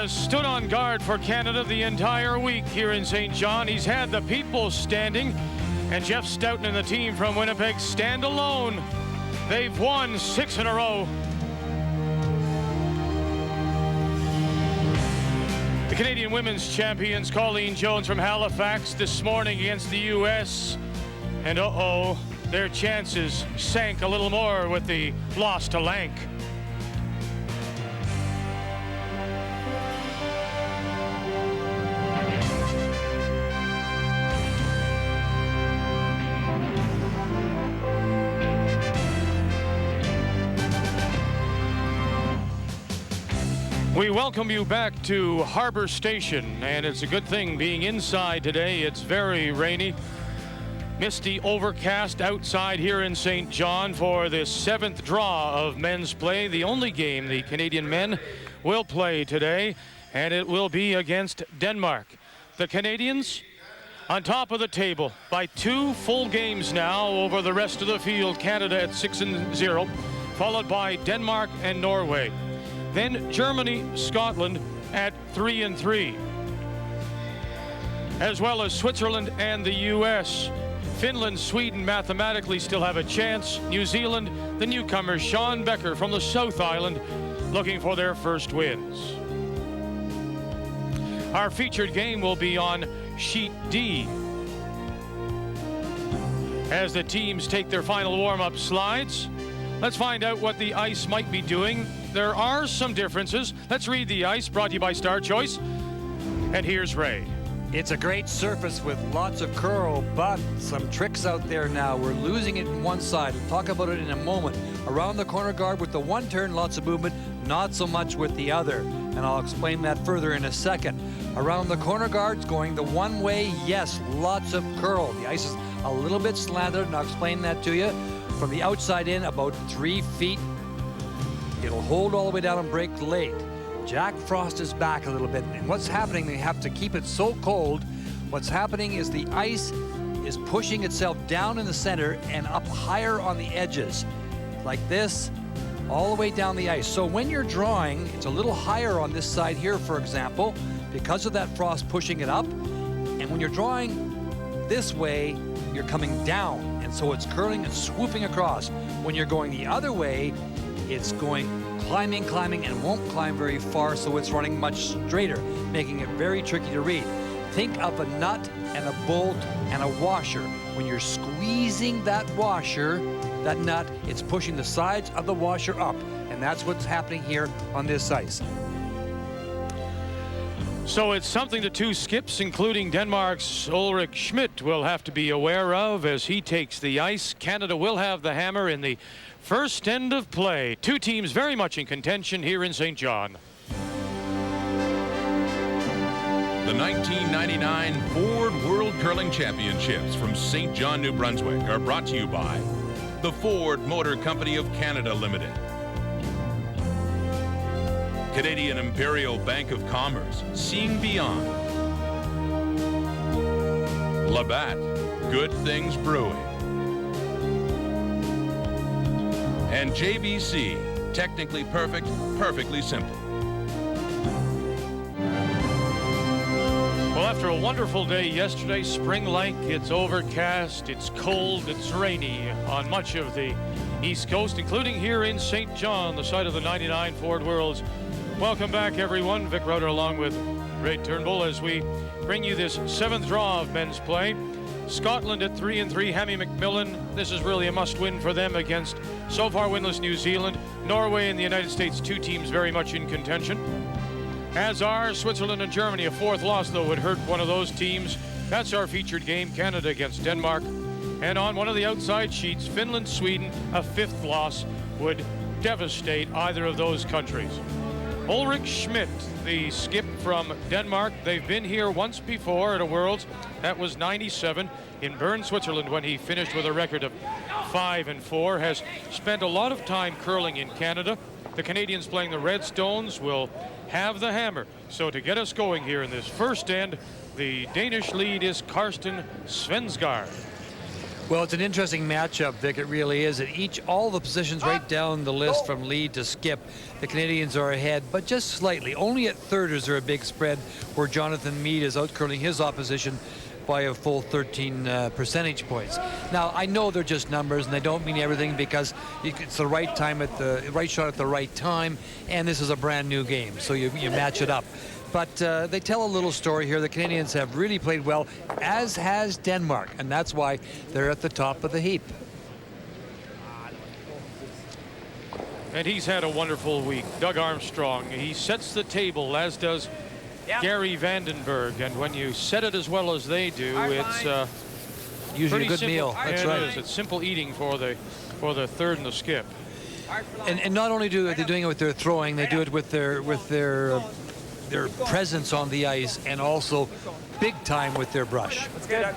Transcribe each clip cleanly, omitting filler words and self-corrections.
has stood on guard for Canada the entire week here in St. John. He's had the people standing, and Jeff Stoughton and the team from Winnipeg stand alone. They've won 6 in a row. The Canadian women's champions, Colleen Jones from Halifax, this morning against the U.S. And their chances sank a little more with the loss to Lank. We welcome you back to Harbor Station, and it's a good thing being inside today. It's very rainy, misty, overcast outside here in St. John for this 7th draw of men's play, the only game the Canadian men will play today, and it will be against Denmark. The Canadians on top of the table by 2 full games now over the rest of the field. Canada at 6-0, followed by Denmark and Norway. Then Germany, Scotland at 3-3, as well as Switzerland and the U.S. Finland, Sweden mathematically still have a chance. New Zealand, the newcomers, Sean Becker from the South Island, looking for their first wins. Our featured game will be on Sheet D, as the teams take their final warm-up slides. Let's find out what the ice might be doing. There are some differences. Let's read the ice, brought to you by Star Choice. And here's Ray. It's a great surface with lots of curl, but some tricks out there now. We're losing it in one side. We'll talk about it in a moment. Around the corner guard with the one turn, lots of movement, not so much with the other. And I'll explain that further in a second. Around the corner guards going the one way, yes, lots of curl. The ice is a little bit slanted, and I'll explain that to you. From the outside in, about 3 feet. It'll hold all the way down and break late. Jack Frost is back a little bit, and what's happening, they have to keep it so cold. What's happening is the ice is pushing itself down in the center and up higher on the edges, like this, all the way down the ice. So when you're drawing, it's a little higher on this side here, for example, because of that frost pushing it up. And when you're drawing this way, you're coming down, and so it's curling and swooping across. When you're going the other way, it's going climbing, and won't climb very far, so it's running much straighter, making it very tricky to read. Think of a nut and a bolt and a washer. When you're squeezing that washer, that nut, it's pushing the sides of the washer up, and that's what's happening here on this ice. So it's something the 2 skips, including Denmark's Ulrik Schmidt, will have to be aware of as he takes the ice. Canada will have the hammer in the first end of play. 2 teams very much in contention here in St. John. The 1999 Ford World Curling Championships from St. John, New Brunswick are brought to you by the Ford Motor Company of Canada Limited, Canadian Imperial Bank of Commerce, seeing beyond, Labatt, Good Things Brewing, and JVC, technically perfect, perfectly simple. Well, after a wonderful day yesterday, spring-like, it's overcast, it's cold, it's rainy on much of the East Coast, including here in St. John, the site of the 99 Ford Worlds. Welcome back, everyone. Vic Roeder along with Ray Turnbull as we bring you this 7th draw of men's play. Scotland at 3-3, Hammy McMillan. This is really a must-win for them against so far winless New Zealand. Norway and the United States, 2 teams very much in contention, as are Switzerland and Germany. A 4th loss, though, would hurt one of those teams. That's our featured game, Canada against Denmark. And on one of the outside sheets, Finland, Sweden, a 5th loss would devastate either of those countries. Ulrik Schmidt, the skip from Denmark. They've been here once before at a Worlds. That was '97 in Bern, Switzerland, when he finished with a record of 5-4. Has spent a lot of time curling in Canada. The Canadians playing the Redstones will have the hammer. So to get us going here in this first end, the Danish lead is Karsten Svensgaard. Well, it's an interesting matchup, Vic. It really is. At all the positions right down the list from lead to skip, the Canadians are ahead, but just slightly. Only at third is there a big spread where Jonathan Meade is outcurling his opposition by a full 13 percentage points. Now, I know they're just numbers and they don't mean everything because it's the right time at the right shot at the right time, and this is a brand new game, so you match it up. But they tell a little story here. The Canadians have really played well, as has Denmark, and that's why they're at the top of the heap. And he's had a wonderful week. Doug Armstrong, he sets the table, as does Gary Vandenberg. And when you set it as well as they do, it's usually a good simple meal. That's right. It's simple eating for the third and the skip. And not only do they doing it with their throwing, they do it with their presence on the ice, and also big time with their brush. Let's get it.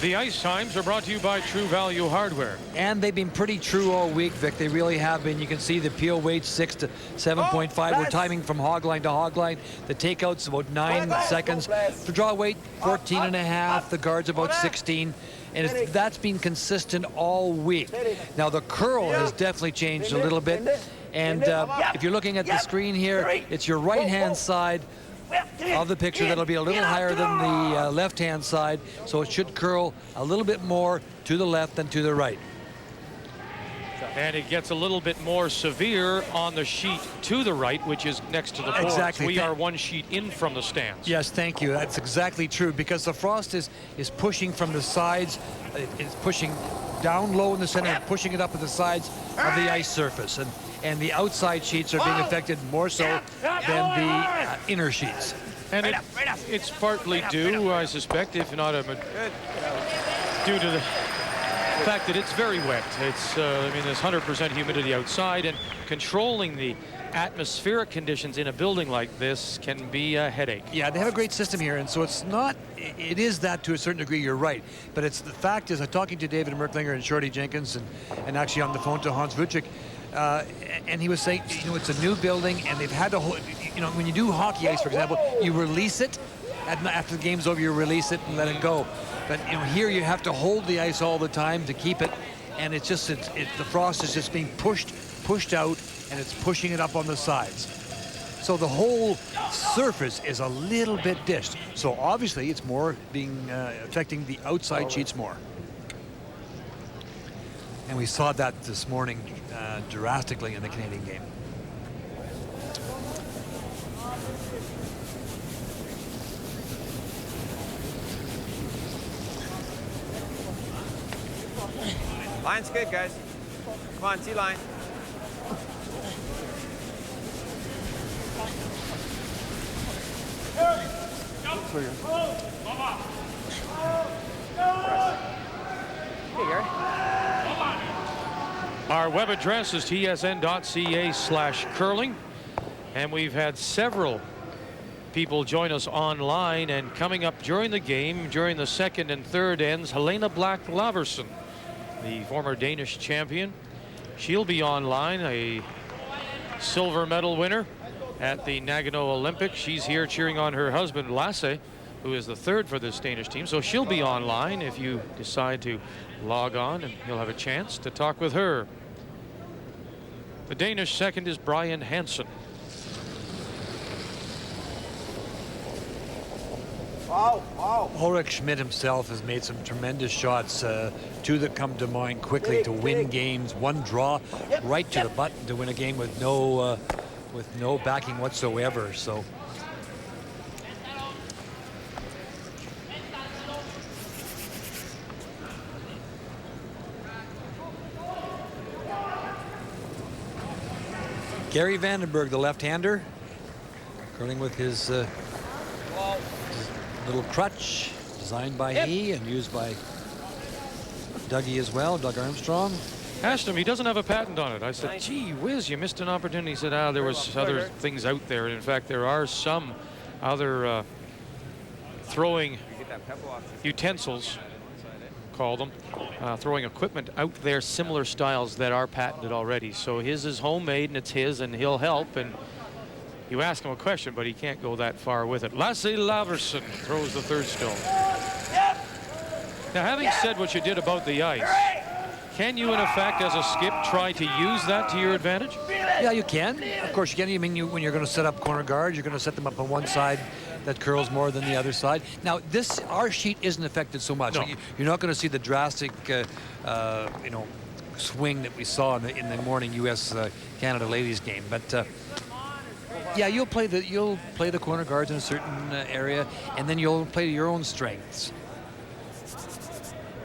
The ice times are brought to you by True Value Hardware. And they've been pretty true all week, Vic. They really have been. You can see the peel weight 6 to 7.5. We're timing from hog line to hog line. The takeouts about 9 seconds. The draw weight 14.5. The guards about 16. And that's been consistent all week. Now the curl has definitely changed a little bit. And if you're looking at the screen here, it's your right-hand side of the picture that'll be a little higher than the left-hand side, so it should curl a little bit more to the left than to the right. And it gets a little bit more severe on the sheet to the right, which is next to the boards. Exactly. We are one sheet in from the stands. Yes, thank you. That's exactly true, because the frost is pushing from the sides. It's pushing down low in the center and pushing it up at the sides of the ice surface. And the outside sheets are being affected more so than the inner sheets. And it's partly due, I suspect, if not due to the fact that it's very wet. It's, I mean, there's 100% humidity outside, and controlling the atmospheric conditions in a building like this can be a headache. Yeah, they have a great system here, and so it's not, it is that to a certain degree, you're right. But it's the fact is, I'm talking to David Merklinger and Shorty Jenkins, and actually on the phone to Hans Vucic, and he was saying, you know, it's a new building, and they've had to hold, you know, when you do hockey ice, for example, you release it, after the game's over, you release it and let it go. But, you know, here you have to hold the ice all the time to keep it, and it's just, the frost is just being pushed out, and it's pushing it up on the sides. So the whole surface is a little bit dished. So obviously it's more being affecting the outside sheets more. And we saw that this morning drastically in the Canadian game. Line's good, guys. Come on, T-line. Our web address is tsn.ca/curling, and we've had several people join us online. And coming up during the game, during the second and third ends, Helena Black-Laversen, the former Danish champion. She'll be online, a silver medal winner at the Nagano Olympics. She's here cheering on her husband, Lasse, who is the third for this Danish team. So she'll be online if you decide to log on, and you'll have a chance to talk with her. The Danish second is Brian Hansen. Wow. Ulrich Schmidt himself has made some tremendous shots, two that come to mind quickly to win games. One draw right to the button to win a game with no backing whatsoever. So Gary Vandenberg, the left-hander, curling with his little crutch designed by he and used by Dougie as well, Doug Armstrong. Asked him, he doesn't have a patent on it. I said, gee whiz, you missed an opportunity. He said, there was other things out there. And in fact, there are some other throwing utensils call them, throwing equipment out there, similar styles that are patented already. So his is homemade and it's his, and he'll help. And you ask him a question, but he can't go that far with it. Lasse Laverson throws the third stone. Now, having said what you did about the ice, can you, in effect, as a skip, try to use that to your advantage? Yeah, you can. Of course, you can. I mean, when you're going to set up corner guards, you're going to set them up on one side that curls more than the other side. Now, our sheet isn't affected so much. No. You're not going to see the drastic, swing that we saw in the morning U.S. Canada ladies game. But yeah, you'll play the corner guards in a certain area, and then you'll play to your own strengths.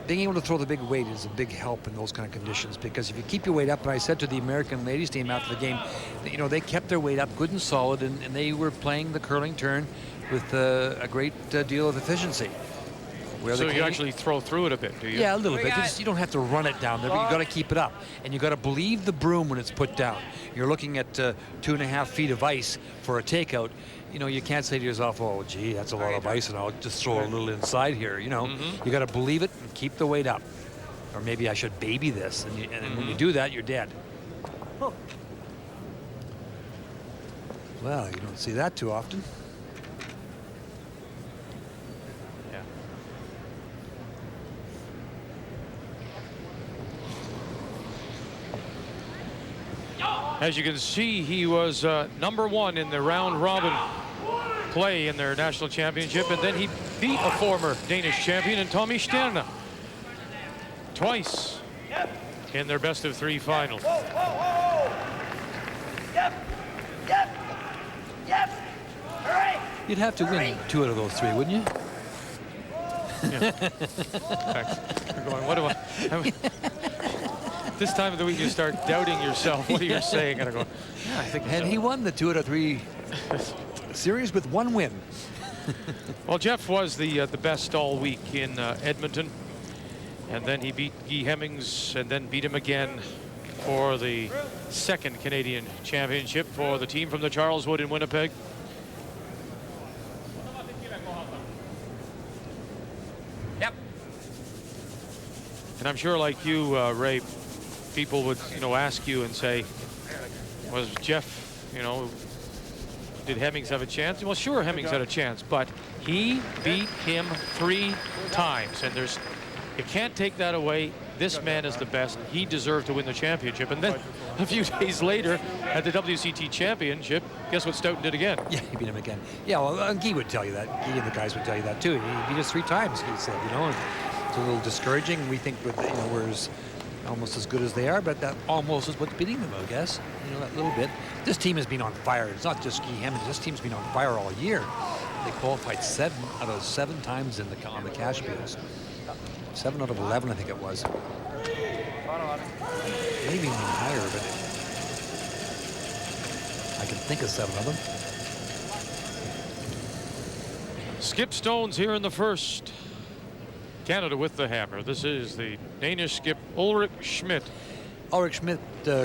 Being able to throw the big weight is a big help in those kind of conditions, because if you keep your weight up, and I said to the American ladies team after the game, you know, they kept their weight up good and solid, and they were playing the curling turn with a great deal of efficiency. So you actually throw through it a bit, do you? Yeah, a little bit. You don't have to run it down there, but you got to keep it up, and you got to believe the broom when it's put down. You're looking at 2.5 feet of ice for a takeout. You know, you can't say to yourself, oh, gee, that's a lot of ice, and I'll just throw a little inside here. You know, you got to believe it and keep the weight up. Or maybe I should baby this, and when you do that, you're dead. Well, you don't see that too often. As you can see, he was #1 in the round robin play in their national championship, and then he beat a former Danish champion in Tommy Sterne twice in their best-of-3 final. You'd have to win 2 out of those 3, wouldn't you? Yeah. You're going, what do I this time of the week you start doubting yourself. What are you saying? And I go, yeah, I think. And he won the 2 out of 3 series with 1 win. Well, Jeff was the best all week in Edmonton, and then he beat Guy Hemmings, and then beat him again for the 2nd Canadian championship for the team from the Charleswood in Winnipeg. Yep. And I'm sure, like you, Ray, people would, ask you and say, was Jeff, did Hemmings have a chance? Well, sure, Hemmings had a chance, but he beat him 3 times, and you can't take that away. This man is the best. He deserved to win the championship. And then a few days later at the WCT championship, guess what Stoughton did again? Yeah, he beat him again. Yeah, well, Guy would tell you that. Guy and the guys would tell you that too. He beat us 3 times, he said, It's a little discouraging. We think we're almost as good as they are, but that almost is what's beating them, I guess. That little bit. This team has been on fire. It's not just Guy Hemmings. This team's been on fire all year. They qualified 7 out of 7 times on the cash bills. 7 out of 11, I think it was. Maybe even higher, but I can think of 7 of them. Skip stones here in the first. Canada with the hammer. This is the Danish skip Ulrik Schmidt. Ulrik Schmidt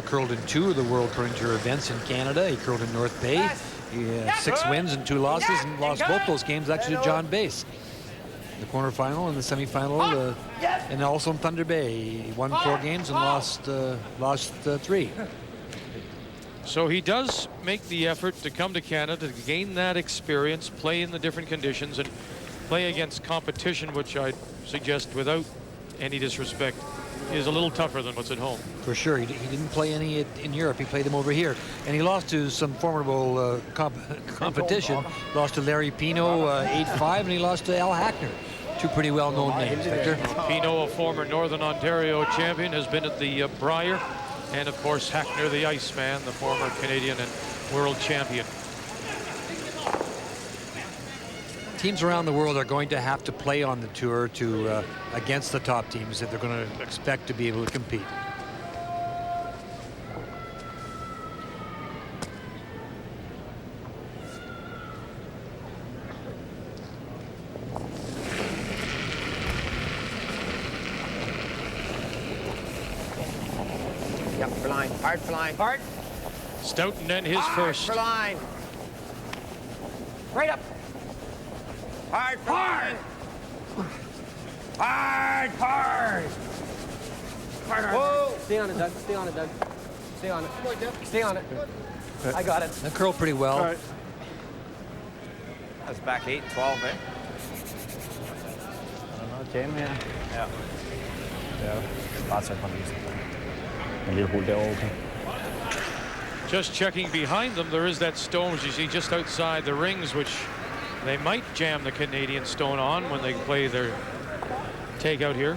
curled in 2 of the World Curling Tour events in Canada. He curled in North Bay. He had 6 wins and 2 losses, and lost both those games actually to John Bass. The quarterfinal and the semifinal, and also in Thunder Bay. He won 4 games and lost 3. So he does make the effort to come to Canada to gain that experience, play in the different conditions, and play against competition, which I'd suggest, without any disrespect, is a little tougher than what's at home. For sure. He didn't play any in Europe. He played them over here. And he lost to some formidable competition. Lost to Larry Pino 8-5, and he lost to Al Hackner. 2 pretty well-known names, Victor. Pino, a former Northern Ontario champion, has been at the Brier. And, of course, Hackner, the Iceman, the former Canadian and world champion. Teams around the world are going to have to play on the tour against the top teams if they're going to expect to be able to compete. Yep, for line. Hard for line. Hard. Stoughton and his Hard first. for line. Right up. Hard for line. Hard, hard. Whoa! Stay on it, Doug. Stay on it, Doug. Stay on it. Stay on it. I got it. That curled pretty well. All right. That's back 8, 12, eh? I don't know, Jam, yeah. Yeah. Ja, bare tag på den. En lille hul derovre, okay. Just checking behind them, there is that stone, as you see, just outside the rings, which they might jam the Canadian stone on when they play their takeout here.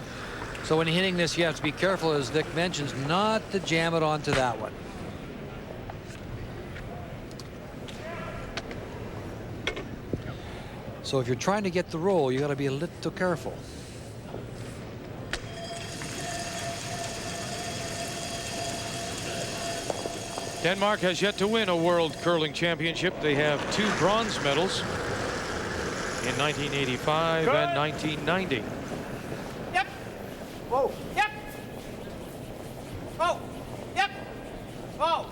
So when hitting this, you have to be careful, as Vic mentions, not to jam it onto that one. So if you're trying to get the roll, you got to be a little careful. Denmark has yet to win a World Curling Championship. They have 2 bronze medals in 1985 and 1990. Yep. Whoa. Yep. Whoa. Yep. Whoa.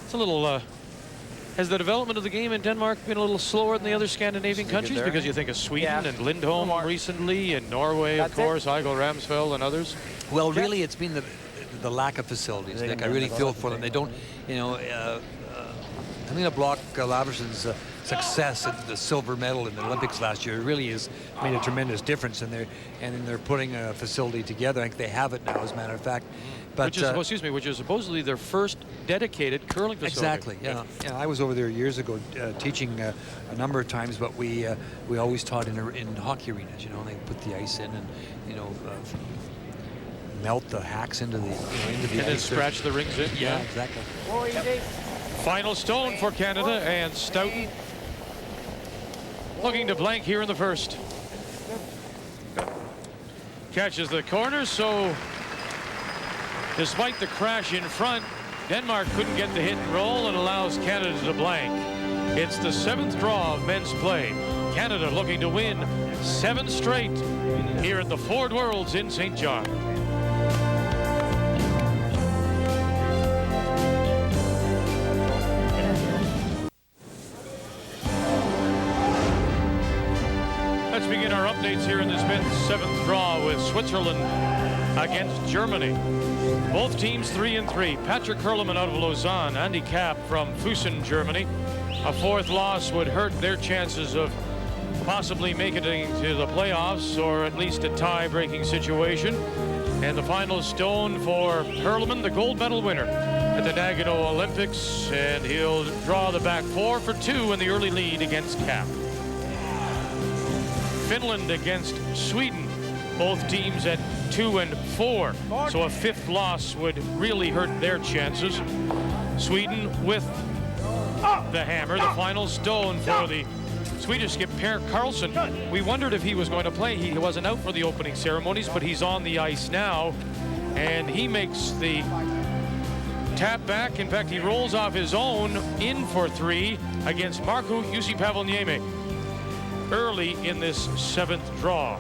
It's a little, has the development of the game in Denmark been a little slower than the other Scandinavian countries? Because you think of Sweden and Lindholm recently, and Norway, of course, Eigil Ramsfeld and others. Well, really, it's been the lack of facilities, Nick. I really feel for them. They don't, you know, Helena Block Laverson's success at the silver medal in the Olympics last year really has made a tremendous difference, and they're putting a facility together. I think they have it now, as a matter of fact. But, which is supposedly their first dedicated curling facility. Exactly. Yeah. I was over there years ago teaching a number of times, but we always taught in hockey arenas. You know, they put the ice in, and melt the hacks into the into the and then scratch the rings in. Yeah, exactly. Final stone for Canada, and Stoughton looking to blank here in the first. Catches the corner, so despite the crash in front, Denmark couldn't get the hit and roll and allows Canada to blank. It's the 7th draw of men's play. Canada looking to win 7 straight here at the Ford Worlds in St. John. Let's begin our updates here in this men's 7th draw with Switzerland against Germany. Both teams 3-3. Patrick Hurliman out of Lausanne, Andy Kapp from Füssen, Germany. A 4th loss would hurt their chances of possibly making it to the playoffs, or at least a tie-breaking situation. And the final stone for Hurliman, the gold medal winner at the Nagano Olympics, and he'll draw the back 4 for 2 in the early lead against Kapp. Finland against Sweden, both teams at 2-4, so a 5th loss would really hurt their chances. Sweden with the hammer, the final stone for the Swedish skip Per Karlsson. We wondered if he was going to play. He wasn't out for the opening ceremonies, but he's on the ice now, and he makes the tap back. In fact, he rolls off his own in for 3 against Markku Jussi-Pavolniemi early in this 7th draw.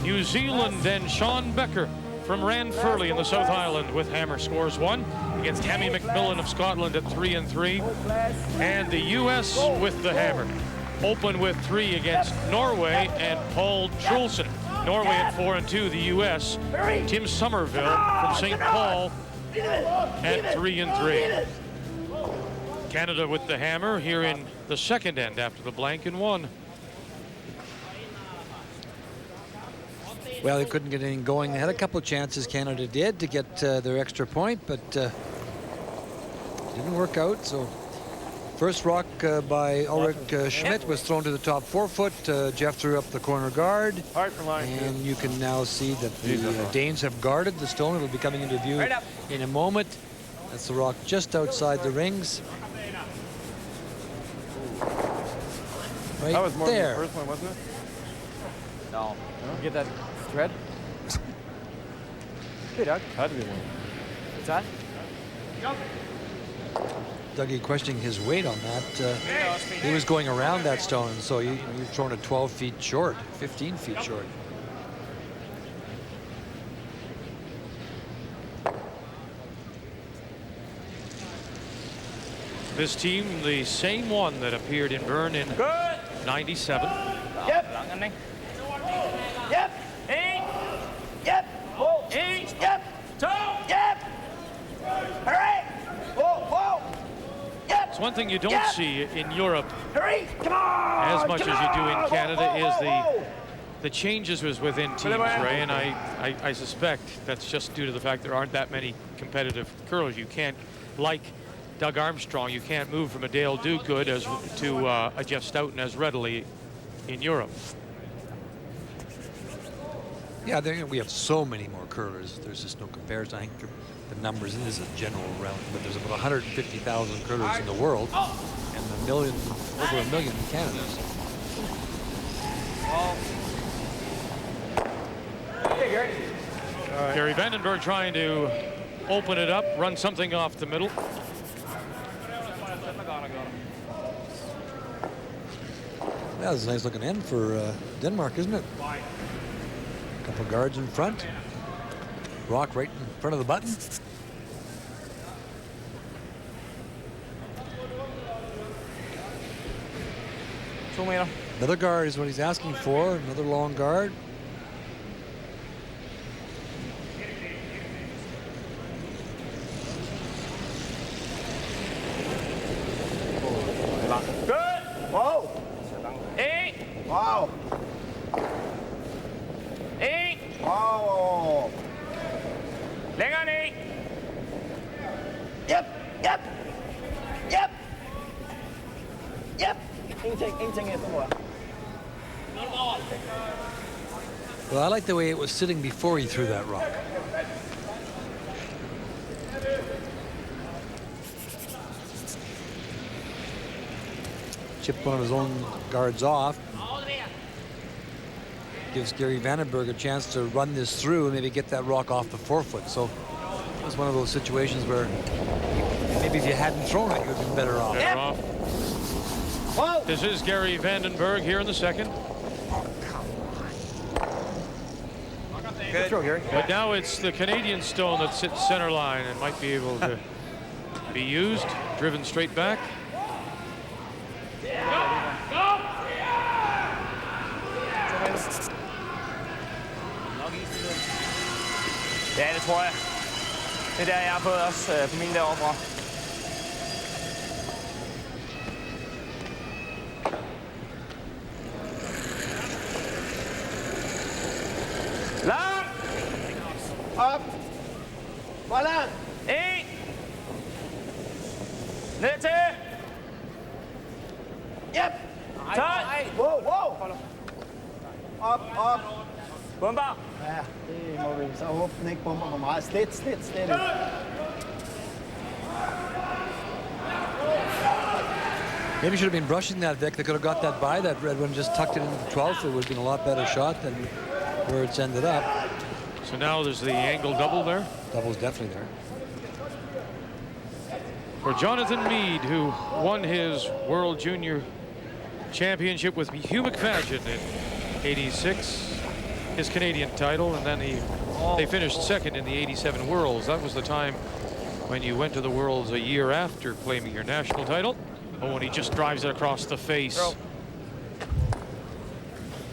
New Zealand, then Sean Becker from Ranfurly in the South Island with hammer scores 1 against Hammy McMillan of Scotland at 3-3. And the U.S. with the hammer. Open with 3 against Norway and Paul Trulsen. Norway at 4-2, the U.S. Tim Somerville from St. Paul at 3-3. Canada with the hammer here in the 2nd end after the blank in 1. Well, they couldn't get anything going. They had a couple of chances, Canada did, to get their extra point, but didn't work out. So first rock by Ulrich Schmidt was thrown to the top 4 foot. Jeff threw up the corner guard. And you can now see that the Danes have guarded the stone. It'll be coming into view in a moment. That's the rock just outside the rings. Right that was more there. than the first one, wasn't it? No. You get that thread? Hey, Doug. Had to be one. What's that? Dougie questioning his weight on that. He was going around that stone, so you've thrown it 12 feet short, 15 feet short. This team, the same one that appeared in Bern in 97. Yep. Yep. Yep. Whoa. Yep. Yep. Hurry. Whoa. Whoa. Yep. It's one thing you don't see in Europe Hurry. Come on. as much as you do in Canada is whoa. the changes was within teams, Ray, and I suspect that's just due to the fact there aren't that many competitive curlers. You can't, like Doug Armstrong, you can't move from a Dale Dogood to a Jeff Stoughton as readily in Europe. Yeah, we have so many more curlers. There's just no comparison. I think the numbers, and this is a general realm, but there's about 150,000 curlers in the world, and over a million in Canada. Gary Vandenberg trying to open it up, run something off the middle. That was a nice looking end for Denmark, isn't it? A couple of guards in front. Rock right in front of the button. Another guard is what he's asking for. Another long guard. Good. Whoa. Wow. Wow. Længere ned. Yep. Yep. Yep. Yep. Ingenting efter, tror jeg. Well, I like the way it was sitting before he threw that rock. Chipped one of his own guards off. Gives Gary Vandenberg a chance to run this through and maybe get that rock off the forefoot. So it was one of those situations where maybe if you hadn't thrown it, you would have been better off. Better off. Whoa. This is Gary Vandenberg here in the second. Good throw, Gary. But now it's the Canadian stone that sits center line and might be able to be used, driven straight back. Ja, det tror jeg. Det er der, jeg har fået også på min derovre fra. Lang! Op. Voilà. En! Ned til! Yep. 12! Wow. Wow. Op. Op. Bomber! Ja, det må vi så håbe, den ikke bomber for meget. Slet. Maybe should have been brushing that, Vic. They could have got that by. That red one just tucked it into the 12th. It would have been a lot better shot than where it's ended up. So now there's the angle double there. Double's definitely there. For Jonathan Meade, who won his World Junior Championship with Hugh McFadden in '86, his Canadian title, and then they finished second in the '87 Worlds. That was the time when you went to the Worlds a year after claiming your national title. Oh, and he just drives it across the face.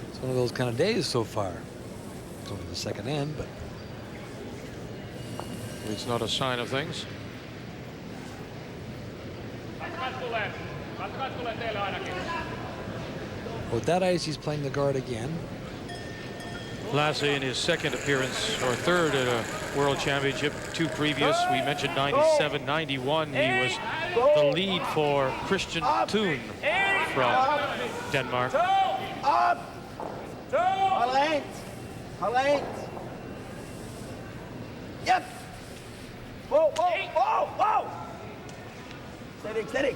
It's one of those kind of days so far. It's only the second end, but it's not a sign of things. with that ice, he's playing the guard again. Lasse in his second appearance, or third at a World Championship, two previous. We mentioned 97, 91. He was the lead for Christian Thun from Denmark. Op. Hold. Yep. Whoa. Steady.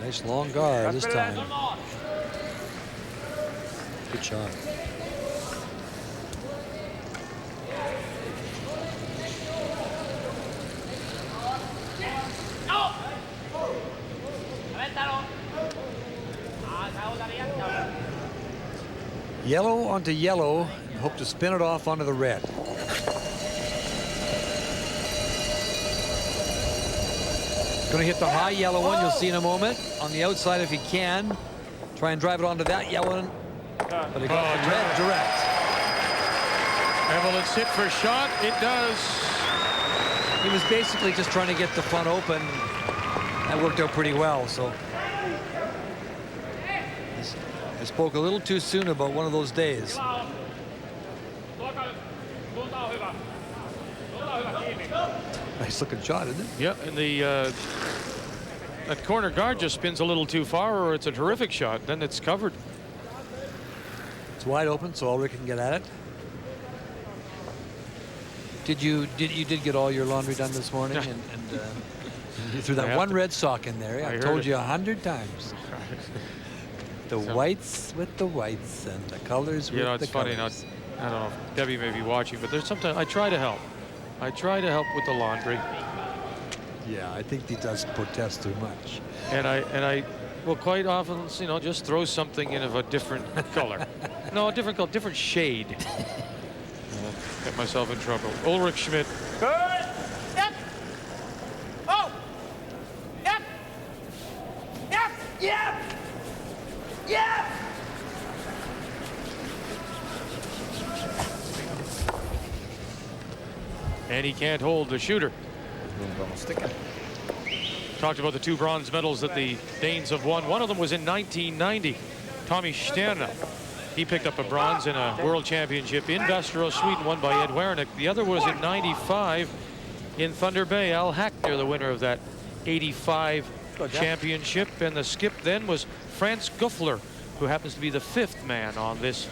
Nice long guard this time. Good shot. Yellow onto yellow, and hope to spin it off onto the red. Going to hit the high yellow one, you'll see in a moment. On the outside if he can. Try and drive it onto that yellow, but it got the red direct. And will it sit for shot? It does. He was basically just trying to get the front open. That worked out pretty well. So I spoke a little too soon about one of those days. Nice looking shot, isn't it? Yeah, and that corner guard just spins a little too far, or it's a terrific shot. Then it's covered. It's wide open, so Ulrich can get at it. You did get all your laundry done this morning, and you threw that one red sock in there. I told you 100 times. The whites with the whites and the colors with the colors. It's funny. I don't know if Debbie may be watching, but there's sometimes I try to help. I try to help with the laundry. Yeah, I think he does protest too much. And I will quite often, just throw something in of a different color. No, a different color, different shade. Get myself in trouble. Ulrich Schmidt. Good. Yep. Oh. Yep. Yep. Yep. Yep. And he can't hold the shooter. Talked about the 2 bronze medals that the Danes have won. One of them was in 1990. Tommy Sterne. He picked up a bronze in a world championship in Västerås, Sweden, won by Ed Wernick. The other was in 95 in Thunder Bay. Al Hackner, the winner of that 85 championship. And the skip then was Frans Guffler, who happens to be the 5th man on this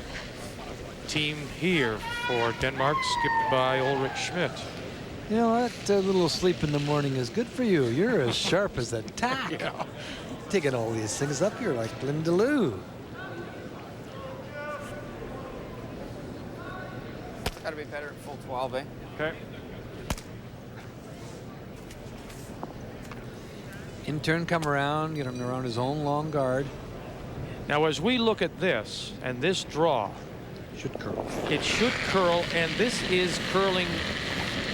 team here for Denmark, skipped by Ulrich Schmidt. You know, that little sleep in the morning is good for you. You're as sharp as a tack. Yeah. Taking all these things up, you're like Linda Lou. Gotta be better at full 12, eh? Okay. In-turn come around, get him around his own long guard. Now, as we look at this and this draw, Should curl. it should curl, and this is curling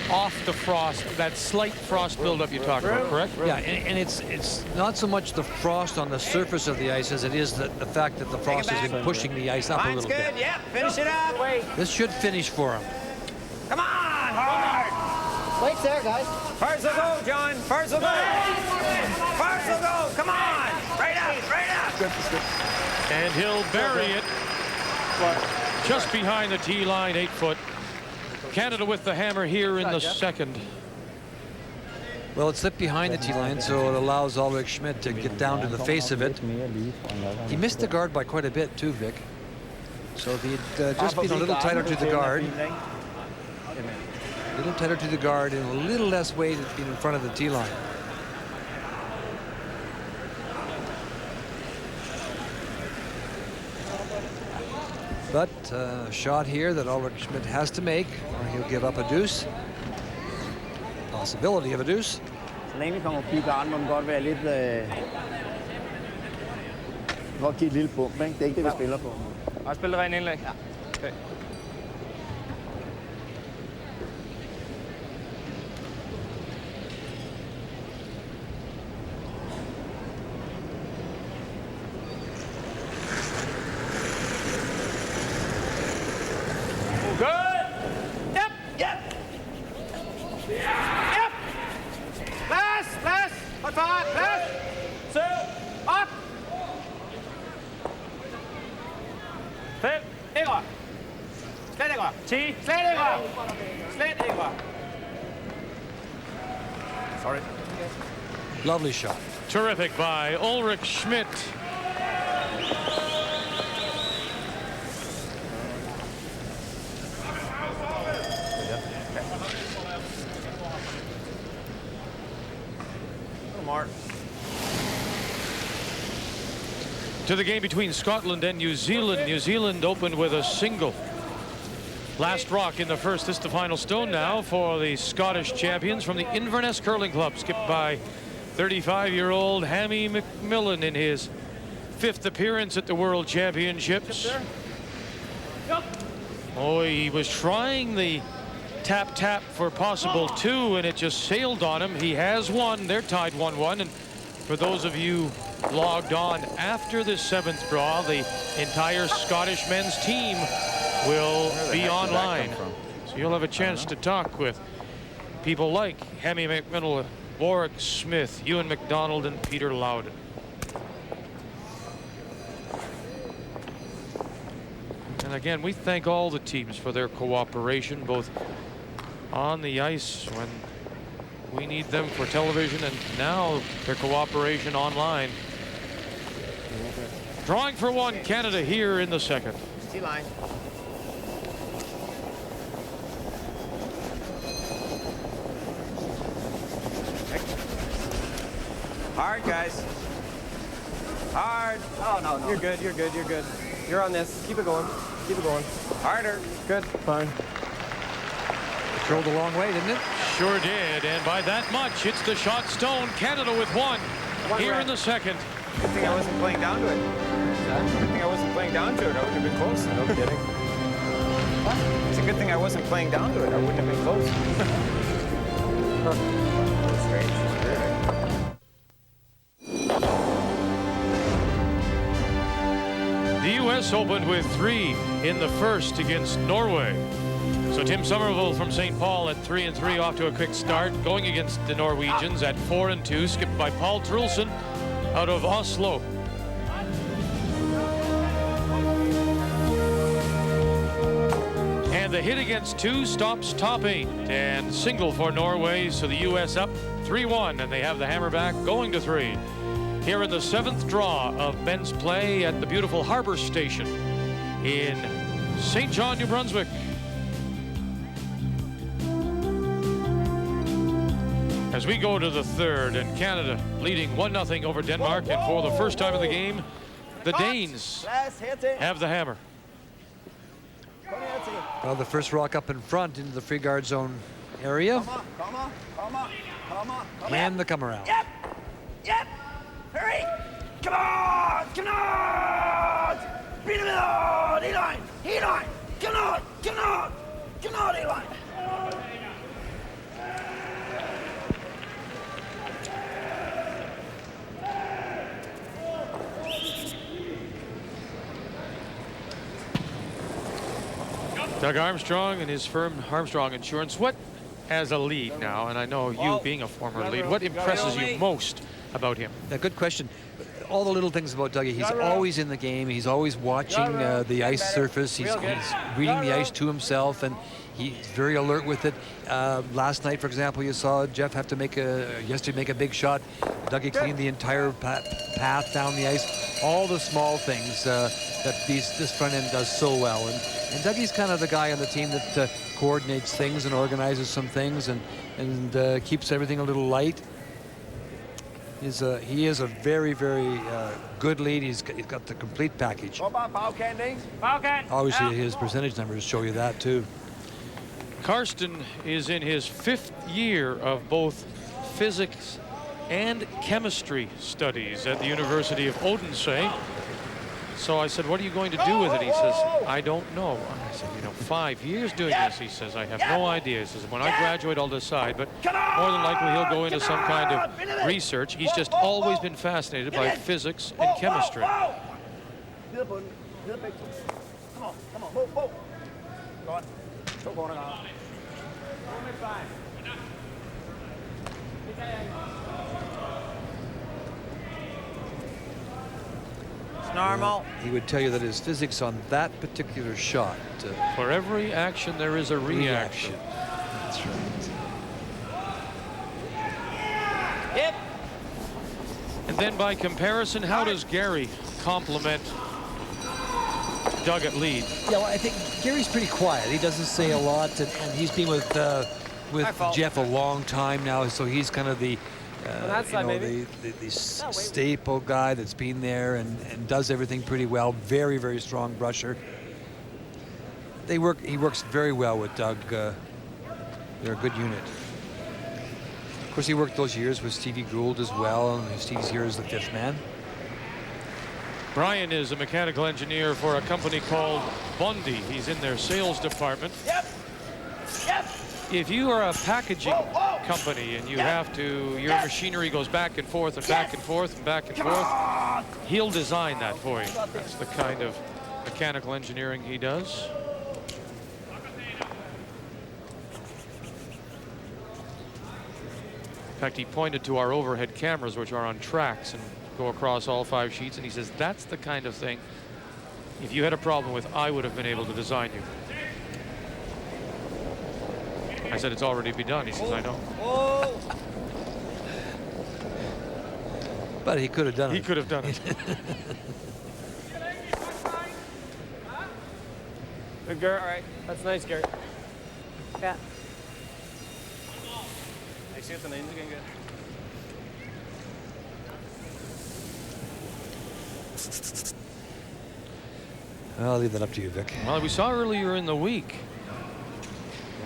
off the frost, that slight frost buildup you talked about, correct? Yeah, and it's not so much the frost on the surface of the ice as it is the fact that the frost has been pushing the ice up a Line's little good. bit. Yep. Finish it up. Wait. This should finish for him. Come on. Hard. Wait's there, guys. First will go, John. First will go. First will go. Come on. Right up. Right up. And he'll bury it just behind the tee line, 8 foot. Canada with the hammer here in the second. Well, it slipped behind the tee line, so it allows Ulrich Schmidt to get down to the face of it. He missed the guard by quite a bit too, Vic. So if he'd just been a little tighter to the guard, a little tighter to the guard and a little less weight in front of the tee line. But a shot here that Ulrich Schmidt has to make, or he'll give up a deuce. Possibility of a deuce. Så længe vi kommer forbi garden, må den godt være lidt... godt give et lille bump, ikke? Det er ikke det, vi spiller på. Har spillet ren indlæg? Ja. Okay. Sorry. Lovely shot. Terrific by Ulrich Schmidt. Mark. To the game between Scotland and New Zealand. New Zealand opened with a single. Last rock in the first. This is the final stone now for the Scottish champions from the Inverness Curling Club, skipped by 35-year-old Hammy McMillan in his 5th appearance at the World Championships. Oh, he was trying the tap for possible 2, and it just sailed on him. He has won. They're tied 1-1, and for those of you logged on after the 7th draw, the entire Scottish men's team will be online. So you'll have a chance to talk with people like Hemi McMinnell, Warwick Smith, Ewan McDonald, and Peter Loudon. And again, we thank all the teams for their cooperation, both on the ice when we need them for television, and now their cooperation online. Drawing for one, Canada here in the 2nd. T-line. Hard, guys. Hard. Oh, no. You're good, you're good, you're good. You're on this. Keep it going. Keep it going. Harder. Good. Fine. It rolled a long way, didn't it? Sure did, and by that much, it's the shot Stone. Canada with one here in the 2nd. Good thing I wasn't playing down to it. Good thing I wasn't playing down to it. I wouldn't have been close. No kidding. It's a good thing I wasn't playing down to it. I wouldn't have been close. Strange. The U.S. opened with 3 in the 1st against Norway. So Tim Somerville from St. Paul at 3-3, off to a quick start, going against the Norwegians at 4-2, skipped by Paul Trulson out of Oslo. And the hit against 2 stops top 8, and single for Norway, so the U.S. up 3-1, and they have the hammer back going to 3. Here in the 7th draw of men's play at the beautiful Harbor Station in St. John, New Brunswick. As we go to the 3rd, and Canada leading 1-0 over Denmark, and for the first time in the game, the Danes have the hammer. Well, the first rock up in front into the free guard zone area. And the come around. Yep. Yep. Hurry. Come on. Come on. Beat him on. E-line. E-line. Come on. Come on. Come on, E-line. Doug Armstrong and his firm Armstrong Insurance. What, as a lead now, and I know you being a former lead, what impresses you most about him? Yeah, good question. All the little things about Dougie. He's always in the game. He's always watching the ice surface. He's reading the ice to himself, and he's very alert with it. Last night, for example, you saw Jeff have to make a big shot. Dougie cleaned the entire path down the ice. All the small things that this front end does so well. And Dougie's kind of the guy on the team that coordinates things and organizes some things and keeps everything a little light. He is a very, very good lead. He's got the complete package. Obviously, his percentage numbers show you that too. Karsten is in his 5th year of both physics and chemistry studies at the University of Odense. So I said, what are you going to do with it? He says, I don't know. I said, 5 years doing this? He says, I have no idea. He says, when I graduate, I'll decide. But more than likely, he'll go into some kind of research. He's just always been fascinated by physics and chemistry. Come on, go on. Go on. It's normal. He would tell you that his physics on that particular shot. For every action, there is a reaction. That's right. Yep. And then by comparison, how does Gary complement Doug at lead? Yeah, well, I think Gary's pretty quiet. He doesn't say a lot, and he's been with Jeff a long time now, so he's kind of the the staple guy that's been there and does everything pretty well. Very, very strong brusher. He works very well with Doug. They're a good unit. Of course, he worked those years with Stevie Gould as well, and Stevie's here as the 5th man. Brian is a mechanical engineer for a company called Bundy. He's in their sales department. Yep. Yep. If you are a packaging company and you have to, your machinery goes back and forth and back and forth and back and forth, he'll design that for you. That's the kind of mechanical engineering he does. In fact, he pointed to our overhead cameras, which are on tracks and go across all 5 sheets, and he says, that's the kind of thing, if you had a problem with, I would have been able to design you. I said, it's already been done. He says, I know. But he could have done it. He could have done it. Good, Gert. All right. That's nice, Gert. Ja. Ik zit aan de indruk, Gert. I'll leave that up to you, Vic. Well, we saw earlier in the week.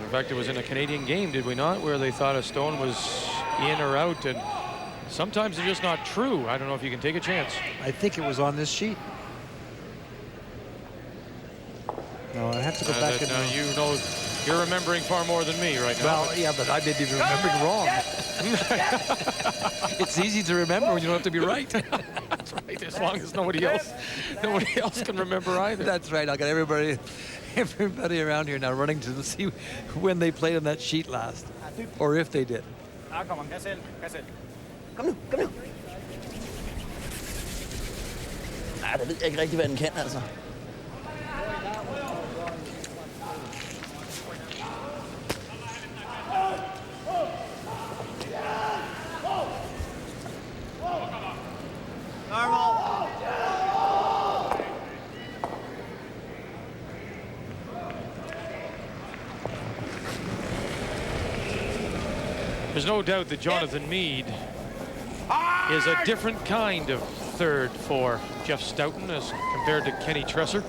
In fact, it was in a Canadian game, did we not, where they thought a stone was in or out, and sometimes they're just not true. I don't know if you can take a chance. I think it was on this sheet. No, I have to go back and... you know, you're remembering far more than me right now. Well, yeah, but I may be remembering wrong. It's easy to remember when you don't have to be right. That's right, as long as nobody else can remember either. That's right. I got everybody around here now running to see when they played on that sheet last, or if they did. Kom on, kasse. Kom nu, kom nu. Nej, det ved jeg ikke rigtig, hvad den kan, altså. There's no doubt that Jonathan Meade is a different kind of third for Jeff Stoughton as compared to Kenny Tresser.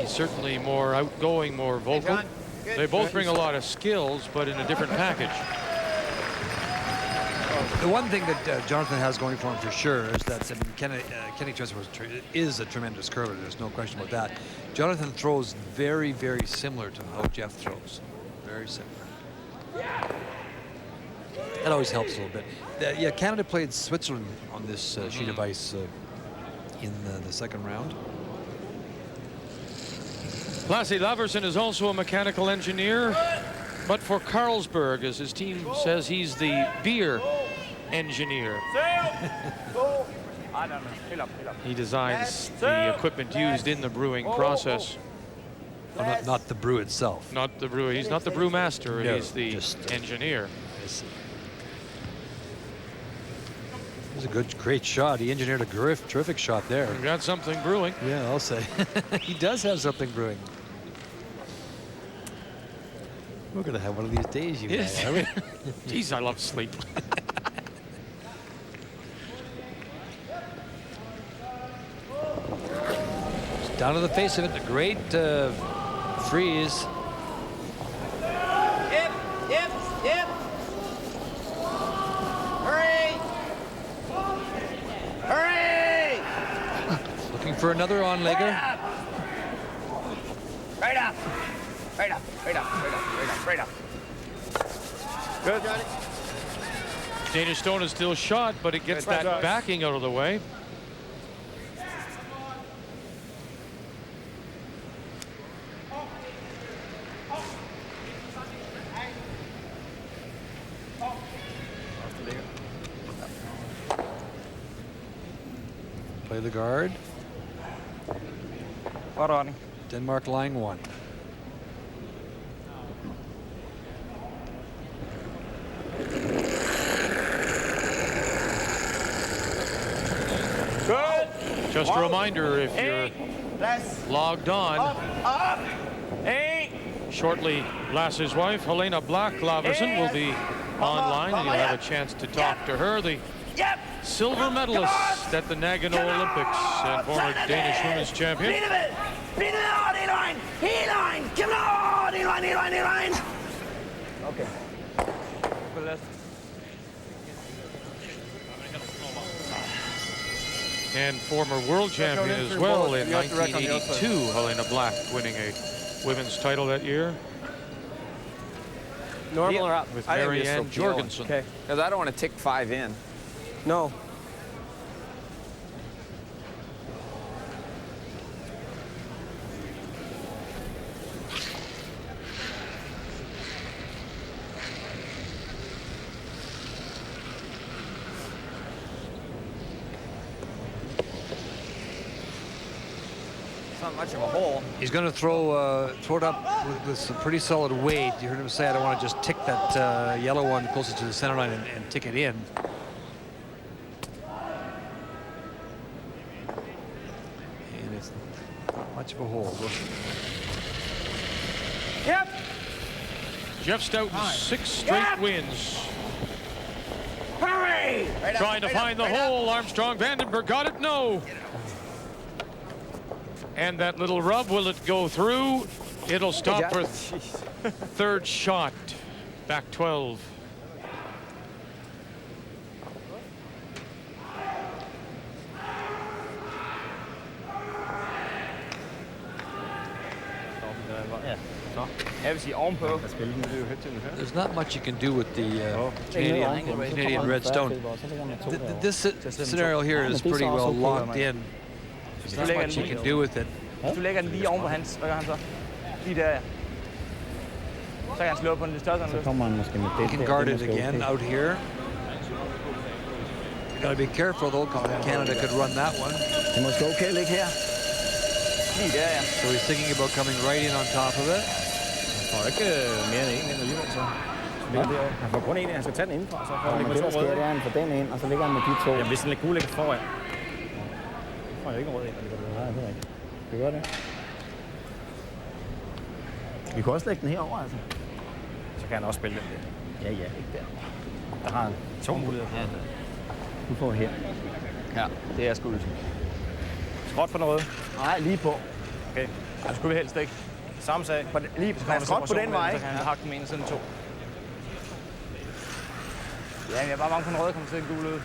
He's certainly more outgoing, more vocal. They both bring a lot of skills, but in a different package. The one thing that Jonathan has going for him for sure is that Kenny Tresser is a tremendous curler. There's no question about that. Jonathan throws very, very similar to how Jeff throws. Very similar. That always helps a little bit. Yeah, Canada played Switzerland on this sheet of ice in the second round. Lasse Laversen is also a mechanical engineer, but for Carlsberg, as his team says, he's the beer engineer. He designs the equipment used in the brewing process. Well, not the brew itself. Not the brewer. He's not the brewmaster. No, he's the engineer. It was a great shot. He engineered a terrific shot there. We've got something brewing. Yeah, I'll say. He does have something brewing. We're going to have one of these days, you Yes. know, are we? Jeez, I love sleep. Down to the face of it, a great freeze. Yep. Hurry! Looking for another on-legger. Right up. Good, Johnny. Danish stone is still shot, but it gets that backing out of the way. Play the guard. Godt ordning. Denmark line 1. Good. Just a reminder, if you're logged on, shortly Lasse's wife, Helena Black-Laversen, will be online, and you'll have a chance to talk to her. The silver medalist at the Nagano Olympics and former Danish women's champion. Okay. And former world champion as well in 1982, Helena Black winning a women's title that year Normal or up? with I think this Marianne will keep going. Jorgensen. Okay. Because I don't want to tick 5 in. No. It's not much of a hole. He's going to throw it up with some pretty solid weight. You heard him say, I don't want to just tick that yellow one closer to the center line and tick it in. And it's not much of a hole. Yep. Jeff Stoughton, 6 straight wins. Hurry! Trying to find the hole. Armstrong Vandenberg got it. No. And that little rub, will it go through? It'll stop for third shot. Back 12. Jeg vil sige ovenpå. There's not much you can do with the Canadian red stone. This scenario here is pretty well locked in. There's not much you can do with it. Hvis du lægger den lige oven på hans, hvad gør han så? Lige der, ja. Så kan han slå på den lidt større. Så kommer han måske med det. You can guard it again out here. You got to be careful though. Canada could run that one. Det er måske okay at ligge her. Lige der, ja. So he's thinking about coming right in on top of it. Han får ikke mere end en ind alligevel, så. Han får kun en ind. Han skal tage den indenfra, så får han ligge med 2 røde. Det er, han får den ind, og så ligger han med de 2. Jamen, hvis den kunne ligge foran. Så får jeg ikke en rød ind, Nej, det er rigtigt. Vi gør det. Vi kan også lægge den herover, altså. Så kan han også spille den der. Ja, ikke der. Der har han 2 muligheder. Ja, du får her. Ja, det er sgu lidt. Skråt for noget. Nej, lige på. Okay. Det skulle vi helst ikke. Samme sag. Lige på skråt på den vej, så kan han hakke den ene siden 2. Ja, jeg er bare bange for, den røde kommer til at gule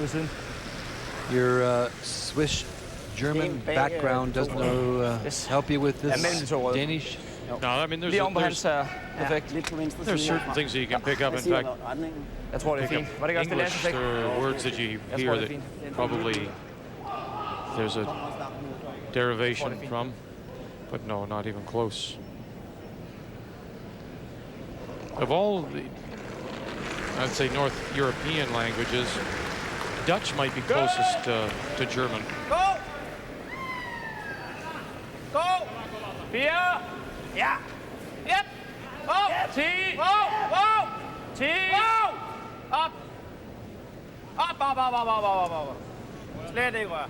ud siden. Your Swiss German background doesn't help you with this Danish. No, I mean there's certain things that you can pick up. In fact, jeg tror det er fint. Var det ikke også det English, there are words that you hear that probably there's a derivation from, but no, not even close. Of all the, I'd say, North European languages, Dutch might be closest to German. Go! Go! 4! Ja! Yep! Go! 10! Go! Go! 10! Go! Op! Op! Slet ikke rør.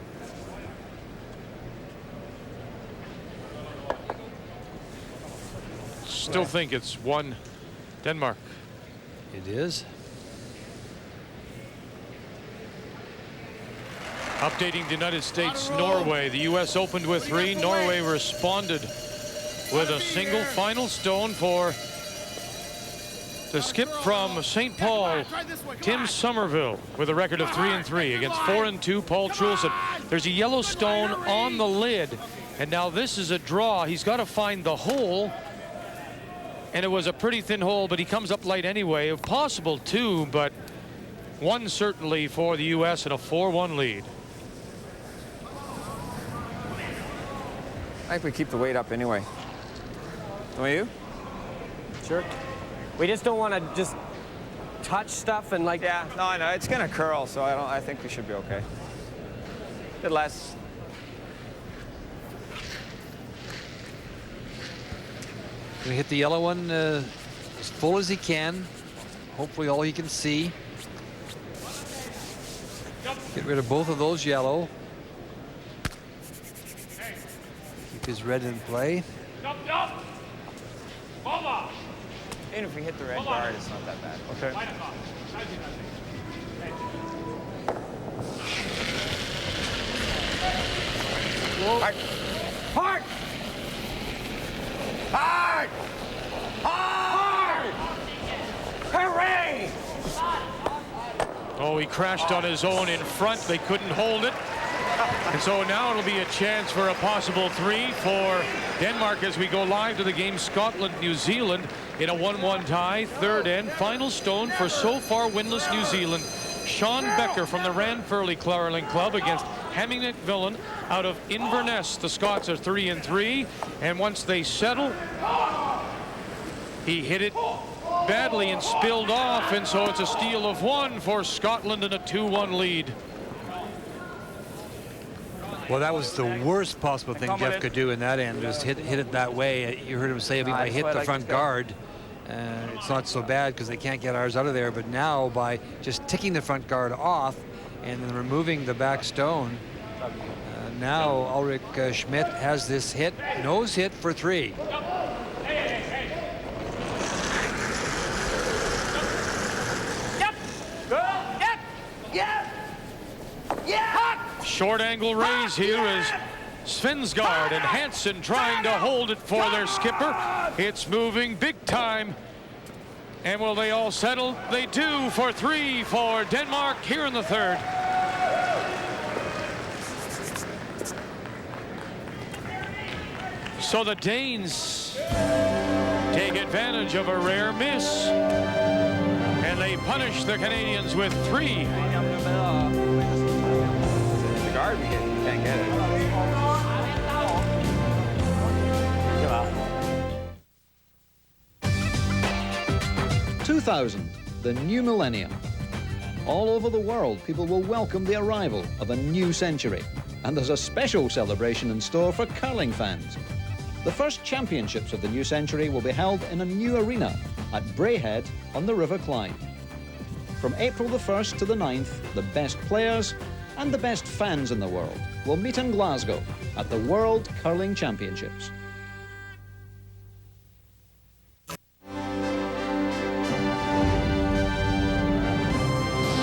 Still think it's 1 Denmark. It is. Updating the United States, Norway. The U.S. opened with 3. Norway responded with a single final stone for the skip from St. Paul, Tim Somerville, with a record of 3-3 against 4-2 Paul Trulsen. There's a yellow stone on the lid, and now this is a draw. He's got to find the hole, and it was a pretty thin hole, but he comes up light anyway. If possible, 2, but 1 certainly for the U.S. and a 4-1 lead. I think we keep the weight up anyway. Don't you? Sure. We just don't want to just touch stuff and like. Yeah, no, I know. It's going to curl, so I think we should be okay. Bit less. Gonna hit the yellow one as full as he can. Hopefully all he can see. Get rid of both of those yellow. Keep his red in play. Even if we hit the red guard, it's not that bad. Okay. Hard! Hard! Hard! Hard! Hooray! Oh, he crashed on his own in front. They couldn't hold it. And so now it'll be a chance for a possible 3 for Denmark as we go live to the game Scotland-New Zealand in a 1-1 tie. Third end, final stone for so far winless New Zealand. Sean Becker from the Ranfurly Curling Club against Hemming McMillan out of Inverness. The Scots are 3-3, and once they settle, he hit it badly and spilled off, and so it's a steal of 1 for Scotland and a 2-1 lead. Well, that was the worst possible thing Jeff could do in that end, just hit it that way. You heard him say, if I hit the front guard, it's not so bad because they can't get ours out of there. But now by just ticking the front guard off and then removing the back stone, now Ulrich Schmidt has this hit, nose hit for 3. Short angle raise here is Svensgaard and Hansen trying to hold it for their skipper. It's moving big time. And will they all settle? They do for 3 for Denmark here in the third. So the Danes take advantage of a rare miss. And they punish the Canadians with 3. Guard, you can't get it. 2000, the new millennium. All over the world, people will welcome the arrival of a new century. And there's a special celebration in store for curling fans. The first championships of the new century will be held in a new arena at Braehead on the River Clyde. From April the 1st to the 9th, the best players and the best fans in the world will meet in Glasgow at the World Curling Championships.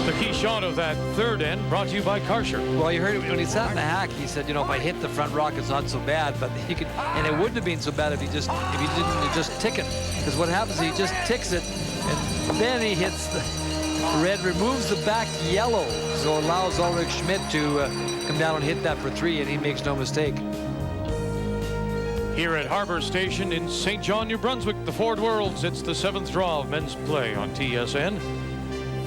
The key shot of that third end brought to you by Karcher. Well, you heard when he sat in the hack, he said, you know, if I hit the front rock, it's not so bad, but he could, and it wouldn't have been so bad if he didn't just tick it. Because what happens, he just ticks it, and then he hits the red, removes the back yellow, so allows Ulrich Schmidt to come down and hit that for 3, and he makes no mistake. Here at Harbor Station in St. John, New Brunswick, the Ford Worlds, it's the 7th draw of men's play on TSN.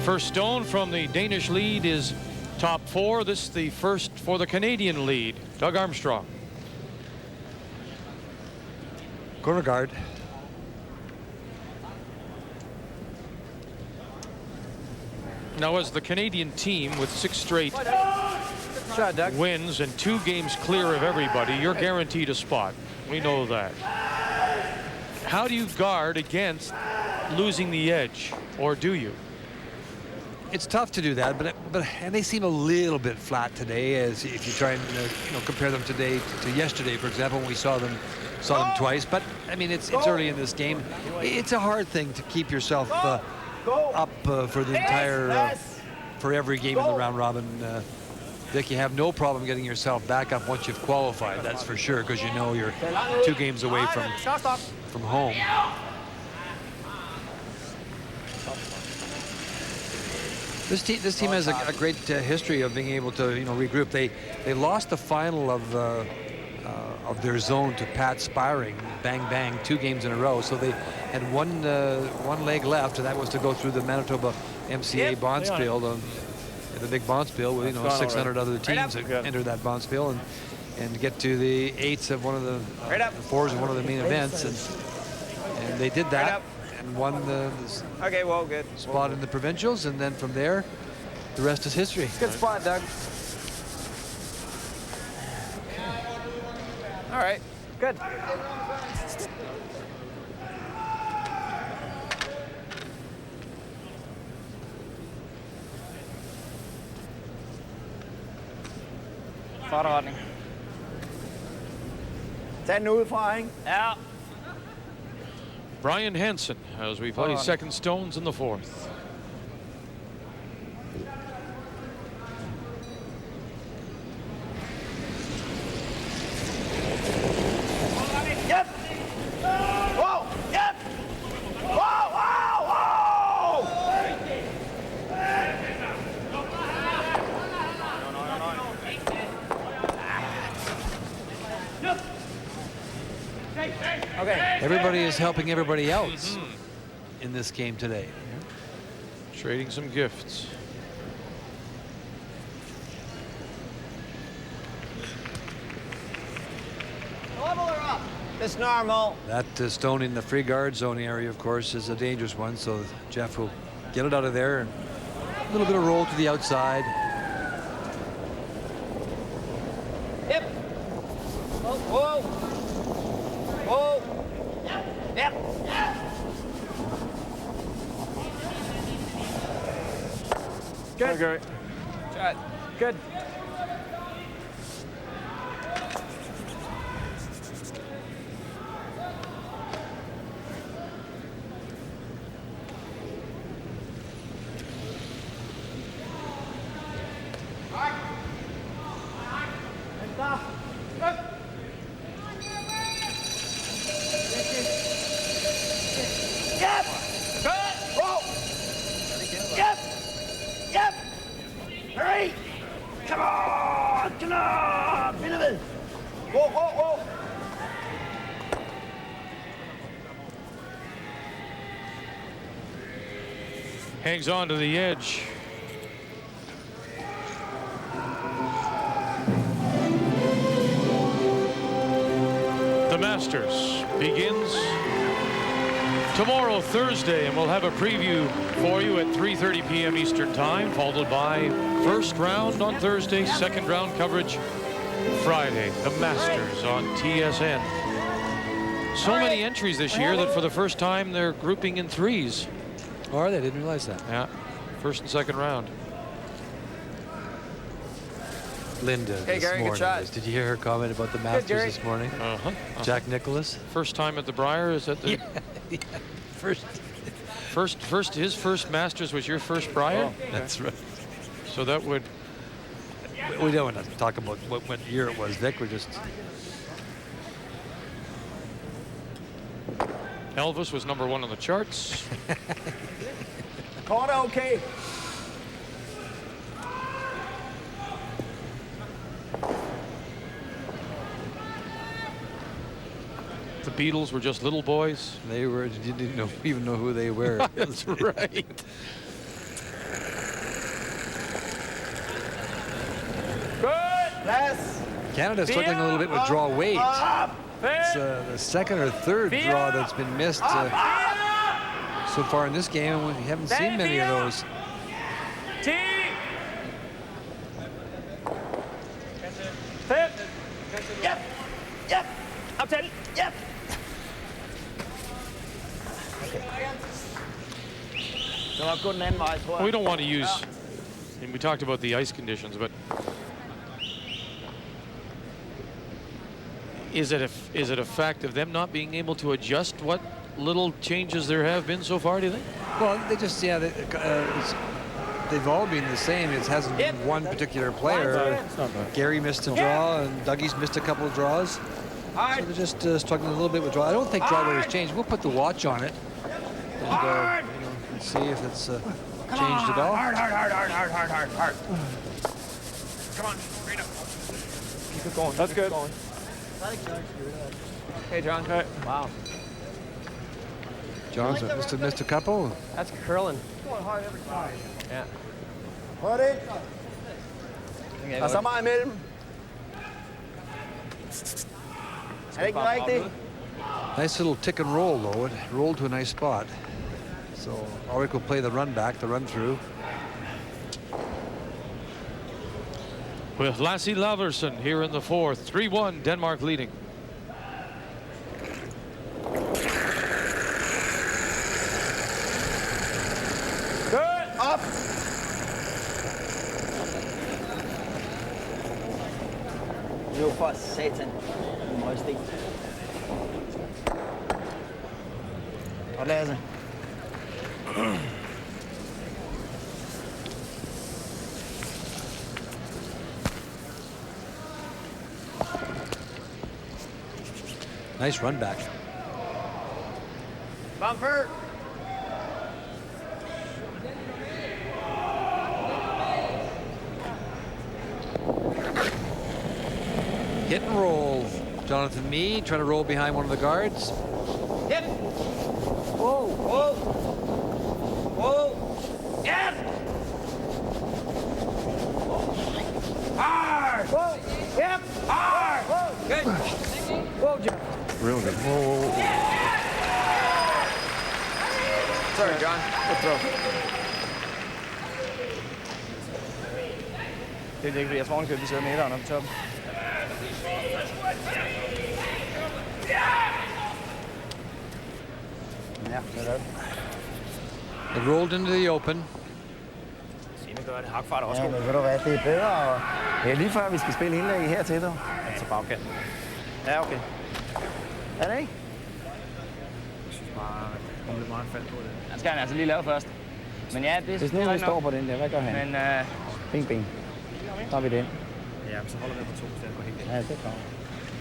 First stone from the Danish lead is top 4. This is the first for the Canadian lead. Doug Armstrong. Corner guard. Now, as the Canadian team with 6 straight wins and 2 games clear of everybody, you're guaranteed a spot. We know that. How do you guard against losing the edge, or do you? It's tough to do that, but and they seem a little bit flat today. As if you try and compare them today to yesterday, for example, when we saw them twice. But I mean, it's early in this game. It's a hard thing to keep yourself up for the entire for every game in the round robin. Vic, you have no problem getting yourself back up once you've qualified. That's for sure, because you know you're 2 games away from home. This team has a great history of being able to regroup. They lost the final of their zone to Pat Spiring, bang bang, 2 games in a row. So they had one leg left, and that was to go through the Manitoba MCA Bonspiel, the big Bonspiel with 600 other teams that enter that Bonspiel, and get to the 8s of one of the 4s of one of the main events, and they did that. And won the spot in the provincials, and then from there, the rest is history. Good spot, Doug. All right, good. Fartretning. Tag den udefra, ikke? Ja. Brian Hansen as we play second stones in the 4th. Yep. Whoa. Yep. Whoa. Whoa. Whoa. Everybody is helping everybody else in this game today. Trading some gifts. Level her up. It's normal. That stone in the free guard zone area, of course, is a dangerous one. So Jeff will get it out of there. And a little bit of roll to the outside. Yep. Whoa. Whoa. Yep. Good. Okay. Shot. Good. Yep! Whoa! Yep! Yep! Hurry! Come on! Come on! Finland! Whoa, whoa, whoa! Hangs on to the edge. The Masters begins tomorrow, Thursday, and we'll have a preview for you at 3:30 p.m. Eastern Time, followed by first round on Thursday, second round coverage Friday. The Masters on TSN. So many entries this year that for the first time they're grouping in threes. Oh, are they? Didn't realize that. Yeah, first and second round. Linda Hey, this Gary, good morning. shot. Did you hear her comment about the Masters Gary. this morning? Uh-huh. Jack Nicklaus. First time at the Briar, is that the First. his first Masters was your first Briar? Oh. That's right. So that would We don't want to talk about what year it was, Vic. We're just. Elvis was number 1 on the charts. Caught okay. The Beatles were just little boys. They were. You didn't even know who they were. That's right. Good. Less. Canada's struggling a little bit with draw weight. It's the second or third draw that's been missed so far in this game, and we haven't seen many of those. T. Fit. Yep! Yep! Up 10. Yep! Det var kun den anden vej, tror jeg. We don't want to use, and we talked about the ice conditions, but is it a fact of them not being able to adjust what little changes there have been so far, do you think? Well, they just, they've all been the same. It hasn't been one particular player. Gary missed a draw, and Dougie's missed a couple of draws. So they're just struggling a little bit with draw. I don't think draw weight has changed. We'll put the watch on it and see if it's changed at all. Hard. Come on, straight up. Keep it going. That's good. Going. Hey, John. Hey. Wow. John's must have missed a couple. That's curling. Going hard every time. Yeah. Hurry! Der er så meget imellem. Er det ikke rigtigt? Nice little tick and roll, though. It rolled to a nice spot. So Ulrich will play the run back, the run through. With Lasse Laversen here in the fourth. 3-1, Denmark leading. Good. Up. Jo, for satan. Møgsten. Og Lasse. Nice run back. Bumper. Hit and roll. Jonathan Meade trying to roll behind one of the guards. Hit. Whoa, whoa. Whoa. Yes. Hard. Whoa. Yep. Hard. Whoa. Good. Whoa, John. Real good. Whoa, whoa, whoa. Sorry, John. Good throw. Det er ikke, jeg tror, vi sidder meteren oppe på toppen. Ja, det er det. It rolled into the open. Signe gør det. Hakfart er også Ja, god. men ved du hvad, det er bedre. Og det er lige før, vi skal spille indlæg hertil, dog. Altså bagkant. Ja, okay. Er det ikke? Jeg synes bare, at der kommer lidt meget fald på det. Den skal han altså lige lave først. Men ja, det Hvis nu vi står på den der, hvad gør han? Men Bing, bing. Så har vi den. Ja, men så holder vi på 2, så det går helt galt. Ja, det er klart.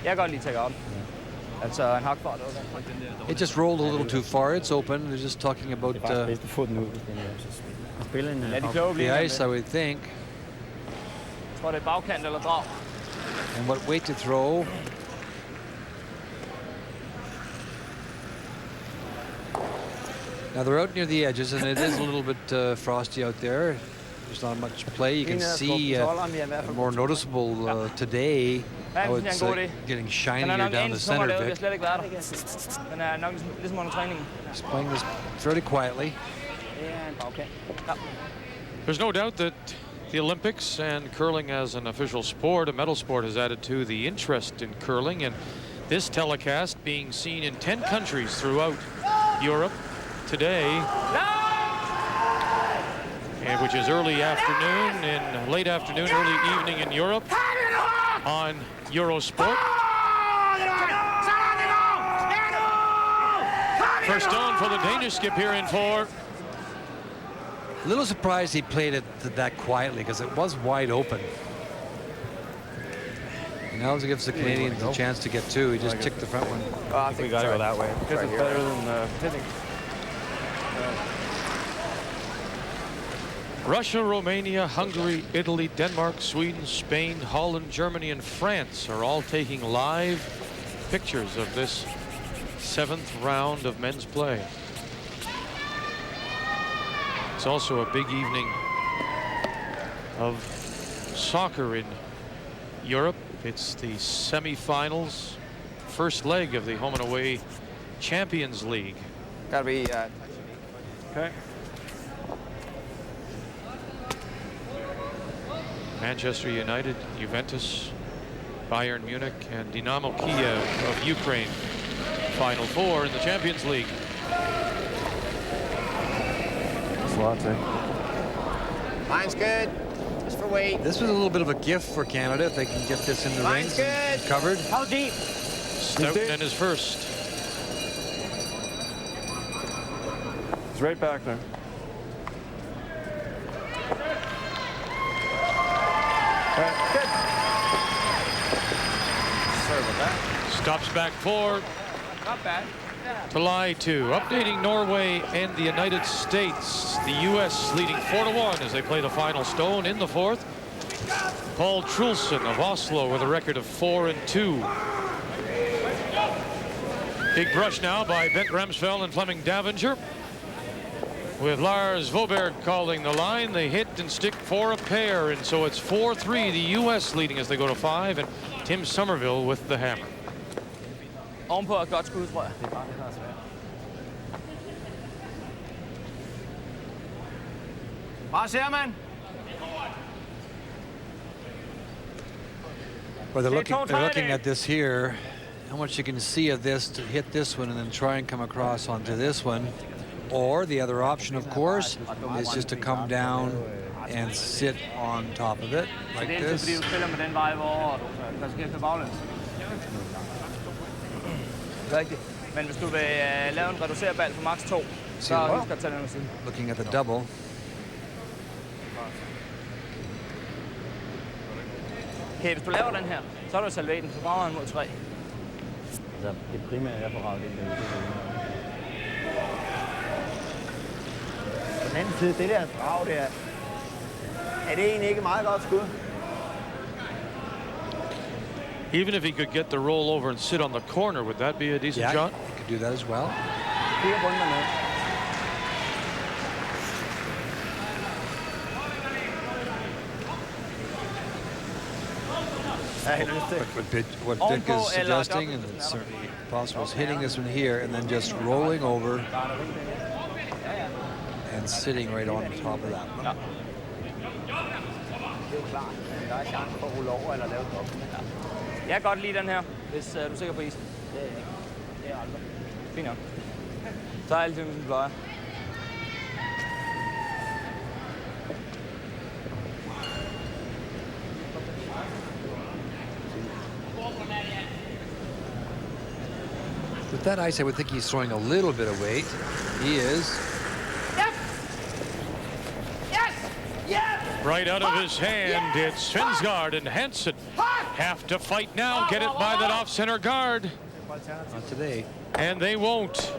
jeg kan godt lige tage op. Altså en hakfart. It just rolled a little too far. It's open. They're just talking about Det er bare bedst at få den ud, hvis den er. Spille en... Lad de kloge blive. the ice, I would think, Jeg tror, det er bagkant eller drag. and what weight to throw. Now they're out near the edges, and it is a little bit frosty out there. There's not much play. You can see more noticeable today. How it's getting shinier down the center, Vic. slet ikke været der. Den er nok ligesom under træningen. He's playing this fairly quietly. Det er en bagkant. There's no doubt that the Olympics and curling as an official sport, a medal sport, has added to the interest in curling, and this telecast being seen in 10 countries throughout Europe today, and which is early afternoon and late afternoon, early evening in Europe on Eurosport. First stone for the Danish skip here in 4. A little surprised he played it that quietly because it was wide open. And now it gives the Canadians a chance to get 2. He just ticked the front one. I think we got to go that way. This is better than pitching. Russia, Romania, Hungary, Italy, Denmark, Sweden, Spain, Holland, Germany, and France are all taking live pictures of this 7th round of men's play. It's also a big evening of soccer in Europe. It's the semifinals, first leg of the home and away Champions League. Gotta be Okay. Manchester United, Juventus, Bayern Munich, and Dynamo Kiev of Ukraine. Final 4 in the Champions League. Mine's good. Just for weight. This was a little bit of a gift for Canada if they can get this in the Mine's rings good. covered. How deep? Stoughton and his first. It's right back there. Good. Sorry about that. Stops back 4 Not bad. to lie 2. Updating Norway and the United States. The U.S. leading 4-1 as they play the final stone in the 4th. Paul Trulson of Oslo with a record of 4-2. Big brush now by Bent Ramsfeld and Fleming Davinger. With Lars Voberg calling the line, they hit and stick for a pair, and so it's 4-3, the U.S. leading as they go to 5, and Tim Somerville with the hammer. Ovenpå et godt skud, tror jeg. Det er bare det, der er svært. Bare ser man. Well, they're looking at this here. How much you can see of this to hit this one and then try and come across onto this one. Or the other option, of course, is just to come down and sit on top of it like Det er indtil, fordi this. du spiller med den vej, hvor der skal efter baglæns. Rigtigt. Men hvis du vil lave en reducerbal på max 2, så husk at tage den ud siden. Looking at the double. Okay, hvis du laver den her, så er du salvaten, så brager han mod 3. Altså, det primære er på ravet. På den anden side, det der drag der, er det egentlig ikke et meget godt skud? Even if he could get the roll over and sit on the corner, would that be a decent shot? You could do that as well. Kigger på den dernede. What Dick is suggesting, and it's certainly possible, is hitting this one here and then just rolling over and sitting right on top of that one. Ja. Det er jo klart, men der er chance for at rulle over eller lave dobbelt. Jeg kan godt lide den her, hvis du er sikker på isen. Det er ikke. Det er aldrig. Fint nok. Så er altid en bløjer. With that ice, I would think he's throwing a little bit of weight. He is. Yep. Yes. Yes. Right out of his hand, it's Svensgaard and Hansen have to fight now, get it by that off-center guard. Not today. And they won't.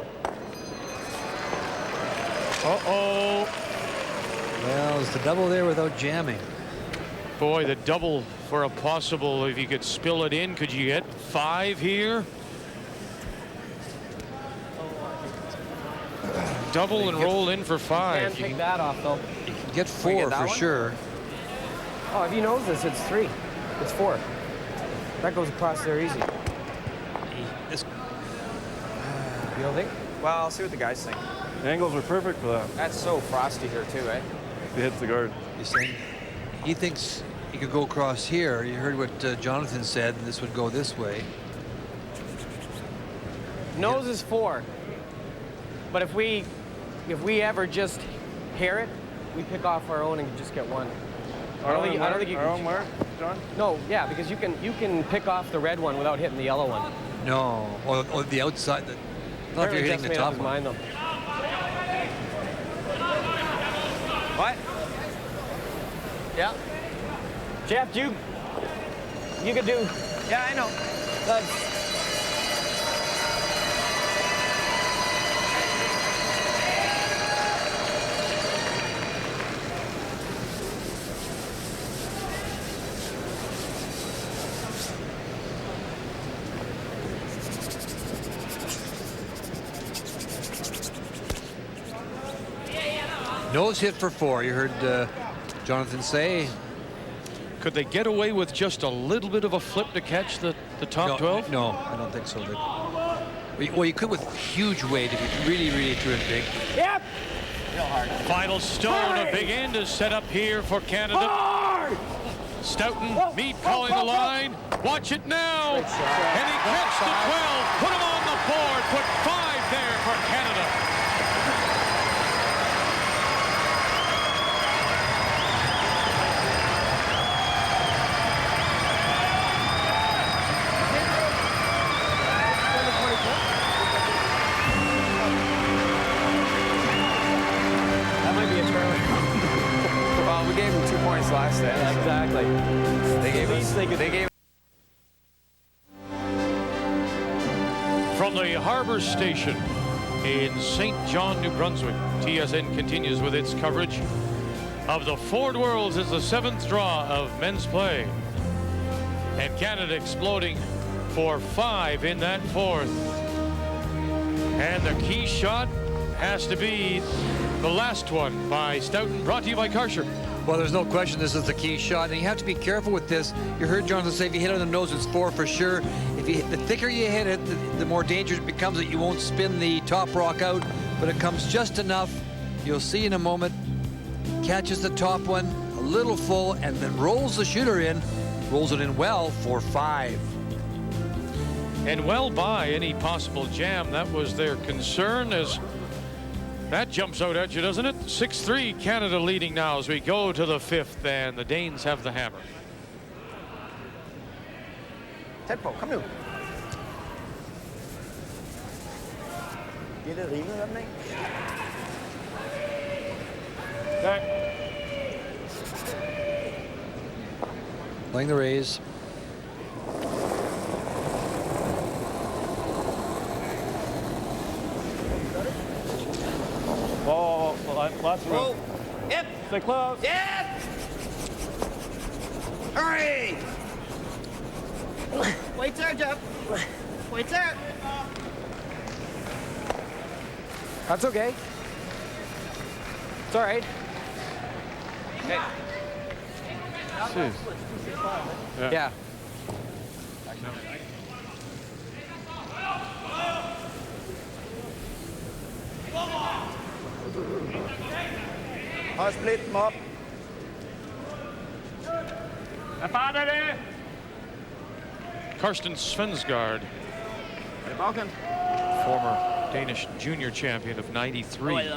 Uh-oh. Well, it's the double there without jamming. Boy, the double for a possible, if you could spill it in, could you get 5 here? Double and roll in for 5. Can't take that off, though. You can get 4 for sure. Oh, if he knows this, it's 3. It's 4. That goes across there easy. You don't think? Well, I'll see what the guys think. The angles are perfect for that. That's so frosty here too, eh? It hits the guard. He's saying he thinks he could go across here. You heard what Jonathan said, and this would go this way. Nose is 4. But if we ever just hair it, we pick off our own and just get 1. I don't think you can. Our own mark, John? No, yeah, because you can pick off the red one without hitting the yellow one. No, or the outside. Not if you're hitting the top one. Mind, though. What? Yeah. Jeff, you could do. Yeah, I know. Nose hit for 4. You heard Jonathan say. Could they get away with just a little bit of a flip to catch the top 12? No, I don't think so. Well, you could with huge weight if you really, really threw it big. Yep. Final stone, a big end is set up here for Canada. Stoughton, Meade calling the line. Watch it now. And he catches the 12. Put him on the board. Put 5 there for Canada. Well, we gave him 2 points last day. Yeah, exactly. They gave From the Harbor Station in St. John, New Brunswick, TSN continues with its coverage of the Ford Worlds as the 7th draw of men's play. And Canada exploding for 5 in that 4th. And the key shot has to be the last one by Stoughton, brought to you by Karcher. Well, there's no question this is the key shot, and you have to be careful with this. You heard Jonathan say if you hit it on the nose, it's 4 for sure. The thicker you hit it, the more dangerous it becomes that you won't spin the top rock out, but it comes just enough. You'll see in a moment. Catches the top one, a little full, and then rolls the shooter in. Rolls it in well for 5. And well by any possible jam. That was their concern, as that jumps out at you, doesn't it? 6-3, Canada leading now as we go to the 5th, and the Danes have the hammer. Tæt på, kom nu. Det er lidt rimeligt, den, ikke? Playing the raise. Whoa, lots of room. Yep. Stay close. Yep. Hurry. Wait there, Jeff. Wait there. That's okay. It's all right. Okay. Yeah. Og split dem op. Karsten Svensgaard, former Danish junior champion of 93.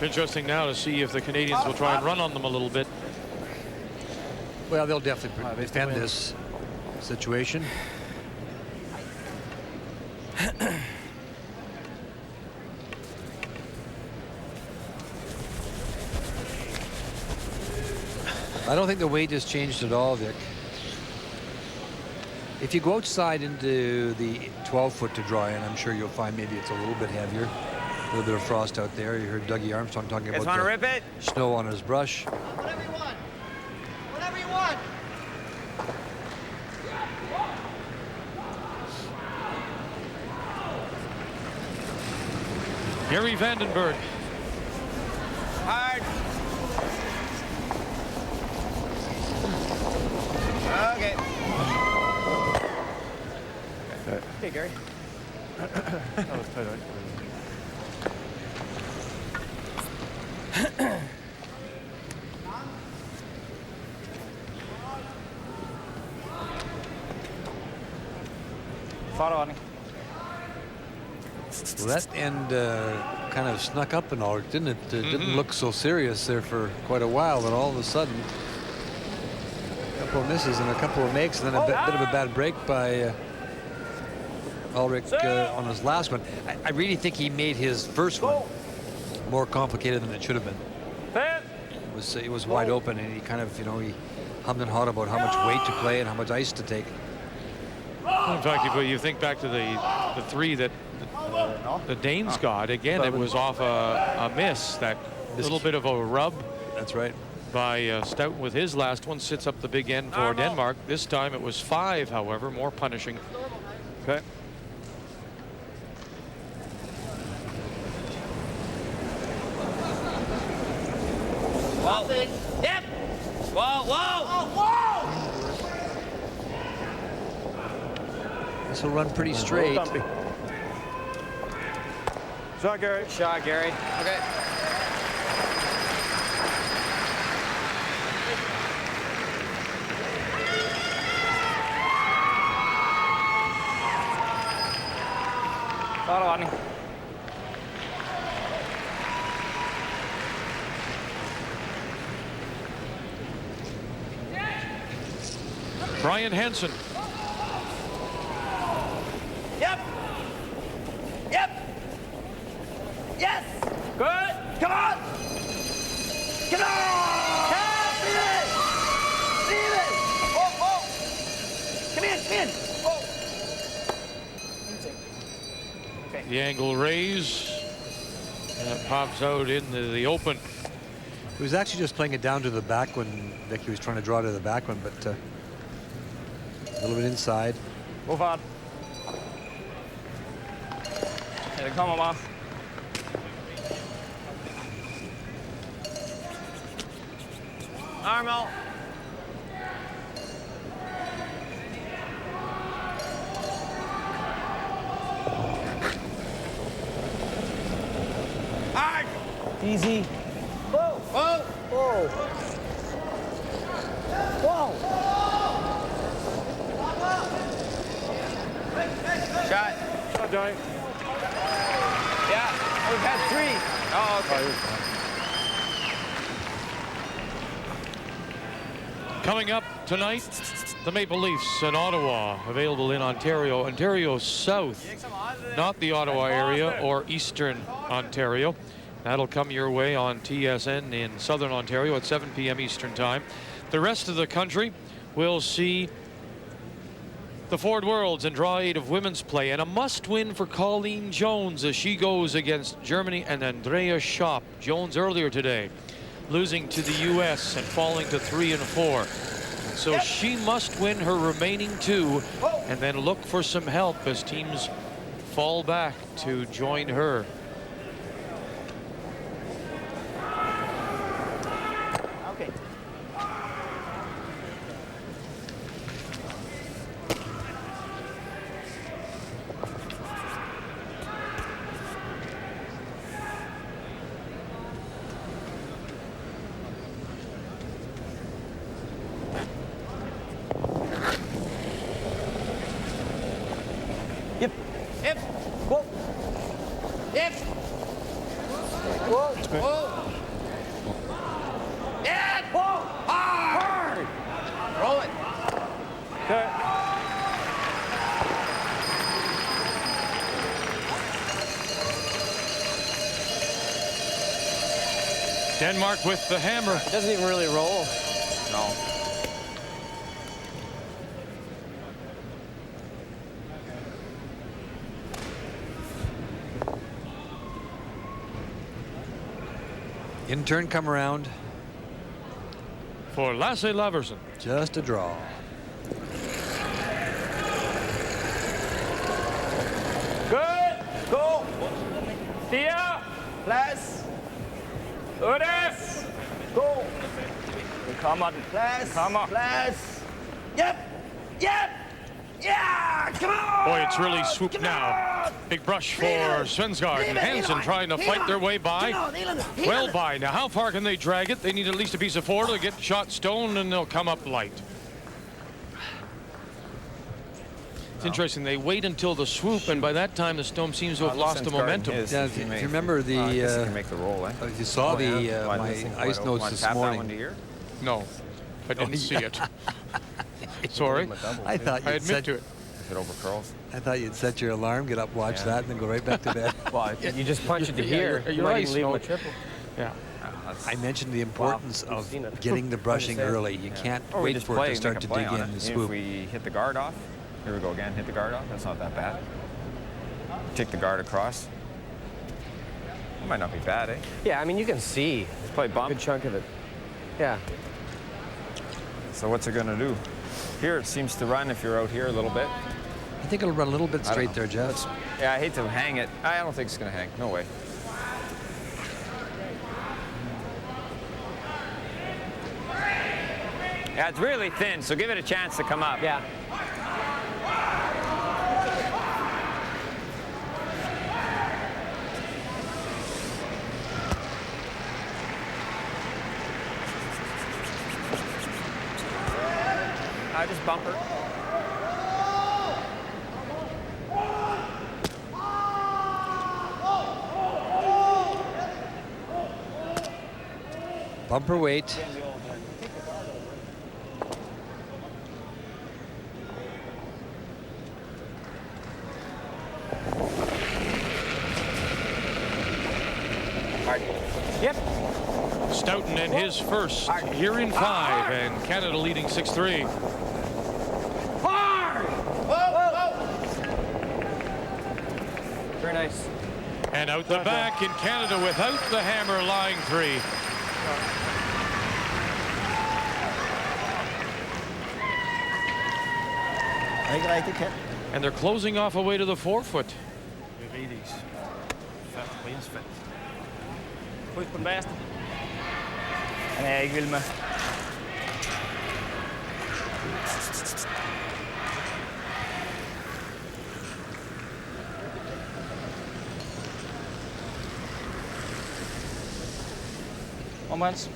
Interesting now to see if the Canadians will try and run on them a little bit. Well, they'll definitely defend this situation. I don't think the weight has changed at all, Vic. If you go outside into the 12-foot to draw in, I'm sure you'll find maybe it's a little bit heavier. A little bit of frost out there. You heard Dougie Armstrong talking about the snow on his brush. Whatever you want. Whatever you want. Gary Vandenberg. Hard. Okay. Hey, Gary. That was tight, right? Well, that end kind of snuck up and all, didn't it? It didn't look so serious there for quite a while, but all of a sudden, a couple of misses and a couple of makes, and then a bit of a bad break by Ulrich on his last one. I really think he made his first one more complicated than it should have been. It was wide open, and he kind of, you know, he hummed and hawed about how much weight to play and how much ice to take. In fact, if you think back to the three that the Danes got, again, it was off a miss, that little bit of a rub. That's right. By Stoughton with his last one, sits up the big end for Denmark. This time it was 5, however, more punishing. Okay. Whoa. Yep. Whoa, whoa. Oh, whoa. This will run pretty straight. Shot, Gary. Shot, Gary. Okay. Follow on. Brian Hansen. Yep. Yep. Yes. Good. Come on. Come on. Steven. Steven. Oh, oh. Come in, come in. Oh. Okay. The angle raise. And it pops out into the open. He was actually just playing it down to the back when Vicky was trying to draw to the back one, but a little bit inside. Move on. Here det kommer bare. Arm out. Hard. Easy. Whoa. Whoa. Whoa. Whoa. Shot. Shot, Johnny. Yeah, we've had 3. Oh, okay. Coming up tonight, the Maple Leafs in Ottawa, available in Ontario. Ontario South, not the Ottawa area or Eastern Ontario. That'll come your way on TSN in Southern Ontario at 7 p.m. Eastern Time. The rest of the country will see The Ford Worlds in draw 8 of women's play, and a must-win for Colleen Jones as she goes against Germany and Andrea Schopp. Jones earlier today losing to the U.S. and falling to 3 and 4. So she must win her remaining 2 and then look for some help as teams fall back to join her. Okay. Yep. Whoa. Yep. Whoa. Whoa. Yeah. Whoa. Hard. Roll it. Good. Denmark with the hammer. Doesn't even really roll. No. In turn come around. For Lasse Laversen. Just a draw. Good. Go. Fire. Plads. Uddes. Go. Kommer den. Plads. Kommer. Plads. Yep. Yep. Yeah. Come on. Boy, it's really swooped now. Big brush for Svensgaard and Hansen trying to fight their way by. Well by. Now, how far can they drag it? They need at least a piece of 4 to get shot stone, and they'll come up light. It's interesting. They wait until the swoop, and by that time, the stone seems to have lost the momentum. Yeah, if you remember the, I guess he can make the roll, eh? you saw the my ice notes this morning. No, I didn't see it. Sorry. I thought I you'd admit set, to it. If it over curls. I thought you'd set your alarm, get up, watch that, and then go right back to bed. Well, you just punch it to here. You're You right, might even leave Snow. him a triple. Yeah. I mentioned the importance Wow, of we've seen it. getting the brushing early. You can't Or we wait just for play, it to start make to a play dig on in it. and If swoop. we hit the guard off, here we go again, hit the guard off. That's not that bad. Take the guard across. It might not be bad, eh? Yeah, I mean, you can see Let's play a bump. good chunk of it. Yeah. So what's it gonna do? Here it seems to run if you're out here a little bit. I think it'll run a little bit I don't straight know. there, Jeff. Yeah, I hate to hang it. I don't think it's gonna hang. No way. Yeah, it's really thin, so give it a chance to come up. Yeah. Just bumper. Bumper weight. Yep. Stoughton in his first here in 5, and Canada leading 6-3. Hard. Whoa. Very nice. And out the back in Canada without the hammer, lying 3. Ikke rigtig kendt. And they're closing off away to the 4-foot. Kryds på den bagerste. Han er jeg ikke vild med. Omvendt.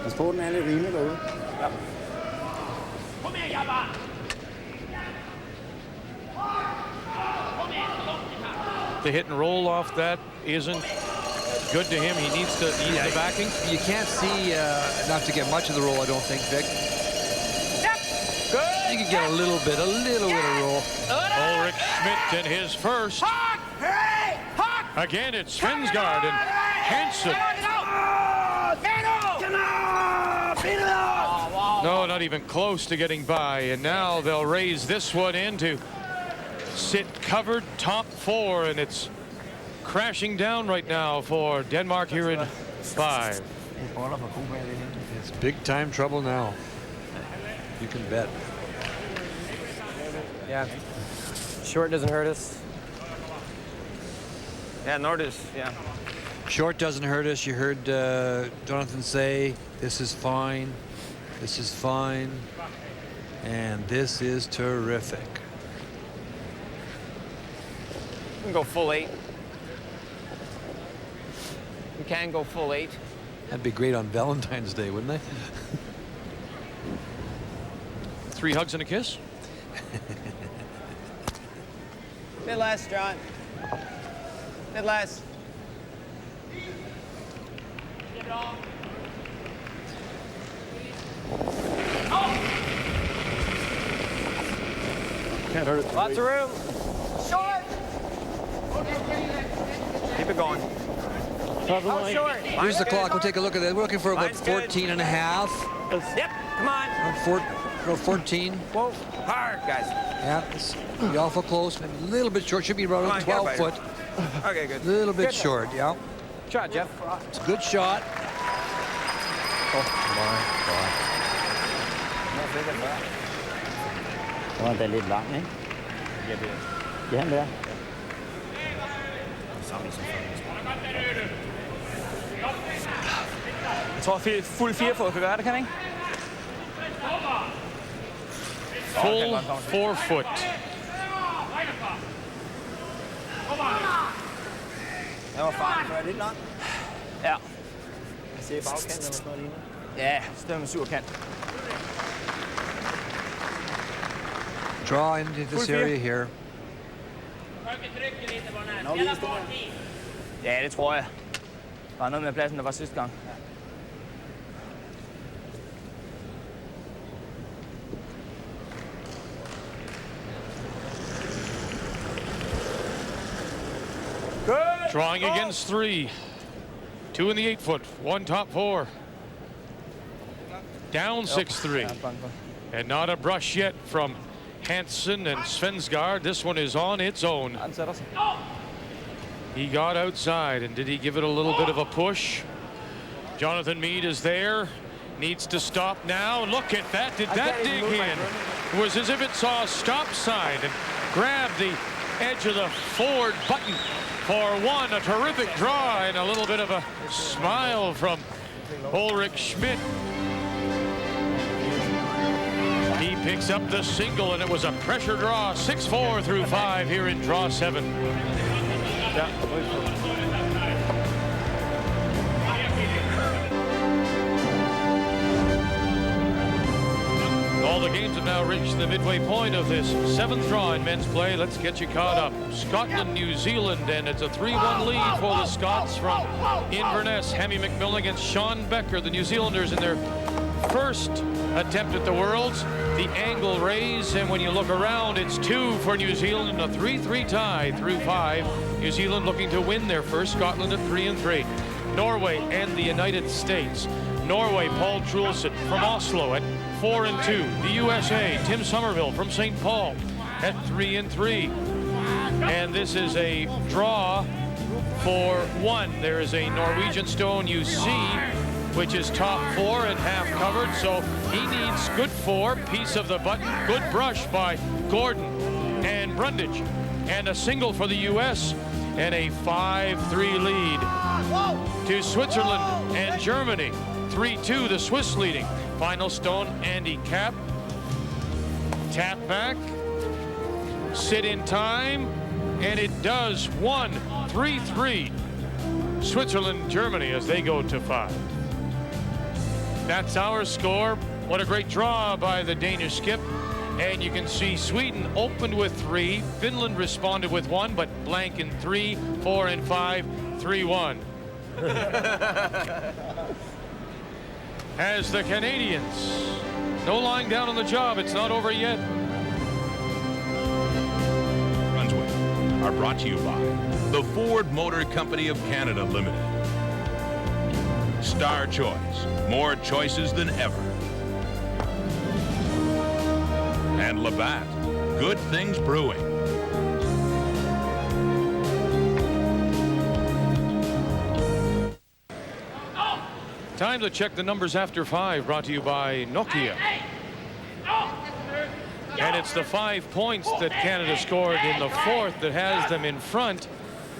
Pas på, den er lidt rimelig derude. Ja. Kom her, Jabba. The hit and roll off that isn't good to him. He needs to ease the backing. You can't see not to get much of the roll, I don't think, Vic. Good. You can get a little bit of roll. Ulrich Schmidt in his first. Again, it's Svensgaard and Hansen. No, not even close to getting by. And now they'll raise this one in to sit covered top 4, and it's crashing down right now for Denmark here in 5. It's big time trouble now. You can bet. Yeah. Short doesn't hurt us. Yeah, Nordis, yeah. Short doesn't hurt us. You heard Jonathan say, this is fine, this is fine, and this is terrific. We can go full 8. We can go full 8. That'd be great on Valentine's Day, wouldn't it? 3 hugs and a kiss. Bit less, John. Bit less. Can't hurt it. Lots of room. Short. Keep it going. Oh, short. Here's the clock. We'll take a look at that. We're looking for about Mine's good. 14 and a half. Yep, come on. 14. Whoa, hard, guys. Yeah, it's be awful close. Maybe a little bit short. Should be Come around on, 12 get foot. it, Okay, good. A little bit Good. short, yeah. Shot, Jeff. It's a good shot. Nå er det lidt lang, ikke? Ja, han der. Jeg tror, fuld 4 fod kan gøre det, kan det ikke? Full 4 foot. Det var farligt før, lidt langt. Ja. Jeg ser bagkanten eller sådan noget lignende. Ja, stemmer med 7 kant. Draw into this area here. Nå, vi er store. Ja, det tror jeg. Der er noget med pladsen, der var sidste gang. Drawing against 3. 2 in the 8 foot. 1 top 4. Down 6-3. And not a brush yet from Hansen and Svensgaard. This one is on its own. Han sætter sig. He got outside, and did he give it a little bit of a push? Jonathan Meade is there. Needs to stop now. Look at that. Did that dig in? It was as if it saw a stop sign and grabbed the edge of the forward button for one. A terrific draw and a little bit of a smile from Ulrich Schmidt. He picks up the single, and it was a pressure draw. 6-4 through 5 here in draw 7. All the games have now reached the midway point of this 7th draw in men's play. Let's get you caught up. Scotland, New Zealand, and it's a 3-1 lead for the Scots from Inverness. Hemi McMillan against Sean Becker. The New Zealanders in their first attempt at the Worlds. The angle raise, and when you look around, it's 2 for New Zealand and a 3-3 tie through 5. New Zealand looking to win their first. Scotland at 3-3. Norway and the United States. Norway, Paul Trulsen from Oslo at 4-2. The USA, Tim Somerville from St. Paul at 3-3. And this is a draw for 1. There is a Norwegian stone you see, which is top 4 and half covered, so he needs good 4, piece of the button, good brush by Gordon and Brundage, and a single for the U.S., and a 5-3 lead to Switzerland and Germany. 3-2, the Swiss leading. Final stone, Andy Capp. Tap back, sit in time, and it does 1-3-3. Switzerland, Germany as they go to 5. That's our score. What a great draw by the Danish skip. And you can see Sweden opened with 3. Finland responded with 1, but blank in 3, 4, and 5, 3-1. As the Canadians, no lying down on the job. It's not over yet. Brunswick are brought to you by the Ford Motor Company of Canada Limited. Star Choice, more choices than ever. and Labatt. Good things brewing. Time to check the numbers after 5, brought to you by Nokia. And it's the 5 points that Canada scored in the 4th that has them in front.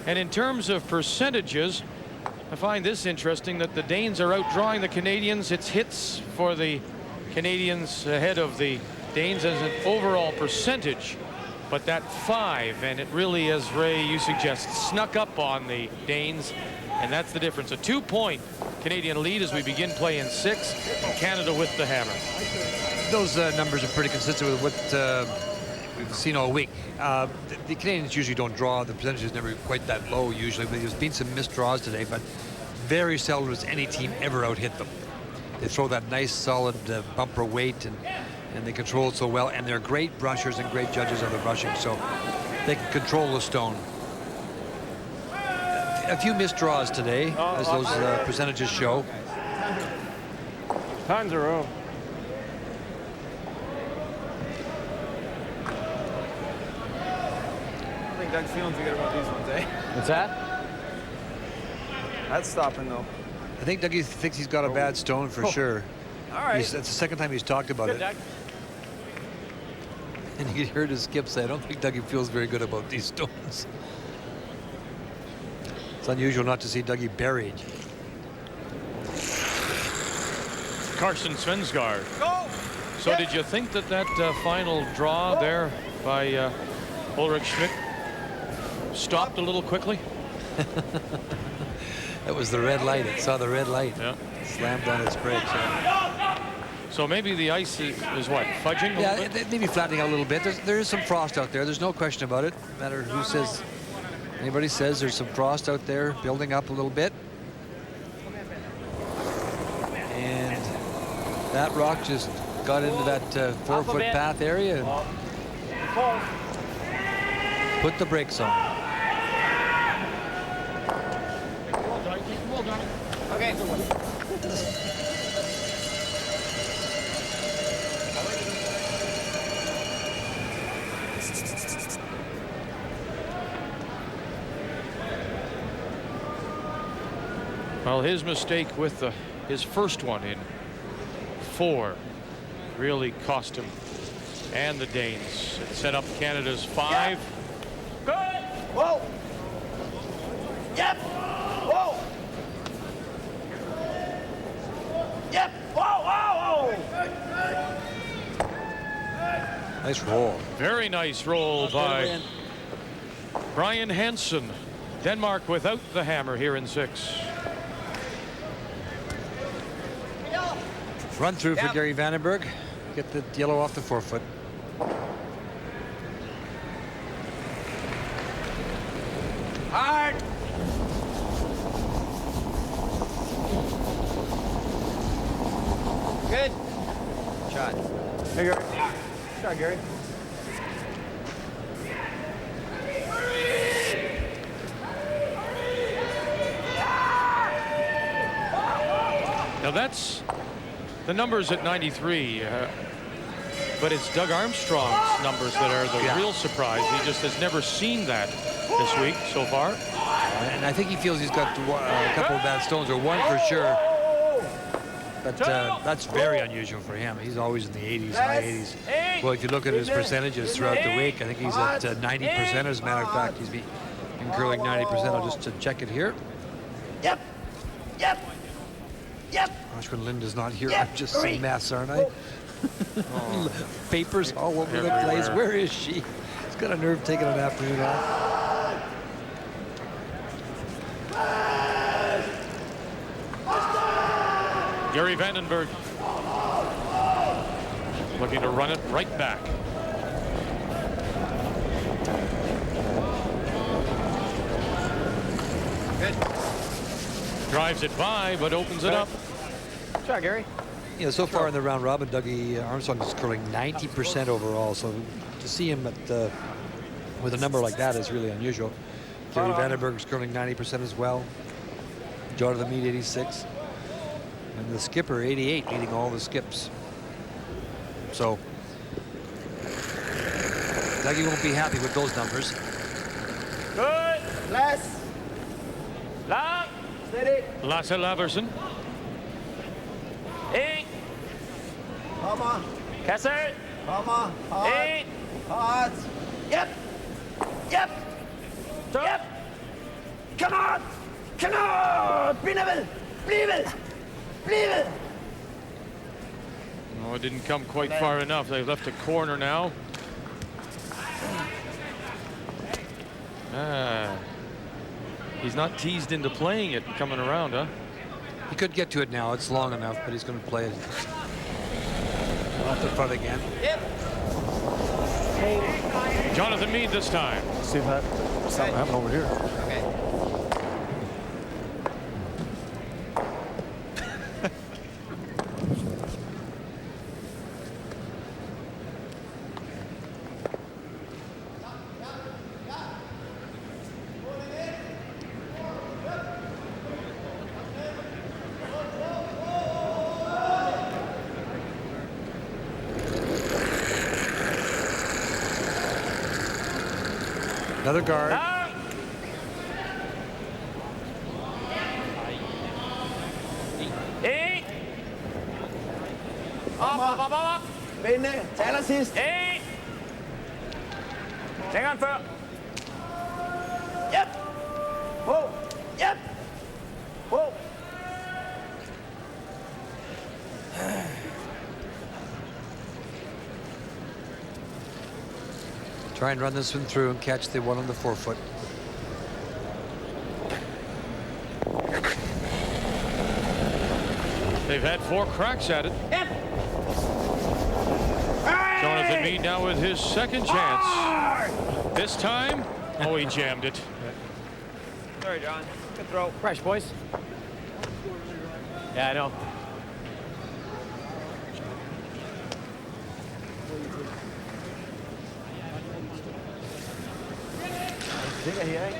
And in terms of percentages, I find this interesting that the Danes are outdrawing the Canadians. It's hits for the Canadians ahead of the Danes as an overall percentage. But that 5, and it really, as Ray, you suggest, snuck up on the Danes. And that's the difference. A 2-point Canadian lead as we begin play in 6. And Canada with the hammer. Those numbers are pretty consistent with what we've seen all week. The Canadians usually don't draw. The percentage is never quite that low usually. But there's been some missed draws today, but very seldom does any team ever out-hit them. They throw that nice, solid bumper weight, and they control it so well. And they're great brushers and great judges of the brushing, so they can control the stone. A few missed draws today, as those percentages show. Tons of room. I think Doug's feeling too good about these ones, eh? What's that? That's stopping though. I think Dougie thinks he's got a bad stone for sure. All right. That's the second time he's talked about it. Doug. And you heard his skip say, I don't think Dougie feels very good about these stones. It's unusual not to see Dougie buried. Carson Svensgaard. So did you think that that final draw there by Ulrich Schmidt stopped a little quickly? That was the red light. It saw the red light. Yeah. Slammed on its brakes. So maybe the ice is what, fudging a little bit? Maybe flattening out a little bit. There is some frost out there. There's no question about it. No matter who says, anybody says there's some frost out there building up a little bit. And that rock just got into that 4-foot path area and put the brakes on. Okay. Well, his mistake with his first one in 4 really cost him and the Danes. It set up Canada's 5. Good. Whoa. Yep. Whoa. Yep. Whoa, whoa, whoa. Nice roll. Very nice roll by Brian Hansen. Denmark without the hammer here in 6. Run through for Gary Vandenberg. Get the yellow off the 4-foot. Hard. Good. Shot. Hey, Gary. Shot, Gary. Now that's the numbers at 93, but it's Doug Armstrong's numbers that are the real surprise. He just has never seen that this week so far. And I think he feels he's got a couple of bad stones, or one for sure. But that's very unusual for him. He's always in the 80s, high 80s. Well, if you look at his percentages throughout the week, I think he's at 90%. As a matter of fact, he's been curling 90%. I'll just check it here. Yep. Yep. Yep. Gosh, when Linda's not here, I'm just a mess, aren't I? Papers all over the place. Where is she? He's got a nerve taking an afternoon off. Gary Vandenberg looking to run it right back. Good. Drives it by, but opens it up. Shot, Gary. You know, so far in the round robin, Dougie Armstrong is curling 90% overall. So to see him at with a number like that is really unusual. Gary Vandenberg is curling 90% as well. Joe to the Meade 86. And the skipper 88, leading all the skips. So Dougie won't be happy with those numbers. Good. Less. Long. Steady. Lasse Laversen. In. Kom on. Kasser. Kom on. Hard. In. Hard. Yep. Yep. Yep. Come on. Come on. Blivel. Blivel. Blivel. Oh, it didn't come quite far enough. They've left a corner now. He's not teased into playing it and coming around, huh? He could get to it now. It's long enough, but he's going to play it off the front again. Yep. Jonathan Meade this time. See if that something happened over here. Okay. Another guard. In. Op. Vinde. Til allersidst. In. Længere end før. Yep. På. Yep. På. Try and run this one through and catch the one on the forefoot. They've had 4 cracks at it. Yep. Jonathan Meade now with his second chance. This time, oh, he jammed it. Sorry, John. Good throw. Fresh, boys. Yeah, I know. Ligger her, ikke?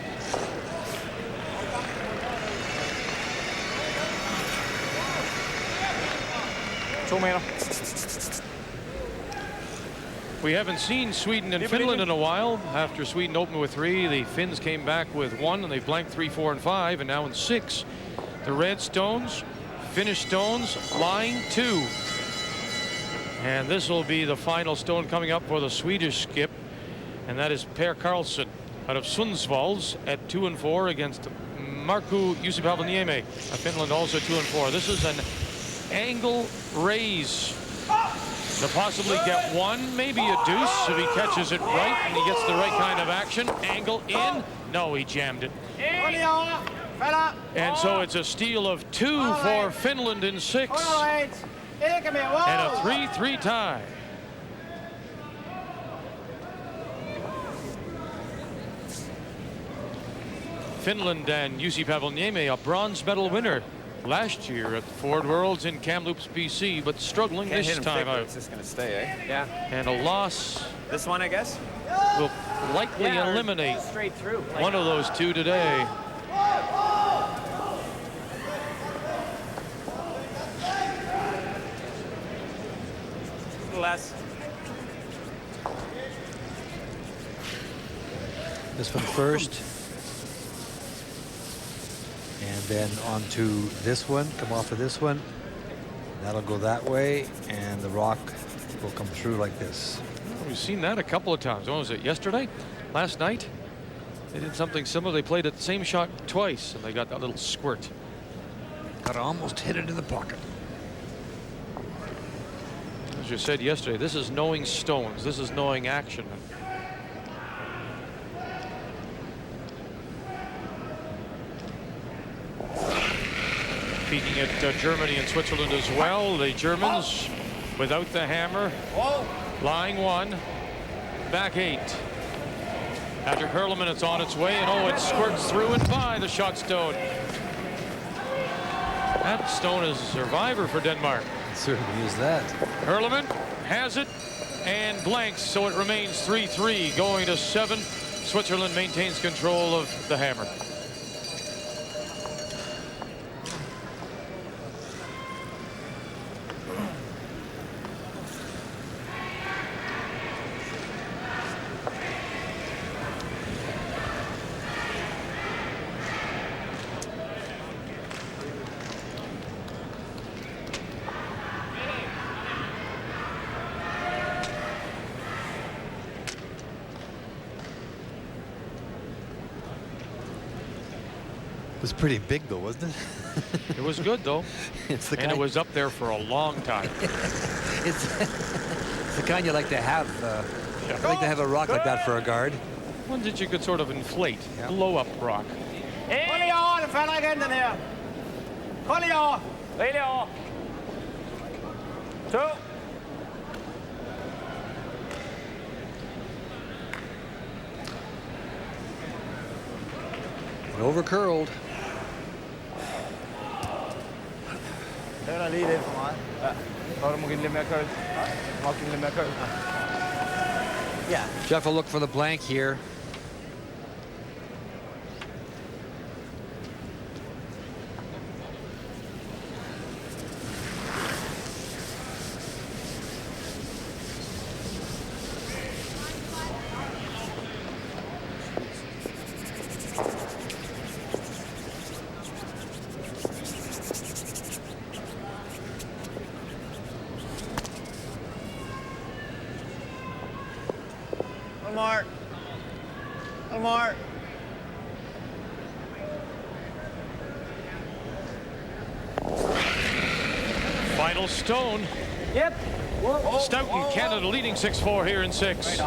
We haven't seen Sweden and Finland in a while. After Sweden opened with 3, the Finns came back with 1, and they blanked 3, 4, and 5, and now in 6. The Red Stones, Finnish Stones, lying 2. And this will be the final stone coming up for the Swedish skip, and that is Per Karlsson out of Sundsvalls at 2 and 4 against Markku Jussi-Pavoniemi of Finland, also 2 and 4. This is an angle raise to possibly get 1, maybe a deuce if he catches it right and he gets the right kind of action. Angle in. No, he jammed it. And so it's a steal of 2 for Finland in 6 and a 3-3 tie. Finland and Jussi-Pavoniemi, a bronze medal winner last year at the Ford Worlds in Kamloops, BC, but struggling Can't this hit him time thick, but out. it's just going to stay, eh? Yeah. And a loss This one, I guess? will likely Yeah, or eliminate straight through. Like, one of those 2 today. less. This one first. And then onto this one, come off of this one. That'll go that way, and the rock will come through like this. We've seen that a couple of times. When was it? Yesterday? Last night? They did something similar. They played at the same shot twice, and they got that little squirt. Got to almost hit it in the pocket. As you said yesterday, this is knowing stones. This is knowing action. Peeking at Germany and Switzerland as well. The Germans without the hammer. Lying 1. Back 8. After Hurliman, it's on its way, and oh, it squirts through and by the shot stone. That stone is a survivor for Denmark. It certainly is that. Hurliman has it and blanks, so it remains 3-3 going to 7. Switzerland maintains control of the hammer. It was pretty big, though, wasn't it? It was good, though. It's the and kind, it was up there for a long time. it's the kind you like to have. I like to have a rock like that for a guard. One that you could sort of inflate, blow up rock. Hold lige over, det falder igen, den her. Hold lige over. Rigtig over. 2. Over curled. Det er der lige lidt for meget. Ja. Så er der måske lidt mere køl. Måske lidt mere køl. Ja. Jeff will look for the blank here. Mark. Mark. Final stone. Yep. Stoughton, Canada leading 6-4 here in 6.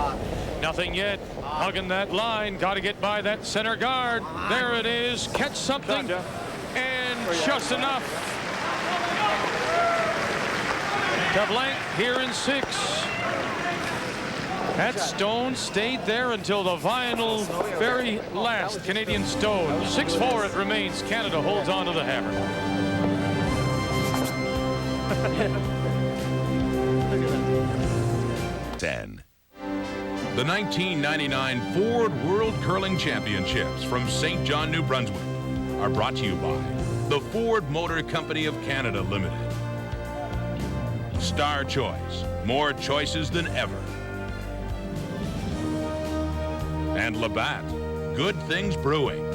Nothing yet. Hugging that line. Got to get by that center guard. There it is. Catch something. And just enough. To blank here in 6. That stone stayed there until the final, very last Canadian stone. 6-4 it remains. Canada holds on to the hammer. 10. The 1999 Ford World Curling Championships from St. John, New Brunswick are brought to you by the Ford Motor Company of Canada Limited. Star Choice, more choices than ever. And Labatt, good things brewing.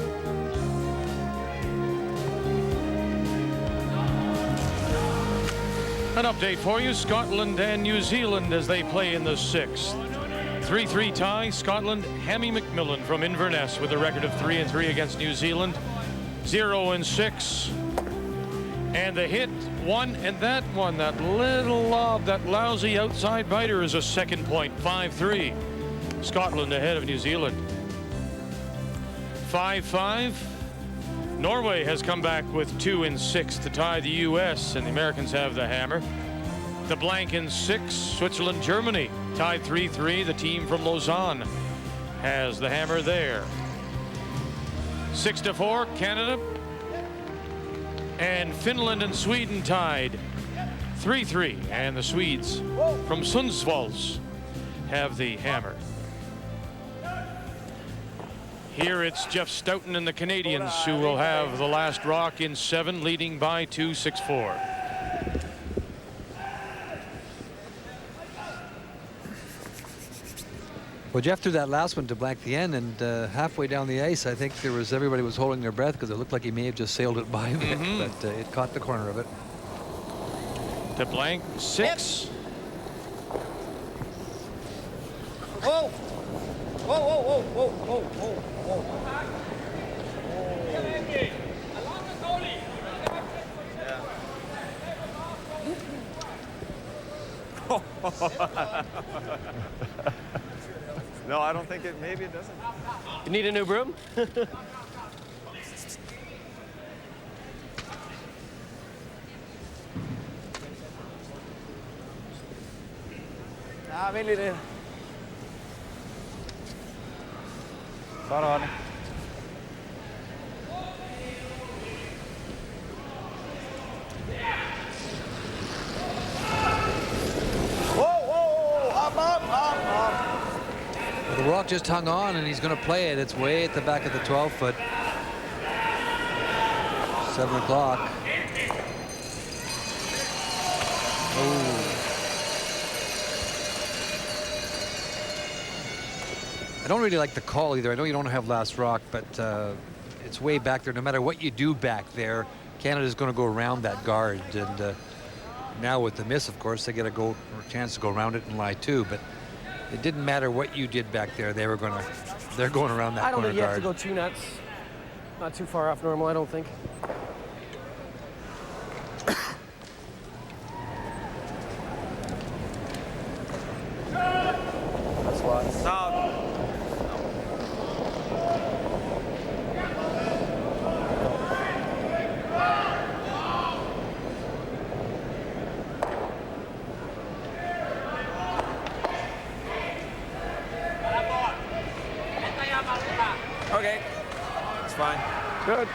An update for you, Scotland and New Zealand as they play in the 6th. 3-3 tie, Scotland, Hammy McMillan from Inverness with a record of 3-3 against New Zealand. 0-6. And the hit, one, and that one, that little lob, that lousy outside biter is a second point, 5-3. Scotland ahead of New Zealand. 5-5. Norway has come back with 2 in 6 to tie the U.S., and the Americans have the hammer. The blank in 6, Switzerland, Germany, tied 3-3. The team from Lausanne has the hammer there. 6-4, Canada. And Finland and Sweden tied 3-3. And the Swedes from Sundsvalls have the hammer. Here it's Jeff Stoughton and the Canadians who will have the last rock in 7, leading by 2, 6-4. Well, Jeff threw that last one to blank the end, and halfway down the ice, I think everybody was holding their breath because it looked like he may have just sailed it by him, but it caught the corner of it. To blank 6. Whoa! Whoa, whoa, whoa, whoa, whoa, whoa, whoa. No, I don't think it, maybe it doesn't. You need a new broom? Ja, vent lige det. Sådan. The rock just hung on, and he's going to play it. It's way at the back of the 12-foot. 7 o'clock. Oh. I don't really like the call either. I know you don't have last rock, but it's way back there. No matter what you do back there, Canada's going to go around that guard. And now with the miss, of course, they get a chance to go around it and lie too. But it didn't matter what you did back there. They're going around that corner guard. I don't think you have to go too nuts. Not too far off normal, I don't think. That's one. South. Okay. It's fine. Good.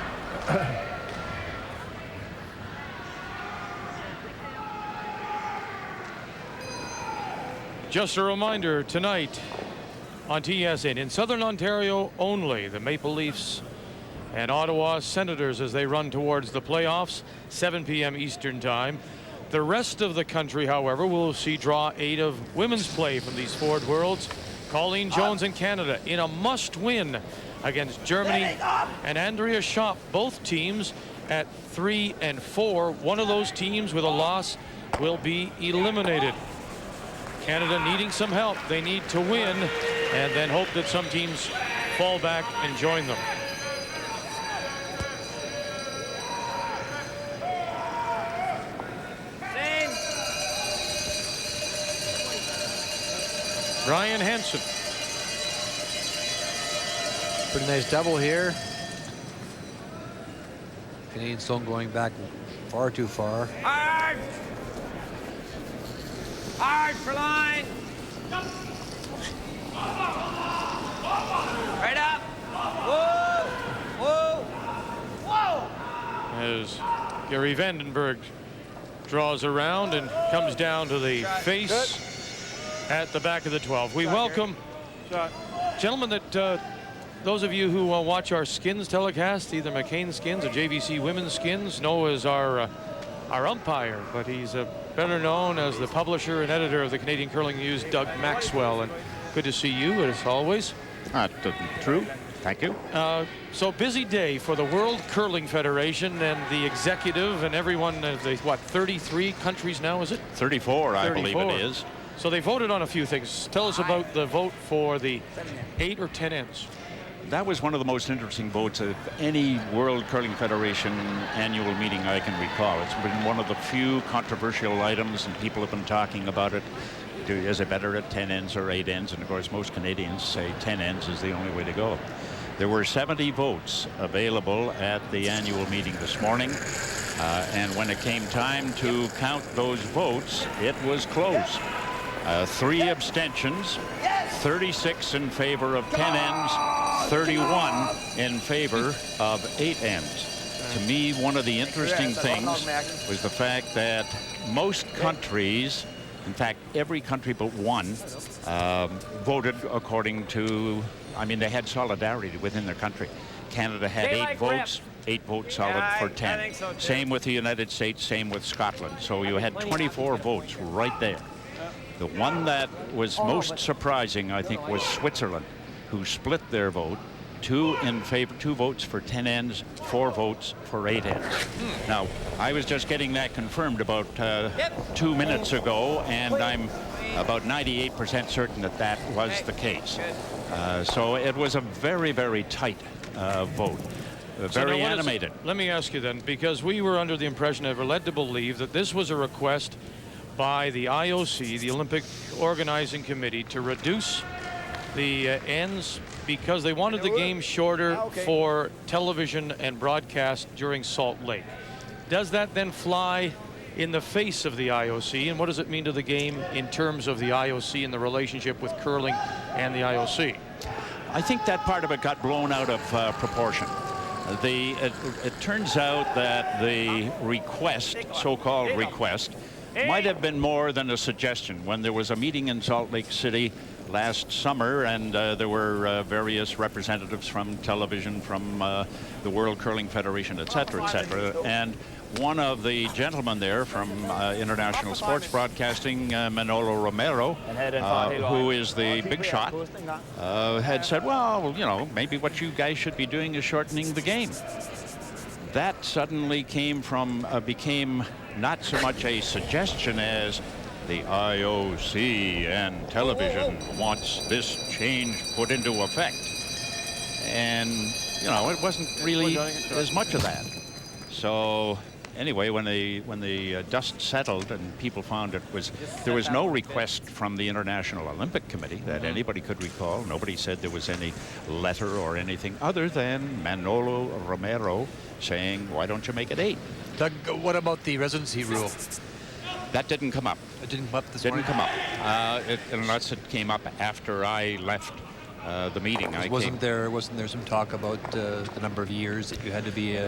Just a reminder, tonight on TSN, in Southern Ontario only, the Maple Leafs and Ottawa Senators as they run towards the playoffs, 7 p.m. Eastern Time. The rest of the country, however, will see draw 8 of women's play from these Ford Worlds. Colleen Jones in Canada in a must-win against Germany, and Andrea Schopp, both teams at 3 and 4. One of those teams with a loss will be eliminated. Canada needing some help. They need to win and then hope that some teams fall back and join them. Ryan Hansen. Pretty nice double here. Canadian Stone going back far too far. Hard! Hard for line! Right up! Whoa! Whoa! Whoa! As Gary Vandenberg draws around and comes down to the face at the back of the 12. We welcome, gentlemen, that those of you who watch our skins telecast, either McCain skins or JVC women's skins, know as our umpire, but he's better known as the publisher and editor of the Canadian Curling News, Doug Maxwell. And good to see you, as always. True. Thank you. So busy day for the World Curling Federation and the executive and everyone. What, 33 countries now, is it? 34, I believe it is. So they voted on a few things. Tell us about the vote for the 8 or 10 ends. That was one of the most interesting votes of any World Curling Federation annual meeting I can recall. It's been one of the few controversial items, and people have been talking about it. Is it better at 10 ends or 8 ends? And of course, most Canadians say 10 ends is the only way to go. There were 70 votes available at the annual meeting this morning. And when it came time to count those votes, it was close. 3 abstentions, 36 in favor of 10 ends, 31 in favor of 8 ends. To me, one of the interesting things was the fact that most countries, in fact, every country but one, voted according to, I mean, they had solidarity within their country. Canada had 8 votes, 8 votes solid for 10. Same with the United States, same with Scotland. So you had 24 votes right there. The one that was most surprising, I think, was Switzerland, who split their vote. 2 in favor, 2 votes for 10 ends, 4 votes for 8 ends. Now, I was just getting that confirmed about 2 minutes ago, and I'm about 98% certain that that was the case. So it was a very, very tight vote. Very animated. Let me ask you then, because we were under the impression, and were led to believe, that this was a request by the IOC, the Olympic Organizing Committee, to reduce the ends because they wanted the game shorter for television and broadcast during Salt Lake. Does that then fly in the face of the IOC, and what does it mean to the game in terms of the IOC and the relationship with curling and the IOC? I think that part of it got blown out of proportion. It turns out that the request, so-called request, might have been more than a suggestion. When there was a meeting in Salt Lake City last summer, and there were various representatives from television, from the World Curling Federation, et cetera, and one of the gentlemen there from International Sports Broadcasting, Manolo Romero, who is the big shot, had said, well, you know, maybe what you guys should be doing is shortening the game. That suddenly became not so much a suggestion as the IOC and television wants this change put into effect. And you know, it wasn't really as much of that. So anyway, when the dust settled and people found there was no request from the International Olympic Committee that anybody could recall. Nobody said there was any letter or anything other than Manolo Romero saying, why don't you make it 8? Doug, what about the residency rule? That didn't come up. It didn't come up this Didn't morning? come up, unless it came up after I left the meeting. Wasn't there some talk about the number of years that you had to be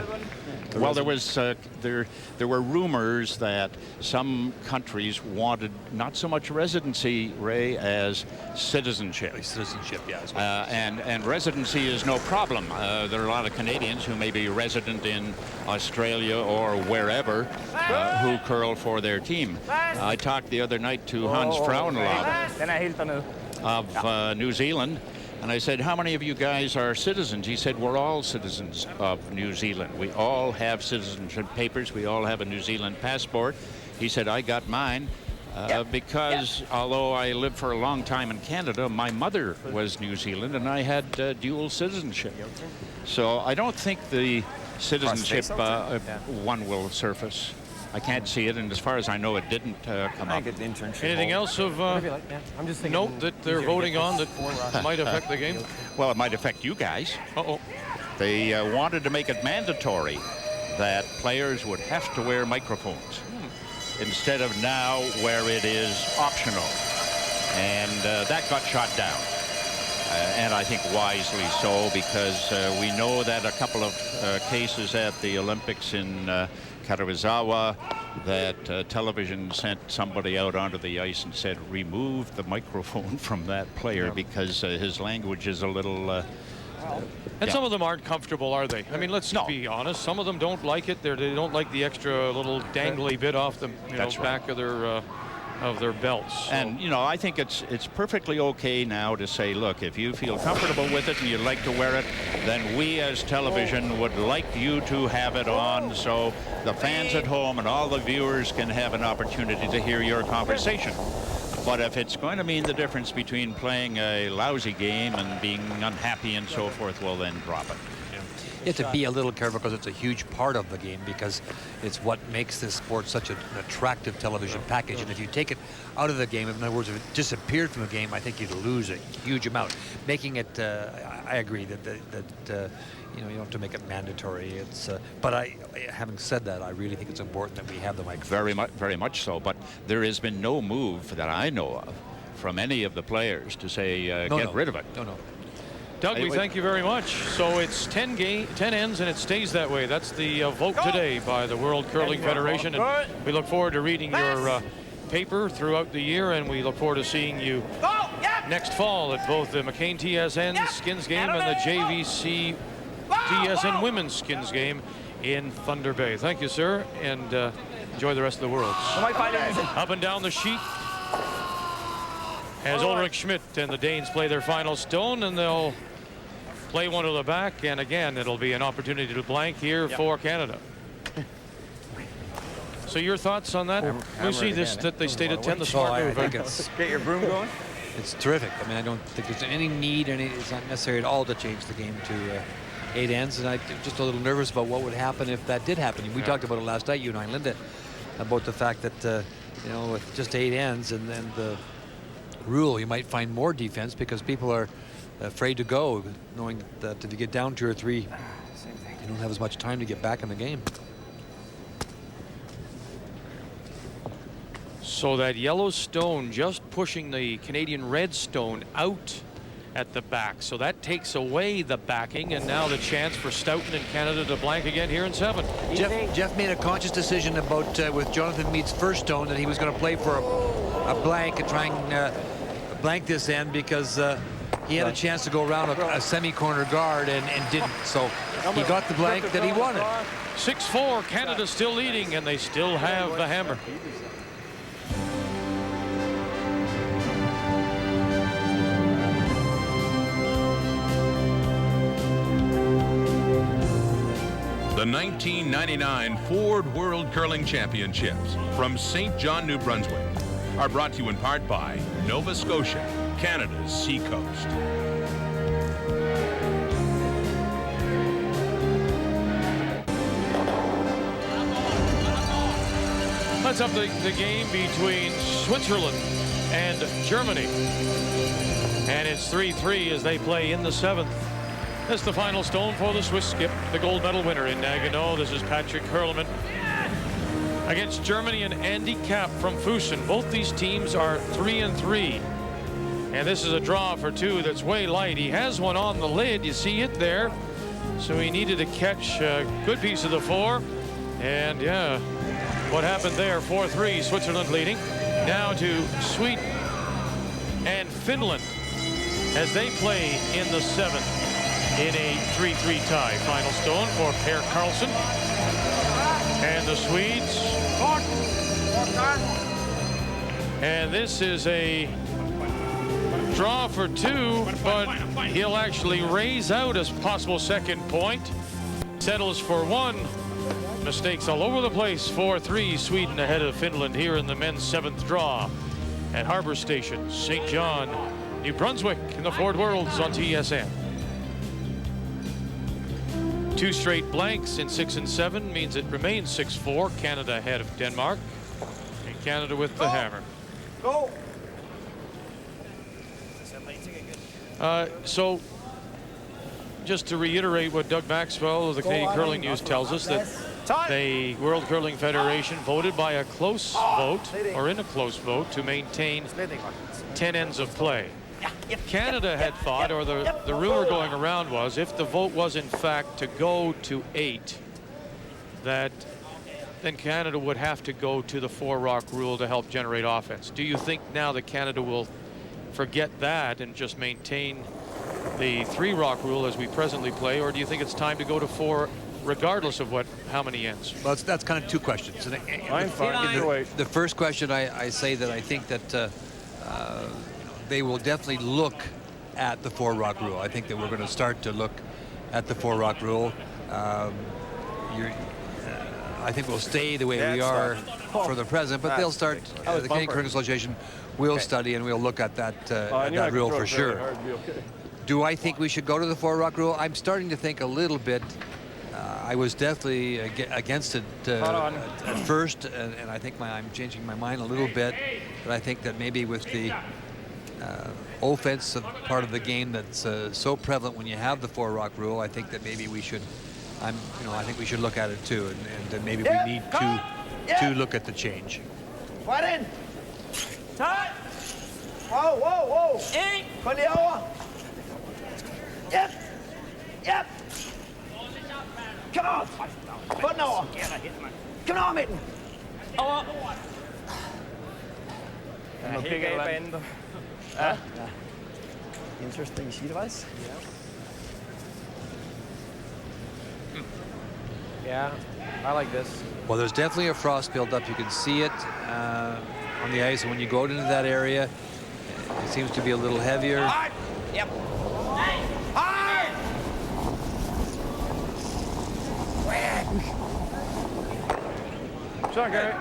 well, there was there were rumors that some countries wanted not so much residency, Ray, as citizenship. Citizenship, yeah. And residency is no problem. There are a lot of Canadians who may be resident in Australia or wherever who curl for their team. I talked the other night to Hans Frauenlaub of New Zealand. And I said, how many of you guys are citizens? He said, we're all citizens of New Zealand. We all have citizenship papers. We all have a New Zealand passport. He said, I got mine because although I lived for a long time in Canada, my mother was New Zealand and I had dual citizenship. So I don't think the citizenship one will surface. I can't see it, and as far as I know, it didn't come up. Anything else of note that they're voting on that might affect the game? Well, it might affect you guys. Uh-oh. They wanted to make it mandatory that players would have to wear microphones instead of now where it is optional. And that got shot down. And I think wisely so, because we know that a couple of cases at the Olympics in Karawazawa, that television sent somebody out onto the ice and said, remove the microphone from that player because his language is a little... and some of them aren't comfortable, are they? I mean, let's be honest. Some of them don't like it. They don't like the extra little dangly bit off the back of their belts. So. And, you know, I think it's perfectly okay now to say, look, if you feel comfortable with it and you'd like to wear it, then we as television would like you to have it on so the fans at home and all the viewers can have an opportunity to hear your conversation. But if it's going to mean the difference between playing a lousy game and being unhappy and so forth, well, then drop it. You have to be a little careful because it's a huge part of the game, because it's what makes this sport such an attractive television package. And if you take it out of the game, in other words, if it disappeared from the game, I think you'd lose a huge amount. Making it, I agree that you know, you don't have to make it mandatory. It's, but having said that, I really think it's important that we have the microphone. Very much so. But there has been no move that I know of from any of the players to say get rid of it. No. Doug, we thank you very much. So it's 10 ends, and it stays that way. That's the vote today by the World Curling Federation. And we look forward to reading your paper throughout the year, and we look forward to seeing you next fall at both the McCain TSN Skins game and the JVC TSN Women's Skins game in Thunder Bay. Thank you, sir, and enjoy the rest of the Worlds. Up and down the sheet as Ulrich Schmidt and the Danes play their final stone, and they'll play one to the back, and again it'll be an opportunity to blank here for Canada. So your thoughts on that? We see this that they stayed at 10, the smart move. I think it's, Get your broom going. It's terrific. I mean, I don't think there's any need, it's not necessary at all to change the game to 8 ends, and I'm just a little nervous about what would happen if that did happen. We talked about it last night, you and I, Linda, about the fact that you know, with just 8 ends and then the rule, you might find more defense because people are afraid to go, knowing that if you get down 2 or 3, you don't have as much time to get back in the game. So that yellow stone just pushing the Canadian red stone out at the back. So that takes away the backing, and now the chance for Stoughton and Canada to blank again here in 7. Jeff made a conscious decision about with Jonathan Meade's first stone that he was going to play for a blank and try and blank this end because he had a chance to go around a semi-corner guard and didn't. So he got the blank that he wanted. 6-4, Canada still leading, and they still have the hammer. The 1999 Ford World Curling Championships from St. John, New Brunswick are brought to you in part by Nova Scotia, Canada's seacoast. sets up the game between Switzerland and Germany. And it's 3-3 as they play in the 7th. That's the final stone for the Swiss skip, the gold medal winner in Nagano. This is Patrick Hurliman against Germany and Andy Kapp from Fussen. Both these teams are 3-3. And this is a draw for 2 that's way light. He has one on the lid. You see it there. So he needed to catch a good piece of the 4. And yeah, what happened there? 4-3, Switzerland leading. Now to Sweden and Finland as they play in the 7th in a 3-3 tie. Final stone for Per Carlson and the Swedes. And this is a draw for 2, but he'll actually raise out a possible second point. Settles for 1. Mistakes all over the place. 4-3, Sweden ahead of Finland here in the men's 7th draw at Harbor Station, St. John, New Brunswick in the Ford Worlds on TSN. 2 straight blanks in 6 and 7 means it remains 6-4. Canada ahead of Denmark, and Canada with the hammer. Go. So, just to reiterate what Doug Maxwell of the Canadian Curling News tells us, that the World Curling Federation voted by a close vote, or in a close vote, to maintain 10 ends of play. Canada had thought, or the rumor going around was, if the vote was in fact to go to 8, that then Canada would have to go to the 4-rock rule to help generate offense. Do you think now that Canada will forget that and just maintain the 3-rock rule as we presently play, or do you think it's time to go to 4 regardless of how many ends? Well, that's kind of 2 questions. The first question, I say that I think that they will definitely look at the 4-rock rule. I think that we're going to start to look at the 4-rock rule. I think we'll stay the way we are for the present, but they'll start, the Canadian Curling Association will study and we'll look at that rule for sure. Do I think we should go to the 4-rock rule? I'm starting to think a little bit. I was definitely against it at first, and I think I'm changing my mind a little bit. But I think that maybe with the offensive part of the game that's so prevalent when you have the 4-rock rule, I think that maybe we should. I think we should look at it too, and maybe we need to look at the change. Right in. Tight. Whoa, whoa, whoa. Put it over. Yep. Yep. Come on. Put it over. Come on, Mitten. Over. Interesting sheet ice. Yeah, I like this. Well, there's definitely a frost buildup. You can see it on the ice, and when you go out into that area, it seems to be a little heavier. Hard. Yep. Hard. Sure, Gary.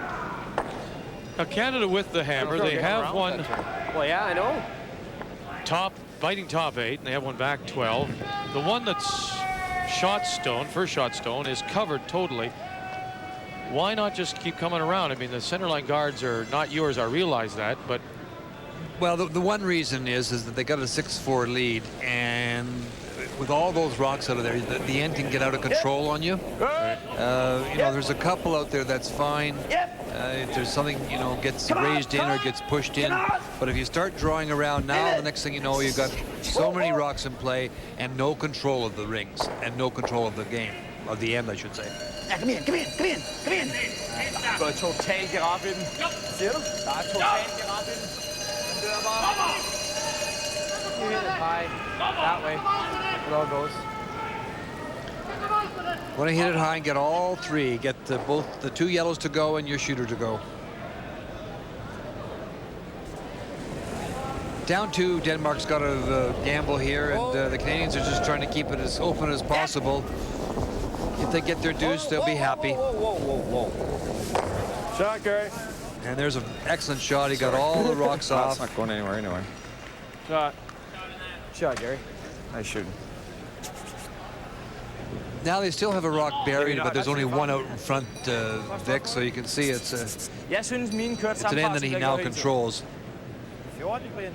Now, Canada with the hammer, they have one. Well, yeah, I know. Biting top 8, and they have one back 12. The one that's first shot stone, is covered totally. Why not just keep coming around? I mean, the centerline guards are not yours, I realize that, but... Well, the one reason is that they got a 6-4 lead, and with all those rocks out of there, the end can get out of control on you. There's a couple out there that's fine. If there's something, gets raised in or gets pushed in. But if you start drawing around now, the next thing you know, you've got so many rocks in play and no control of the rings and no control of the game, of the end, I should say. Kom igen, kom igen, kom igen, kom igen. Der er totalt gerap i den. Siger du? Der er totalt gerap i den. Den dør bare. You hit it high. That way. It all goes. Want to hit it high and get all 3. Get both the 2 yellows to go and your shooter to go. Down 2, Denmark's got to gamble here, and the Canadians are just trying to keep it as open as possible. If they get their deuce, they'll be happy. Shot, Gary. And there's an excellent shot. He got all the rocks off. It's not going anywhere anyway. Shot. Shot, Gary. Nice shooting. Now they still have a rock buried, but there's only one out in front, Vic, so you can see it's an end that he now controls. 14, Brian.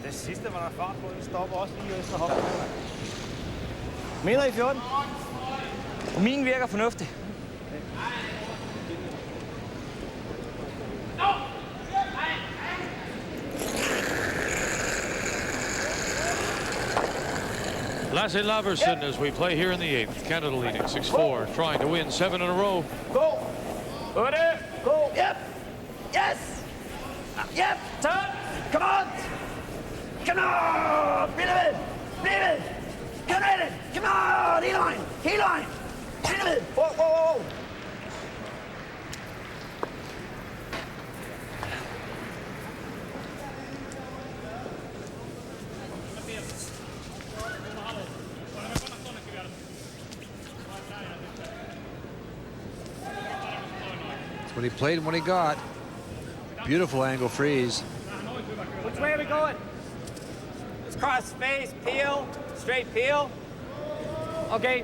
Det sidste var der fart på, den stopper også lige efter hop. Mener I 14? Min virker fornuftig. Lasse Laversen as we play here in the 8th. Canada leading 6-4, trying to win 7 in a row. Go! Ready? Go! Yep. Yes. Yep. Turn! Come on. Come on. Beat it. Beat it. Come on. Come on. E-line. E-line. Beat it. Whoa, whoa, whoa! That's what he played and what he got. Beautiful angle freeze. Which way are we going? Let's cross face, peel, straight peel. Okay.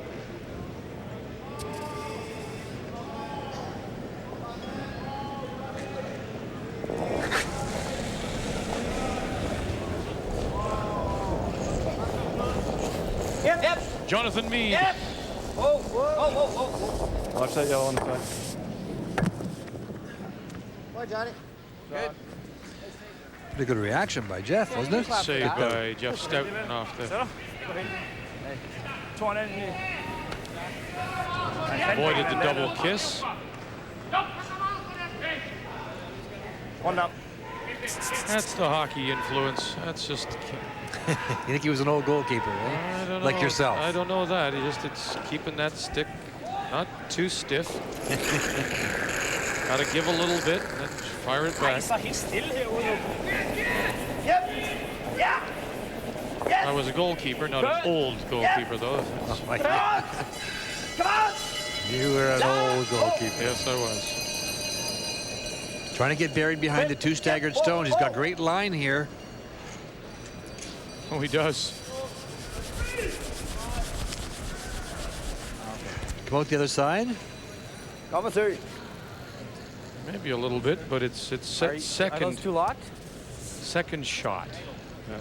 Yep, yep. Jonathan Meade. Yep. Whoa, whoa, whoa, whoa, whoa. Watch that yellow on the side. Boy, Johnny. Good. Pretty good reaction by Jeff, wasn't it? Saved by Jeff Stoughton off the... Avoided the double kiss. One up. That's the hockey influence. That's just... You think he was an old goalkeeper, I eh? don't Like know. yourself. I don't know that. It's keeping that stick not too stiff. Got to give a little bit and then fire it back. Yep. Yeah. Yes. I was a goalkeeper, not an old goalkeeper, though. Oh my Come on. Come on. You were an old goalkeeper. Yes, I was. Trying to get buried behind the two staggered stones. He's got great line here. Oh, he does. Come out the other side. Come through. Maybe a little bit, but it's set Are those second. two locked? Second shot. Yeah.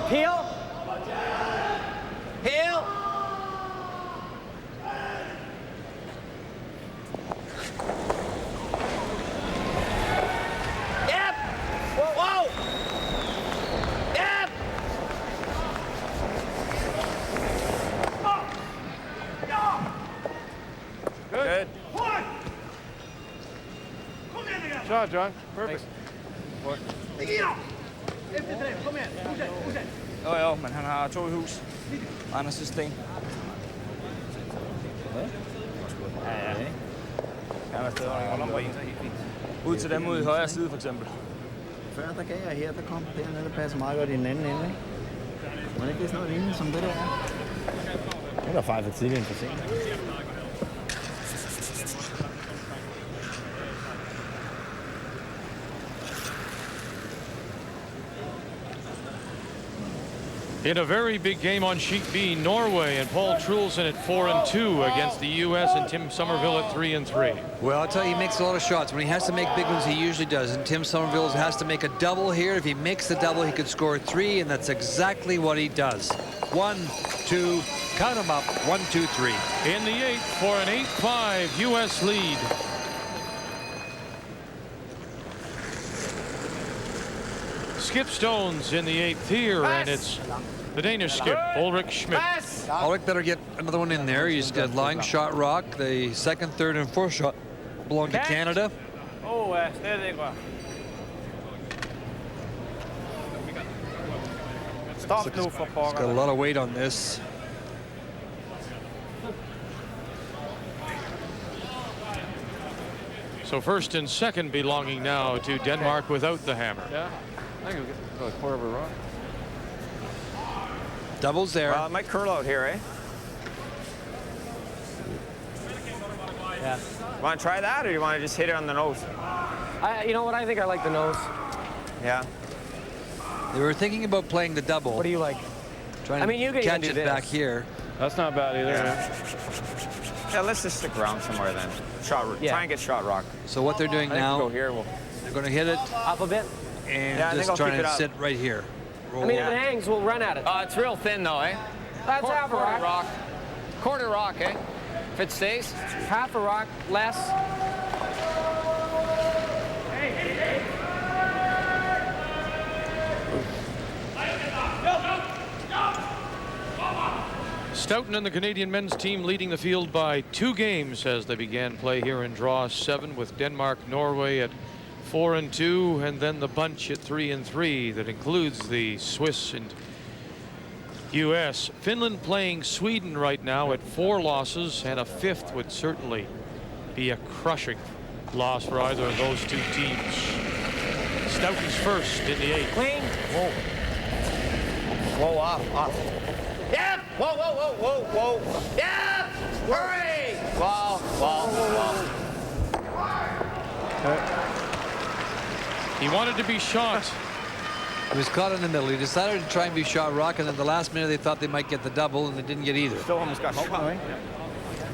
Peel. Peel. Yep. Whoa, whoa. Yep. Good. Shot, John. Perfect. Jo, jo, men han har 2 i hus. Anders sidste en. Ja, ja. Han er stadig under på en, så helt fint. Ud til dem ude i højre side, for eksempel. Før der gav jeg her, der kom dernede, der passer meget godt i den anden ende, ikke? Må det ikke det sådan noget lignende, som det der er? Det var faktisk for tidligt end for sent. In a very big game on Sheet B, Norway and Paul Trulsen at 4-2 against the U.S. and Tim Somerville at 3-3. Well, I'll tell you, he makes a lot of shots. When he has to make big ones, he usually does. And Tim Somerville has to make a double here. If he makes the double, he could score 3, and that's exactly what he does. 1, 2, count them up. 1, 2, 3. In the 8th for an 8-5 U.S. lead. Skip Stones in the 8th here, and it's the Danish skip, Ulrich Schmidt. Ulrich better get another one in there. He's got line shot rock. The second, third, and fourth shot belong to Canada. Åh, ja, slet ikke, hva'? Stop nu for He's got a pokker. lot of weight on this. So first and second belonging now to Denmark without the hammer. Yeah. I think we'll get a quarter of a rock. Doubles there. Well, it might curl out here, eh? Yeah. Want to try that, or you want to just hit it on the nose? You know what? I think I like the nose. Yeah. They were thinking about playing the double. What do you like? Trying I mean, you to can catch even do it this. back here. That's not bad either. Yeah, let's just stick around somewhere then. Try and get shot rock. So what they're doing I think now, we'll go here. they're going to hit it Up a bit. and Yeah, I think just I'll trying keep it to up. sit right here. Roll. I mean, if it hangs, we'll run at it. It's real thin though, eh? That's half a rock. Quarter rock, eh? If it stays. Half a rock, less. Stoughton and the Canadian men's team leading the field by 2 games as they began play here in draw 7 with Denmark-Norway at 4-2, and then the bunch at 3-3 that includes the Swiss and U.S. Finland playing Sweden right now at 4 losses, and a 5th would certainly be a crushing loss for either of those 2 teams. Stoughton's first in the 8th. Clean. Whoa. Whoa, off. Yep! Whoa, whoa, whoa, whoa, whoa. Yep! Hurry! Whoa. He wanted to be shot. He was caught in the middle. He decided to try and be shot rock, and then the last minute they thought they might get the double, and they didn't get either. Still almost got shot.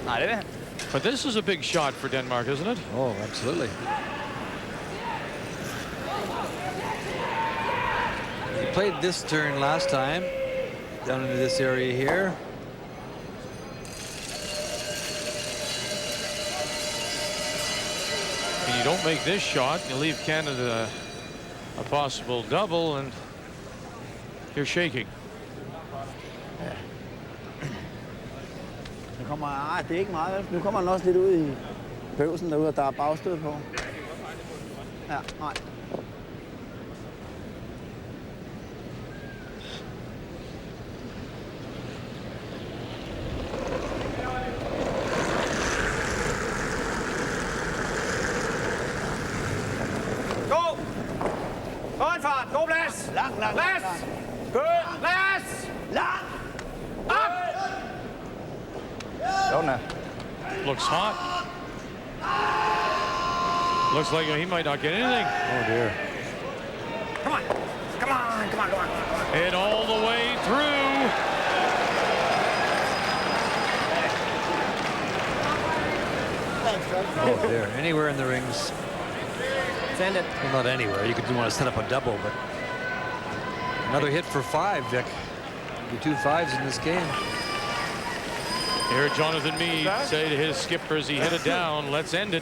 I didn't. But this is a big shot for Denmark, isn't it? Oh, absolutely. He played this turn last time, down into this area here. And you don't make this shot, you leave Canada a possible double, and you're shaking. Det kommer, det er ikke meget. Nu kommer han også lidt ud i bøvsen derude, og der er bagstød på. Ja, nej. God plads! Lang. Plads! Good! Plads! Lang! Up! Don't know. Looks hot. Looks like he might not get anything. Oh, dear. Come on. And all the way through. Oh, dear. Anywhere in the rings. Send it. Well, not anywhere. You could want to set up a double, but another hit for 5, Vic. The 2 5s in this game. Here Jonathan Meade say to his skipper as he hit it down, let's end it.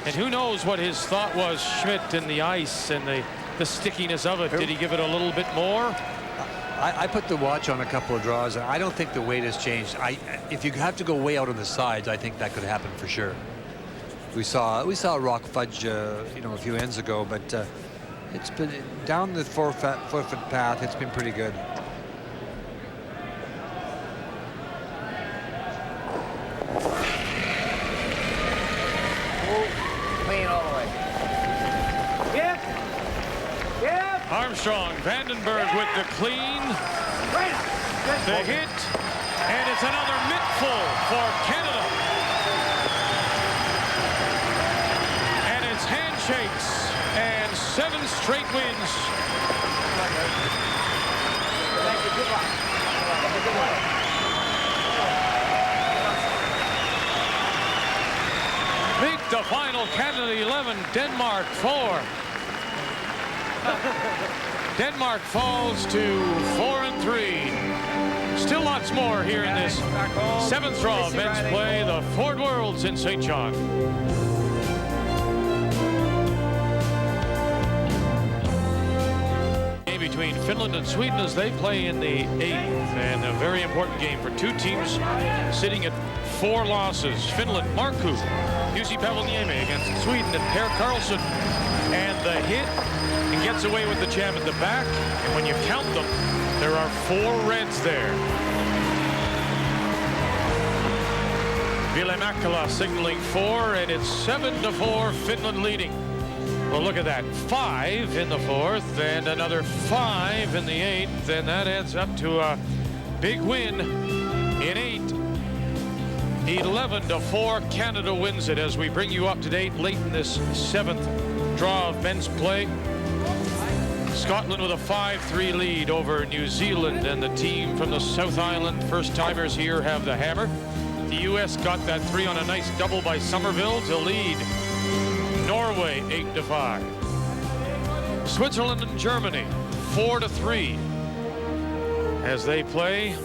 And who knows what his thought was, Schmidt, in the ice and the stickiness of it. Did he give it a little bit more? I put the watch on a couple of draws. I don't think the weight has changed. If you have to go way out on the sides, I think that could happen for sure. We saw rock fudge, a few ends ago, but it's been down the 4-foot path. It's been pretty good. Clean all the way. Yep. Armstrong, Vandenberg with the clean. The hit, and it's another mittful for Canada. And it's handshakes and 7 straight wins. Make the final Canada 11, Denmark 4. Denmark falls to 4-3. Still lots more here in this 7th draw of men's play, the Ford Worlds in St. John. Between Finland and Sweden as they play in the 8th, and a very important game for 2 teams sitting at 4 losses. Finland, Markku, Jussi Pavoniemi against Sweden and Per Karlsson, and the hit, and gets away with the jam at the back, and when you count them, there are 4 reds there. Ville Mäkelä signaling 4, and it's 7-4, Finland leading. Well, look at that. 5 in the 4th and another 5 in the 8th, and that adds up to a big win in 8. 11-4, Canada wins it as we bring you up to date late in this 7th draw of men's play. Scotland with a 5-3 lead over New Zealand, and the team from the South Island, first-timers here, have the hammer. The U.S. got that 3 on a nice double by Somerville to lead Norway 8-5. Switzerland and Germany 4-3 as they play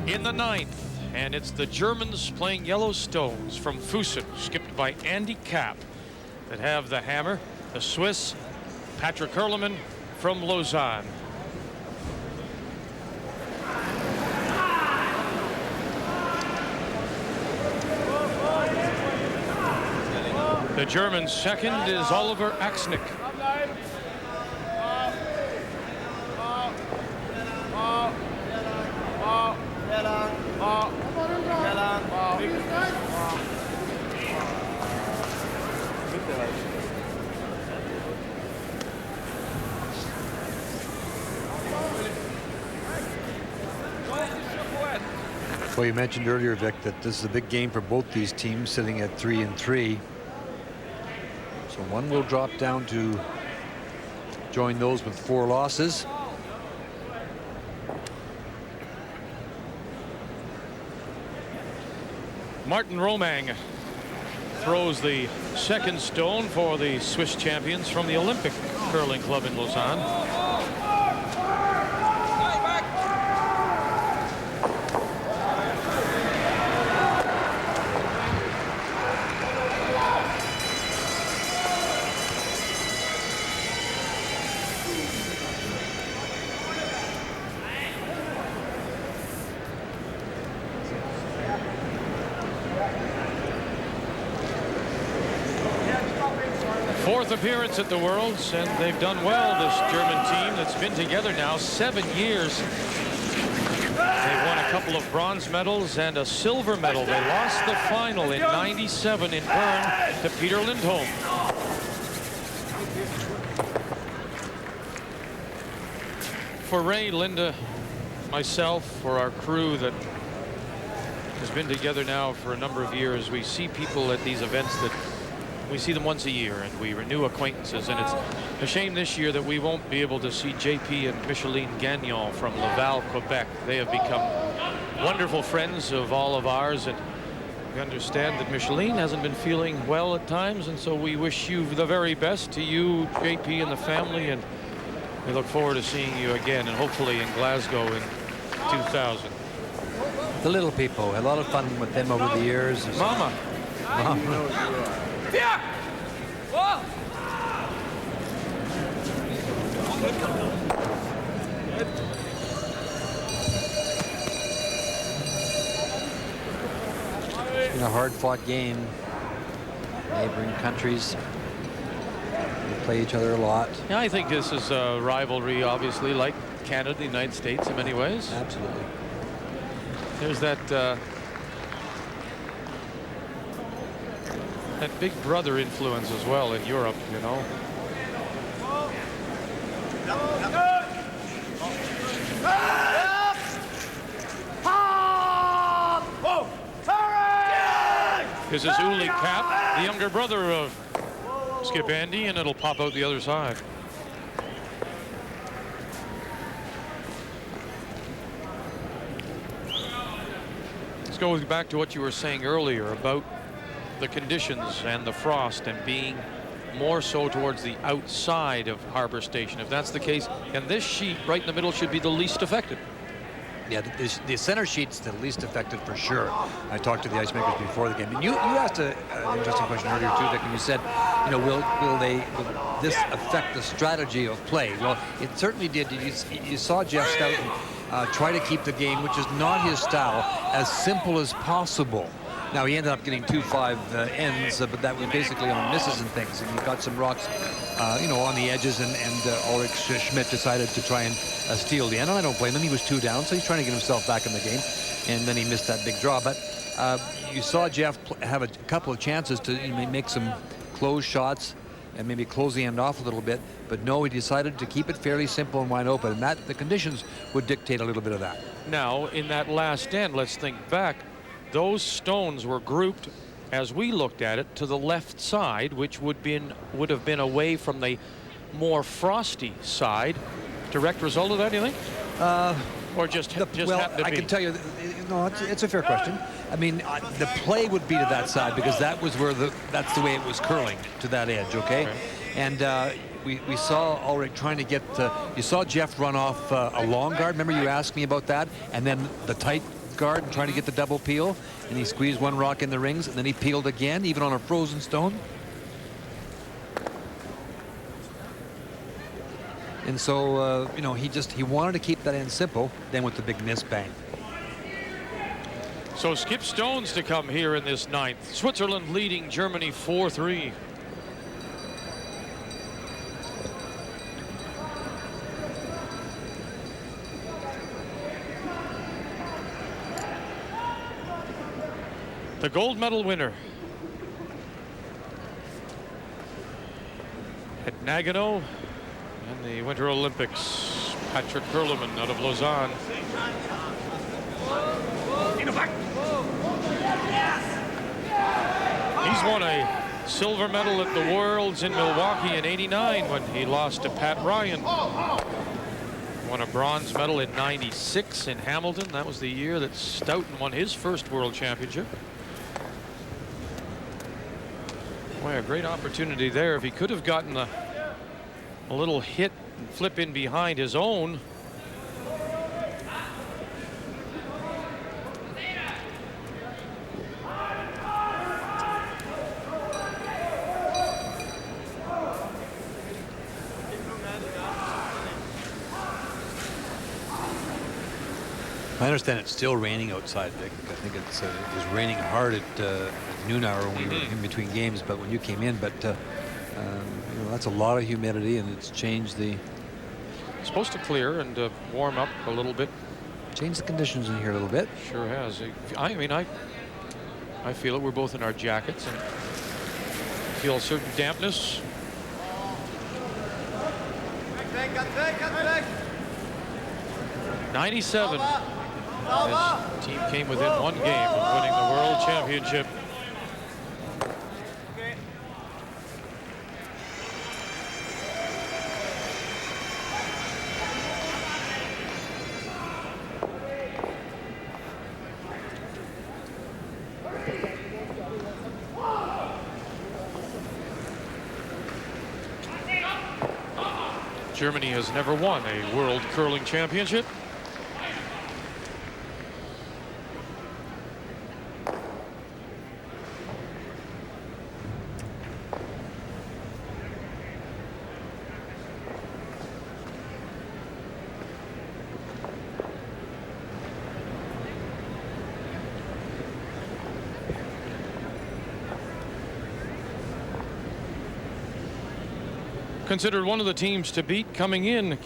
in the 9th. And it's the Germans playing Yellowstones from Fussen, skipped by Andy Kapp, that have the hammer. The Swiss, Patrick Hurliman from Lausanne. The German second is Oliver Axnick. Well, you mentioned earlier, Vic, that this is a big game for both these teams, sitting at 3-3. So one will drop down to join those with 4 losses. Martin Romang throws the second stone for the Swiss champions from the Olympic Curling Club in Lausanne. Fourth appearance at the Worlds, and they've done well, this German team that's been together now 7 years. They won a couple of bronze medals and a silver medal. They lost the final in '97 in Bern to Peter Lindholm. For Ray, Linda, myself, for our crew that has been together now for a number of years, we see people at these events that we see them once a year, and we renew acquaintances, and it's a shame this year that we won't be able to see JP and Micheline Gagnon from Laval, Quebec. They have become wonderful friends of all of ours, and we understand that Micheline hasn't been feeling well at times, and so we wish you the very best to you, JP, and the family, and we look forward to seeing you again, and hopefully in Glasgow in 2000. The little people, a lot of fun with them over the years. Mama. Yeah. Whoa. It's been a hard-fought game. Neighboring countries, they play each other a lot. Yeah, I think this is a rivalry, obviously, like Canada, the United States in many ways. Absolutely. There's that big brother influence as well in Europe, you know. This is Uli Kapp, the younger brother of Skip Andy, and it'll pop out the other side. Let's go back to what you were saying earlier about the conditions and the frost, and being more so towards the outside of Harbor Station. If that's the case, and this sheet right in the middle should be the least affected. Yeah, the center sheet's the least affected for sure. I talked to the ice makers before the game, and you asked an interesting question earlier too, Dick, and you said, you know, will this affect the strategy of play? Well, it certainly did. You saw Jeff Stoughton try to keep the game, which is not his style, as simple as possible. Now, he ended up getting 2-5 ends, but that was basically on misses and things. And he got some rocks, you know, on the edges, and Ulrich Schmidt decided to try and steal the end. And I don't blame him. He was 2 down, so he's trying to get himself back in the game. And then he missed that big draw. But you saw Jeff have a couple of chances to make some close shots and maybe close the end off a little bit. But no, he decided to keep it fairly simple and wide open. And that the conditions would dictate a little bit of that. Now, in that last end, let's think back. Those stones were grouped as we looked at it, to the left side, which would have been away from the more frosty side. Direct result of that, do you think? Or just happened to I be? can tell you, no, it's a fair question. I mean, the play would be to that side because that was where that's the way it was curling, to that edge, okay? And we saw Ulrich trying to get, you saw Jeff run off a long guard. Remember you asked me about that? And then the tight guard and trying to get the double peel. And he squeezed one rock in the rings and then he peeled again, even on a frozen stone. And so, you know, he wanted to keep that end simple, then with the big miss bang. So Skip Stones to come here in this ninth. Switzerland leading Germany 4-3. The gold medal winner at Nagano and the Winter Olympics, Patrick Hurliman out of Lausanne. He's won a silver medal at the Worlds in Milwaukee in '89 when he lost to Pat Ryan. Won a bronze medal in '96 in Hamilton. That was the year that Stoughton won his first World Championship. Boy, a great opportunity there. If he could have gotten a little hit and flip in behind his own. I understand it's still raining outside, Vic. I think it was raining hard at noon hour when we were in between games, but when you came in, but you know, that's a lot of humidity and it's changed the... It's supposed to clear and warm up a little bit. Changed the conditions in here a little bit. Sure has. I mean, I feel it. We're both in our jackets and feel a certain dampness. 97. His team came within one game of winning the World Championship. Germany has never won a World Curling Championship. Considered one of the teams to beat coming in,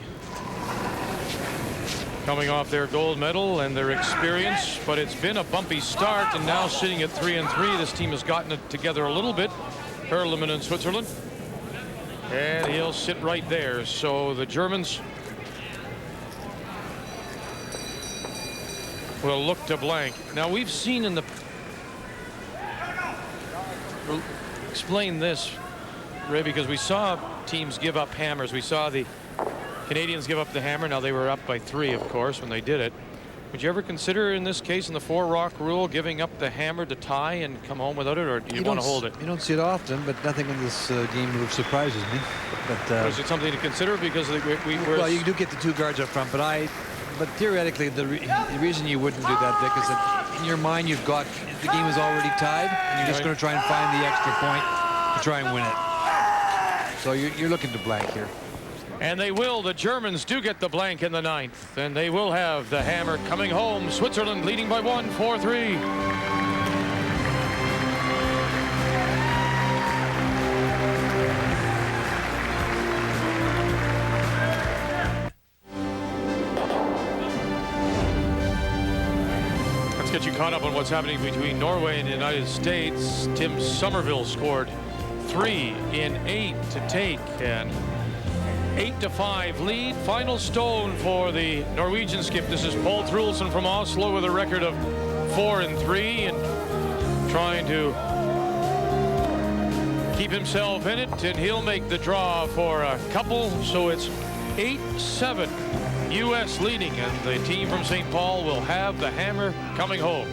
coming off their gold medal and their experience, but it's been a bumpy start, and now sitting at 3-3, this team has gotten it together a little bit. Hurliman in Switzerland, and he'll sit right there. So the Germans will look to blank. Now we've seen in the... We'll explain this, Ray, because we saw teams give up hammers. We saw the Canadians give up the hammer. Now they were up by 3, of course, when they did it. Would you ever consider, in this case, in the 4-rock rule, giving up the hammer to tie and come home without it, or do you want to hold it? You don't see it often, but nothing in this game surprises me. But is it something to consider? Because well, you do get the 2 guards up front, but theoretically, the reason you wouldn't do that, Vic, is that in your mind you've got the game is already tied, and you're just going to try and find the extra point to try and win it. So you're looking to blank here. And they will. The Germans do get the blank in the 9th. And they will have the hammer coming home. Switzerland leading by 1, 4-3. Let's get you caught up on what's happening between Norway and the United States. Tim Somerville scored 3 in 8 to take an 8-5 lead. Final stone for the Norwegian skip. This is Paul Trulson from Oslo with a record of 4-3 and trying to keep himself in it, and he'll make the draw for a couple. So it's 8-7, U.S. leading, and the team from St. Paul will have the hammer coming home.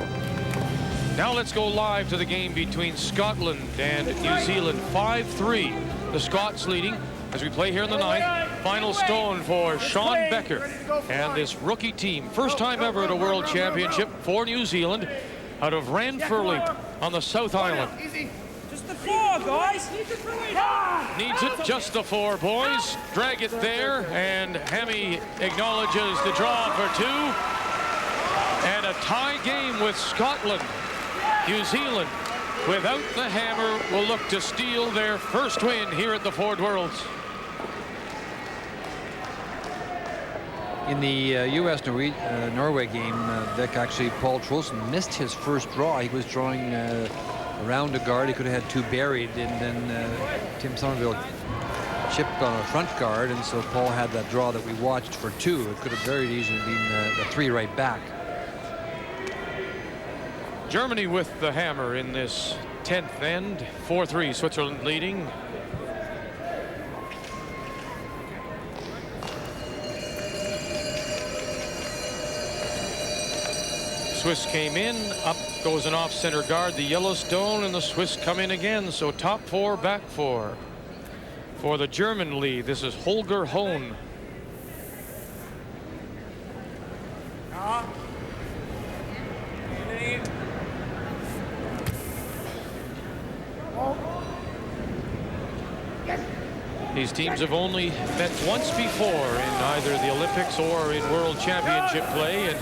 Now let's go live to the game between Scotland and New Zealand. 5-3, the Scots leading as we play here in the ninth. Final stone for Sean Becker and this rookie team. First time ever at a World Championship for New Zealand out of Ranfurly on the South Island. Just the 4, guys. Needs it, just the 4, boys. Drag it there, and Hemi acknowledges the draw for 2. And a tie game with Scotland. New Zealand, without the hammer, will look to steal their first win here at the Ford Worlds. In the U.S.-Norway game, Vic, actually, Paul Trolson missed his first draw. He was drawing around a guard. He could have had 2 buried, and then Tim Somerville chipped on a front guard, and so Paul had that draw that we watched for 2. It could have very easily been the 3 right back. Germany with the hammer in this 10th end. 4-3, Switzerland leading. Swiss came in, up goes an off-center guard, the Yellowstone, and the Swiss come in again. So top 4, back 4. For the German lead, this is Holger Hohn. These teams have only met once before in either the Olympics or in World Championship play, and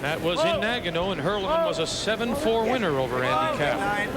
that was in Nagano, and Hurliman was a 7-4 winner over Andy Capp.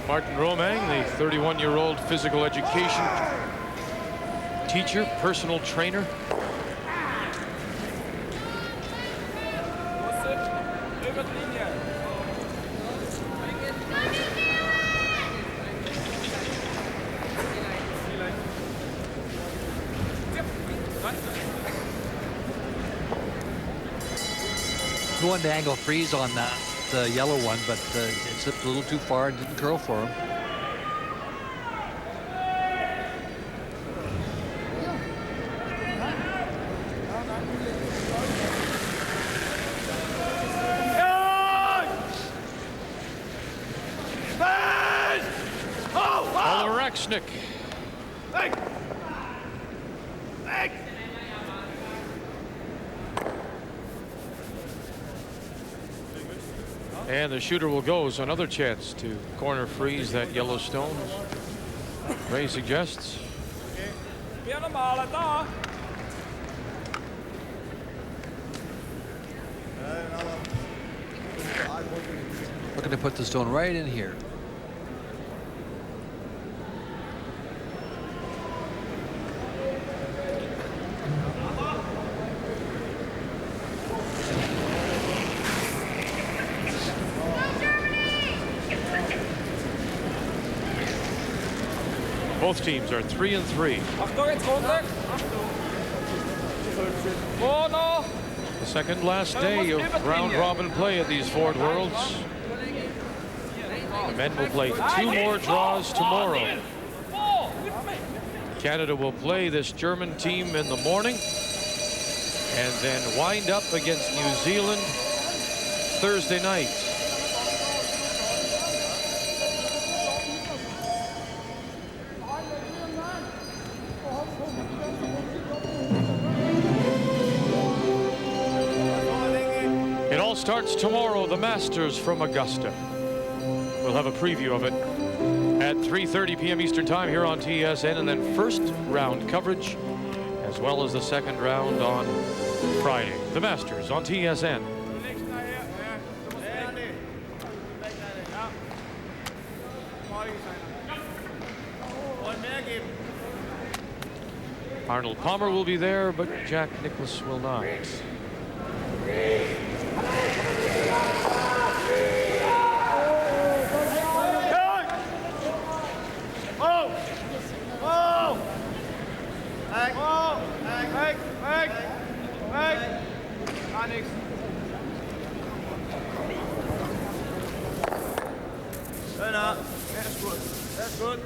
Martin Romang, the 31-year-old physical education teacher, personal trainer. Going to angle freeze on that. The yellow one, but it slipped a little too far and didn't curl for him. Olorexnik. And the shooter will go, so another chance to corner freeze that Yellowstone, as Ray suggests. Looking to put the stone right in here. Both teams are 3-3. The second last day of round robin play at these Ford Worlds. The men will play 2 more draws tomorrow. Canada will play this German team in the morning and then wind up against New Zealand Thursday night. Starts tomorrow, the Masters from Augusta. We'll have a preview of it at 3:30 p.m. Eastern Time here on TSN, and then first round coverage as well as the second round on Friday. The Masters on TSN. Arnold Palmer will be there, but Jack Nicklaus will not. That's good. That's good.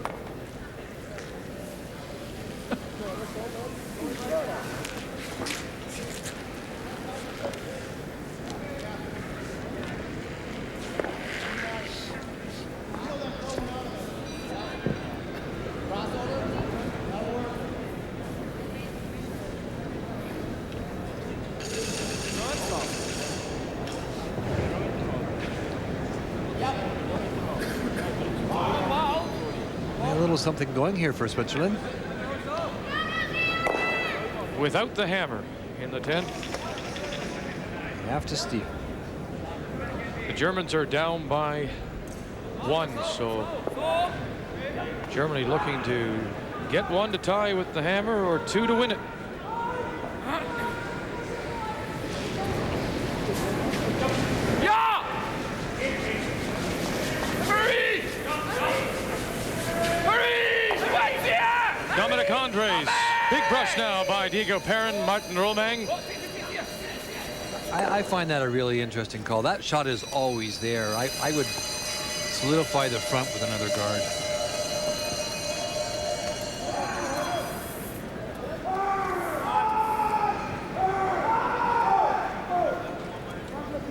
A little something going here for Switzerland. Without the hammer in the 10th. Have to steal. The Germans are down by 1, so Germany looking to get 1 to tie with the hammer or 2 to win it. Dominic Andres, big brush now by Diego Perrin, Martin Romang. I find that a really interesting call. That shot is always there. I would solidify the front with another guard.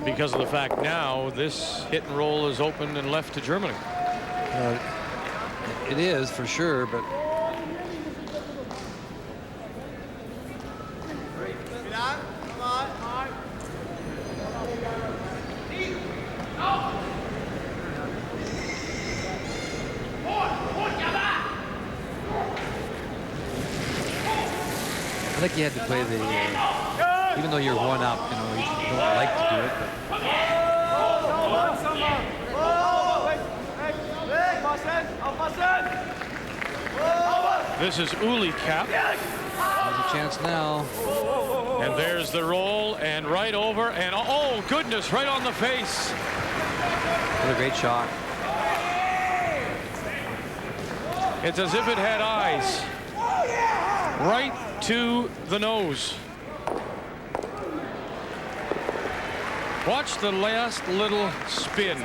Because of the fact now this hit and roll is open and left to Germany. It is for sure, but I think you had to play the, even though you're 1 up, you know, you don't like to do it, This is Uli Cap. There's a chance now. And there's the roll and right over and oh goodness, right on the face. What a great shot. It's as if it had eyes. Right to the nose. Watch the last little spin.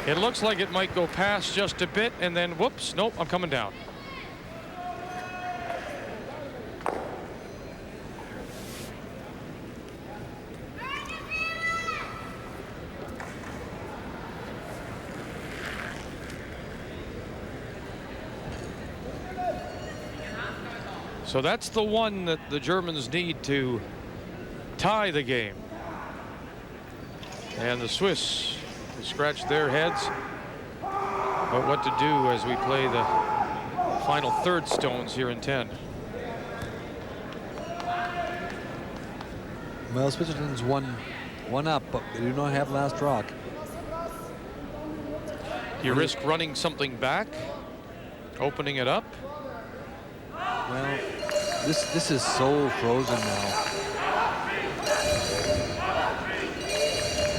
It looks like it might go past just a bit and then whoops, nope, I'm coming down. So that's the one that the Germans need to tie the game. And the Swiss scratch their heads. But what to do as we play the final third stones here in 10. Well, Switzerland's one up, but they do not have last rock. You risk running something back, opening it up. Well, this is so frozen now.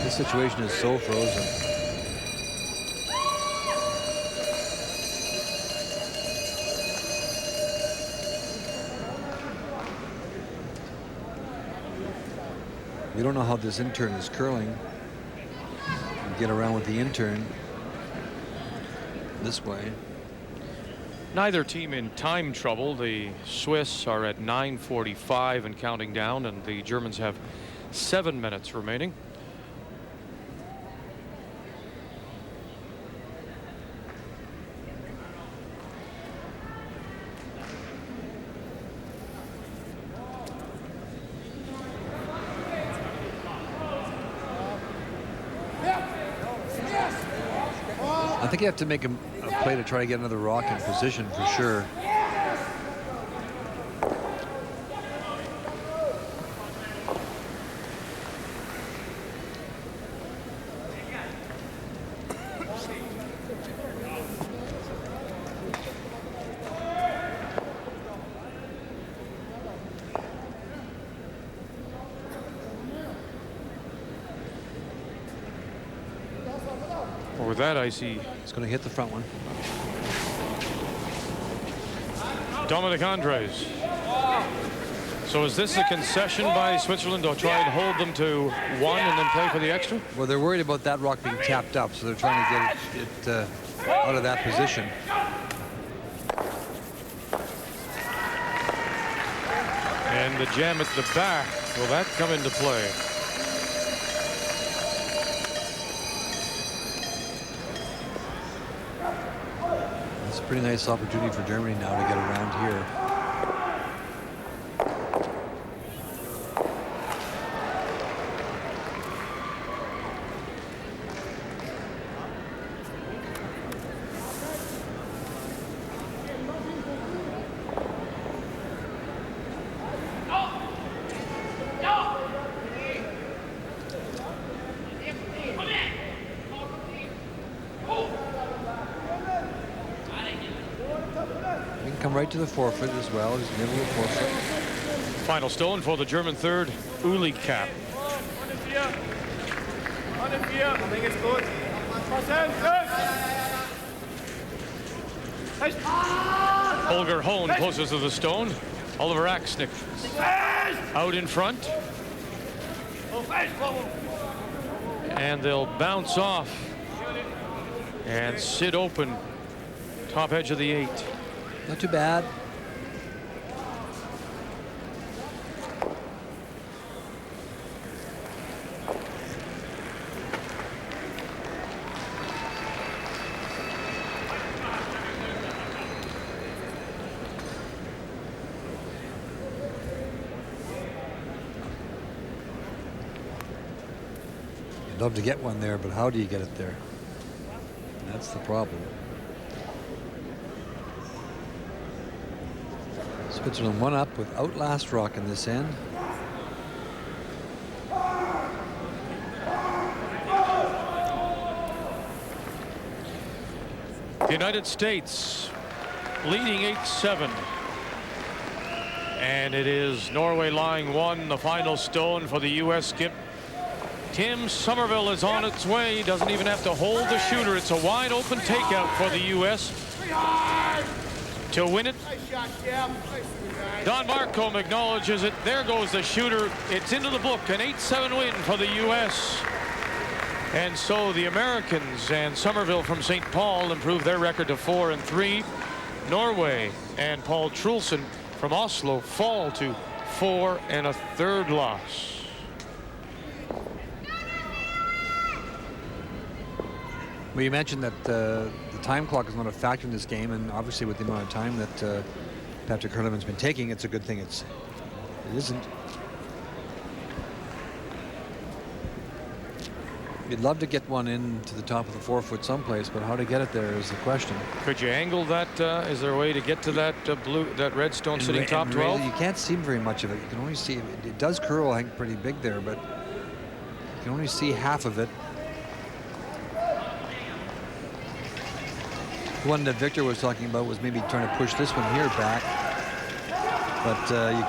This situation is so frozen. We don't know how this intern is curling. Get around with the intern this way. Neither team in time trouble. The Swiss are at 9:45 and counting down, and the Germans have 7 minutes remaining. I think you have to make a play to try to get another rock in position for sure. Well, with that, I see It's going to hit the front one. Dominic Andres. So is this a concession by Switzerland to try and hold them to 1 and then play for the extra? Well, they're worried about that rock being tapped up, so they're trying to get it out of that position. And the jam at the back, will that come into play? It's a pretty nice opportunity for Germany now to get around here. Come right to the forefooot as well, just middle of the forefooot. Final stone for the German third, Uli cap. Holger Hohn closest to the stone. Oliver Axnick out in front. And they'll bounce off and sit open top edge of the 8. Not too bad. You'd love to get one there, but how do you get it there? And that's the problem. Switzerland 1 up without last rock in this end. The United States leading 8-7. And it is Norway lying 1, the final stone for the U.S. skip. Tim Somerville is on its way. Doesn't even have to hold the shooter. It's a wide open takeout for the U.S. to win it. Don Marcom acknowledges it. There goes the shooter. It's into the book. An 8-7 win for the U.S. And so the Americans and Somerville from St. Paul improve their record to 4-3. Norway and Paul Trulsen from Oslo fall to 4 1/3 loss. Well, you mentioned that the time clock is not a factor in this game, and obviously with the amount of time that Patrick Hurliman's been taking, it's a good thing it isn't. You'd love to get one into the top of the forefoot someplace, but how to get it there is the question. Could you angle that? Is there a way to get to that that red stone sitting top 12? You can't see very much of it. You can only see it does curl, I think, pretty big there, but you can only see half of it. The one that Victor was talking about was maybe trying to push this one here back, but you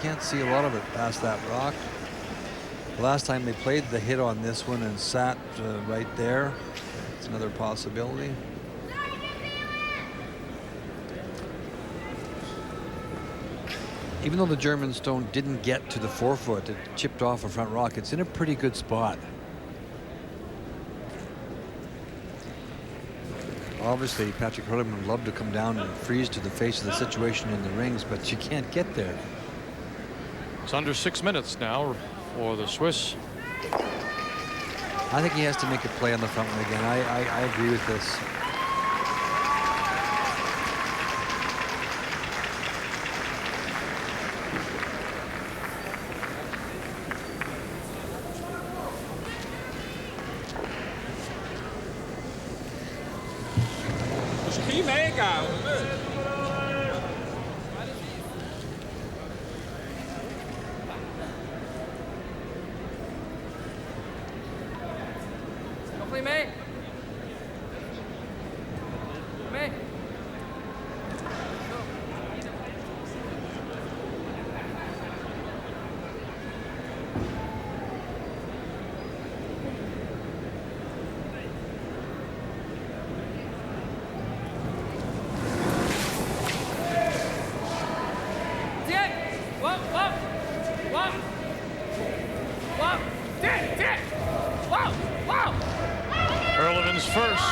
can't see a lot of it past that rock. The last time they played the hit on this one and sat right there. It's another possibility. Even though the German stone didn't get to the forefoot, it chipped off a front rock. It's in a pretty good spot. Obviously, Patrick Hurliman would love to come down and freeze to the face of the situation in the rings, but you can't get there. It's under 6 minutes now for the Swiss. I think he has to make a play on the front one again. I agree with this. Finns first.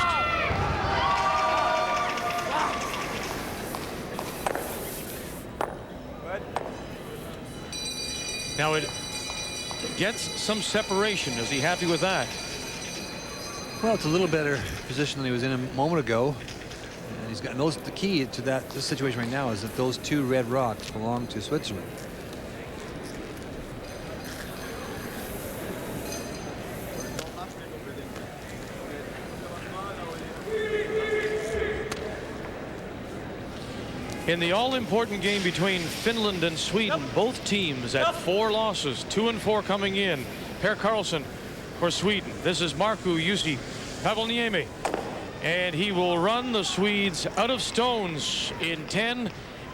Now it gets some separation. Is he happy with that? Well, it's a little better position than he was in a moment ago. And he's got those. The key to this situation right now is that those two red rocks belong to Switzerland. In the all-important game between Finland and Sweden, both teams at 4 losses, 2 and 4 coming in. Per Karlsson for Sweden. This is Markku Jussi Pavoniemi. And he will run the Swedes out of stones in 10.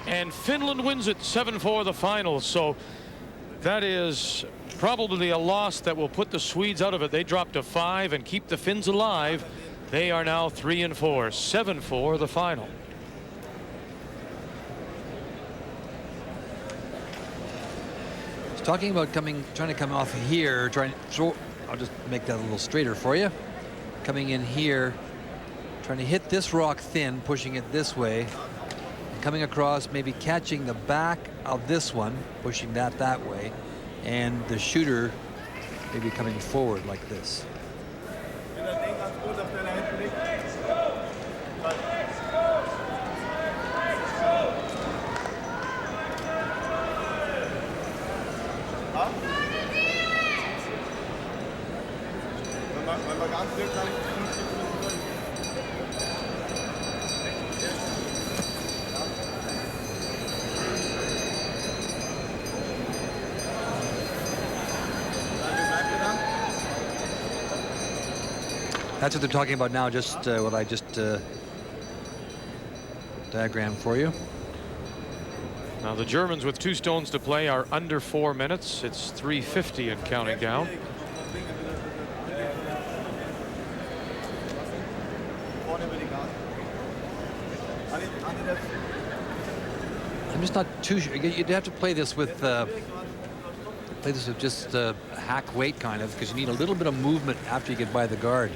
And Finland wins it 7-4 the final. So that is probably a loss that will put the Swedes out of it. They drop to 5 and keep the Finns alive. They are now 3 and 4. 7-4 the final. Talking about trying to come off here, I'll just make that a little straighter for you. Coming in here, trying to hit this rock thin, pushing it this way, coming across, maybe catching the back of this one, pushing that way, and the shooter maybe coming forward like this. That's what they're talking about now, just what I just diagrammed for you. Now the Germans with 2 stones to play are under 4 minutes. It's 3:50 and counting down. I'm just not too sure. You'd have to play this with just hack weight kind of, because you need a little bit of movement after you get by the guard.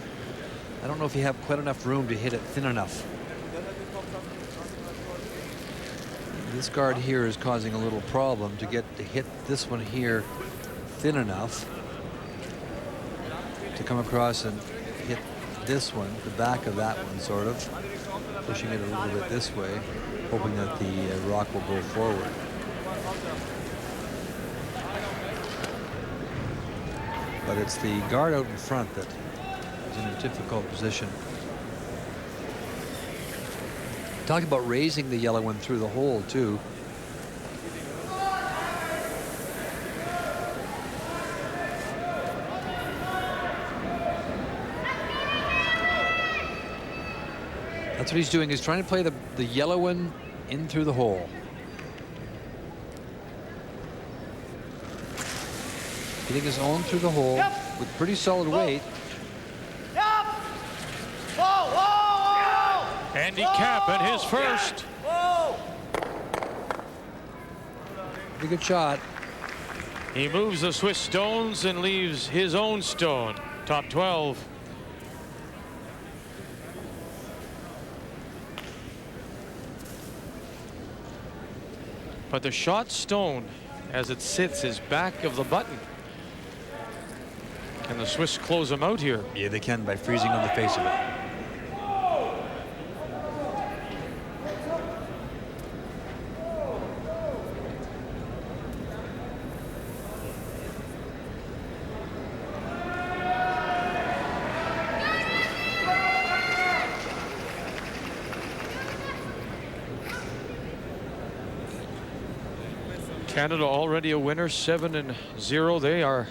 I don't know if you have quite enough room to hit it thin enough. This guard here is causing a little problem to hit this one here thin enough to come across and hit this one, the back of that one, sort of pushing it a little bit this way, hoping that the rock will go forward. But it's the guard out in front that is in a difficult position. Talking about raising the yellow one through the hole too. That's what he's doing. He's trying to play the yellow one in through the hole. Getting his own through the hole with pretty solid weight. Andy Kapp at his first. Pretty good shot. He moves the Swiss stones and leaves his own stone. Top 12. But the shot stone, as it sits, is back of the button. Can the Swiss close them out here? Yeah, they can by freezing on the face of it. Canada already a winner, 7-0. They are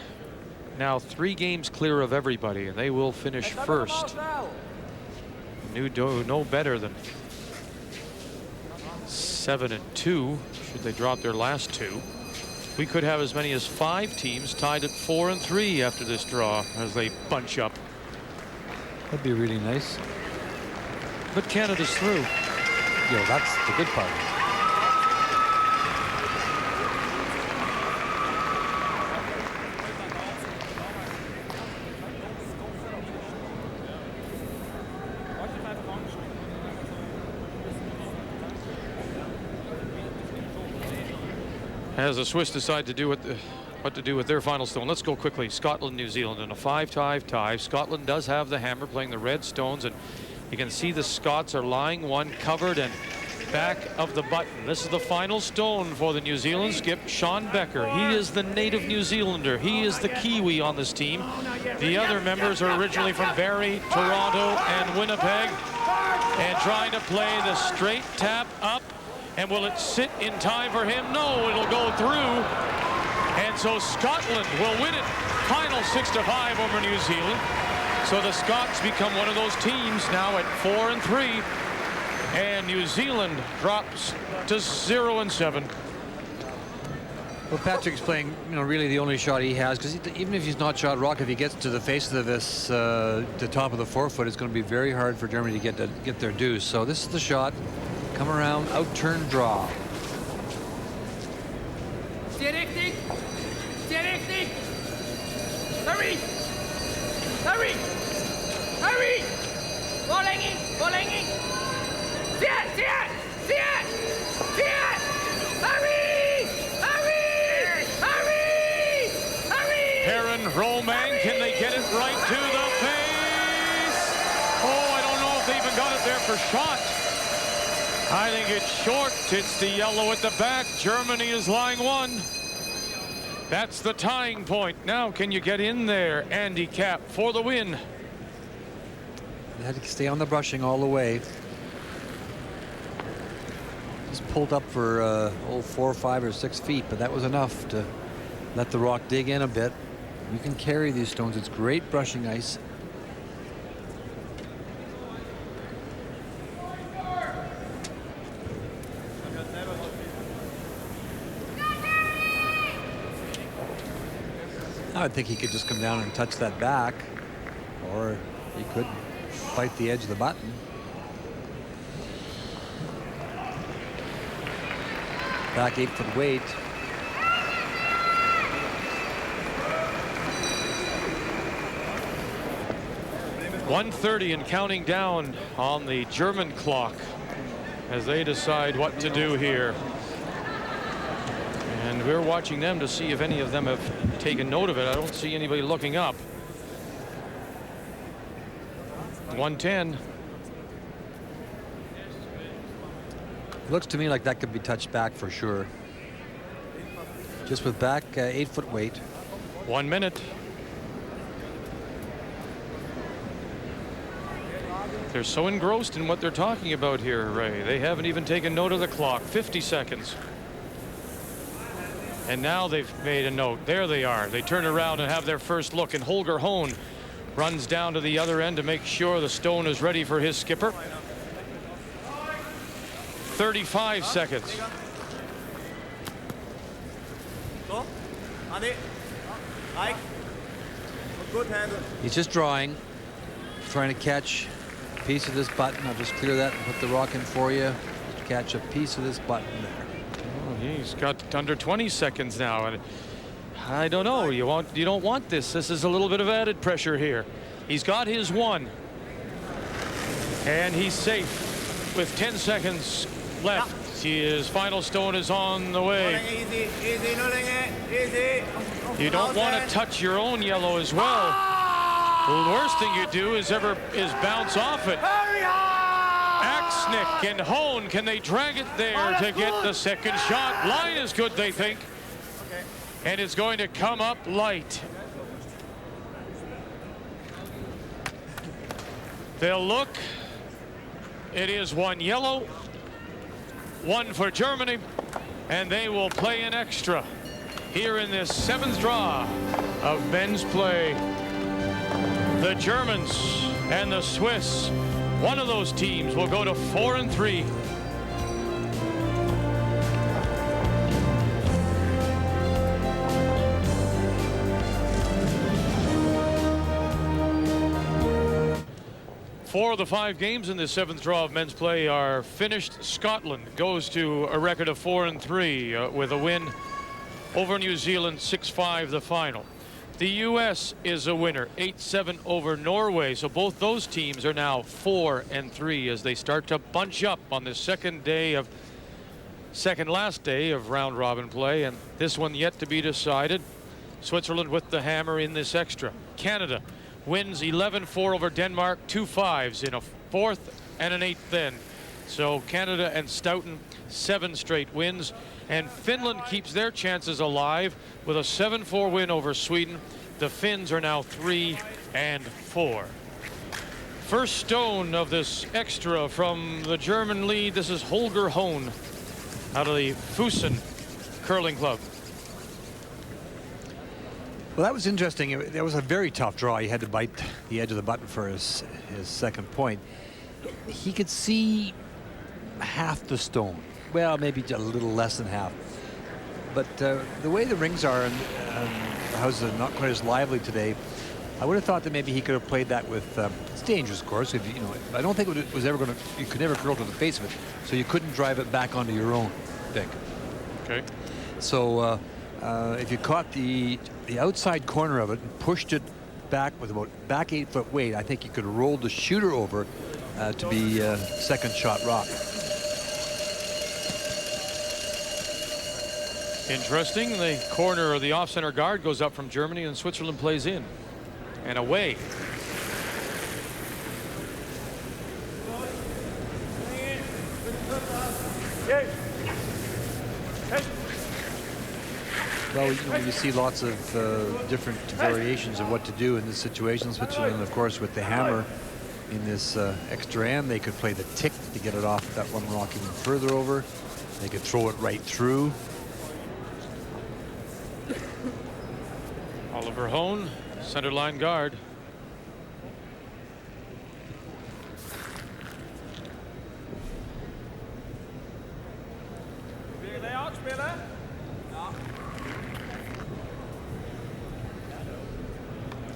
now 3 games clear of everybody, and they will finish first. No better than 7-2 should they drop their last 2. We could have as many as 5 teams tied at 4-3 after this draw as they bunch up. That'd be really nice. But Canada's through. Yeah, that's the good part. as the Swiss decide to do what to do with their final stone. Let's go quickly. Scotland, New Zealand in a 5-5 tie. Scotland does have the hammer, playing the red stones, and you can see the Scots are lying one covered and back of the button. This is the final stone for the New Zealand skip, Sean Becker. He is the native New Zealander. He is the Kiwi on this team. The other members are originally from Barrie, Toronto, and Winnipeg, and trying to play the straight tap up. And will it sit in time for him? No, it'll go through. And so Scotland will win it. Final 6-5 over New Zealand. So the Scots become one of those teams now at 4-3. And New Zealand drops to 0-7. Well, Patrick's playing, really the only shot he has, because even if he's not shot rock, if he gets to the face of this, the top of the forefoot, it's going to be very hard for Germany to get their deuce. So this is the shot. Come around, out-turn draw. Sehr richtig. Sehr richtig. Hurry. Hurry. Hurry. Vollenging. See it. Hurry. Heron, Roman, can they get it right to the face? Oh, I don't know if they even got it there for shot. I think it's short. It's the yellow at the back. Germany is lying one. That's the tying point. Now, can you get in there, Andy Capp, for the win? They had to stay on the brushing all the way. Just pulled up for 4, 5, or 6 feet, but that was enough to let the rock dig in a bit. You can carry these stones. It's great brushing ice. I think he could just come down and touch that back, or he could fight the edge of the button. Back 8-foot weight. .130 and counting down on the German clock as they decide what to do here. And we're watching them to see if any of them have taken note of it. I don't see anybody looking up. 110. Looks to me like that could be touched back for sure. Just with back 8-foot weight. 1 minute. They're so engrossed in what they're talking about here, Ray. They haven't even taken note of the clock. 50 seconds. And now they've made a note. There they are. They turn around and have their first look, and Holger Hohn runs down to the other end to make sure the stone is ready for his skipper. 35 seconds. He's just drawing, trying to catch a piece of this button. I'll just clear that and put the rock in for you. Just catch a piece of this button there. He's got under 20 seconds now, and I don't know. You don't want this. This is a little bit of added pressure here. He's got his one, and he's safe with 10 seconds left. His final stone is on the way. You don't want to touch your own yellow as well. The worst thing you do is bounce off it. Axnick and Hohn, can they drag it there to get the second shot? Line is good, they think. And it's going to come up light. They'll look. It is one yellow, one for Germany, and they will play an extra here in this 7th draw of men's play. The Germans and the Swiss, one of those teams will go to 4-3. Four of the 5 games in this 7th draw of men's play are finished. Scotland goes to a record of 4-3 with a win over New Zealand, 6-5 the final. The U.S. is a winner, 8-7 over Norway. So both those teams are now 4-3 as they start to bunch up on the second day of second last day of round robin play, and this one yet to be decided. Switzerland with the hammer in this extra. Canada wins 11-4 over Denmark, 2 5s in a 4th and an 8th then. So Canada and Stoughton 7 straight wins, and Finland keeps their chances alive with a 7-4 win over Sweden. The Finns are now 3-4. First stone of this extra from the German lead. This is Holger Hohn out of the Fussen Curling Club. Well, that was interesting. That was a very tough draw. He had to bite the edge of the button for his second point. He could see half the stone. Well, maybe a little less than half. But the way the rings are and the houses are not quite as lively today, I would have thought that maybe he could have played that with. It's dangerous, of course. If you know, I don't think it was ever going to. You could never curl to the face of it, so you couldn't drive it back onto your own deck. Okay. So if you caught the outside corner of it and pushed it back with about 8-foot weight, I think you could have rolled the shooter over to be second shot rock. Interesting. The corner of the off-center guard goes up from Germany, and Switzerland plays in and away. Well, you know, you see lots of different variations of what to do in this situation. Switzerland, of course, with the hammer in this extra end, they could play the tick to get it off that one rock even further over. They could throw it right through. Holger Hohn, center line guard.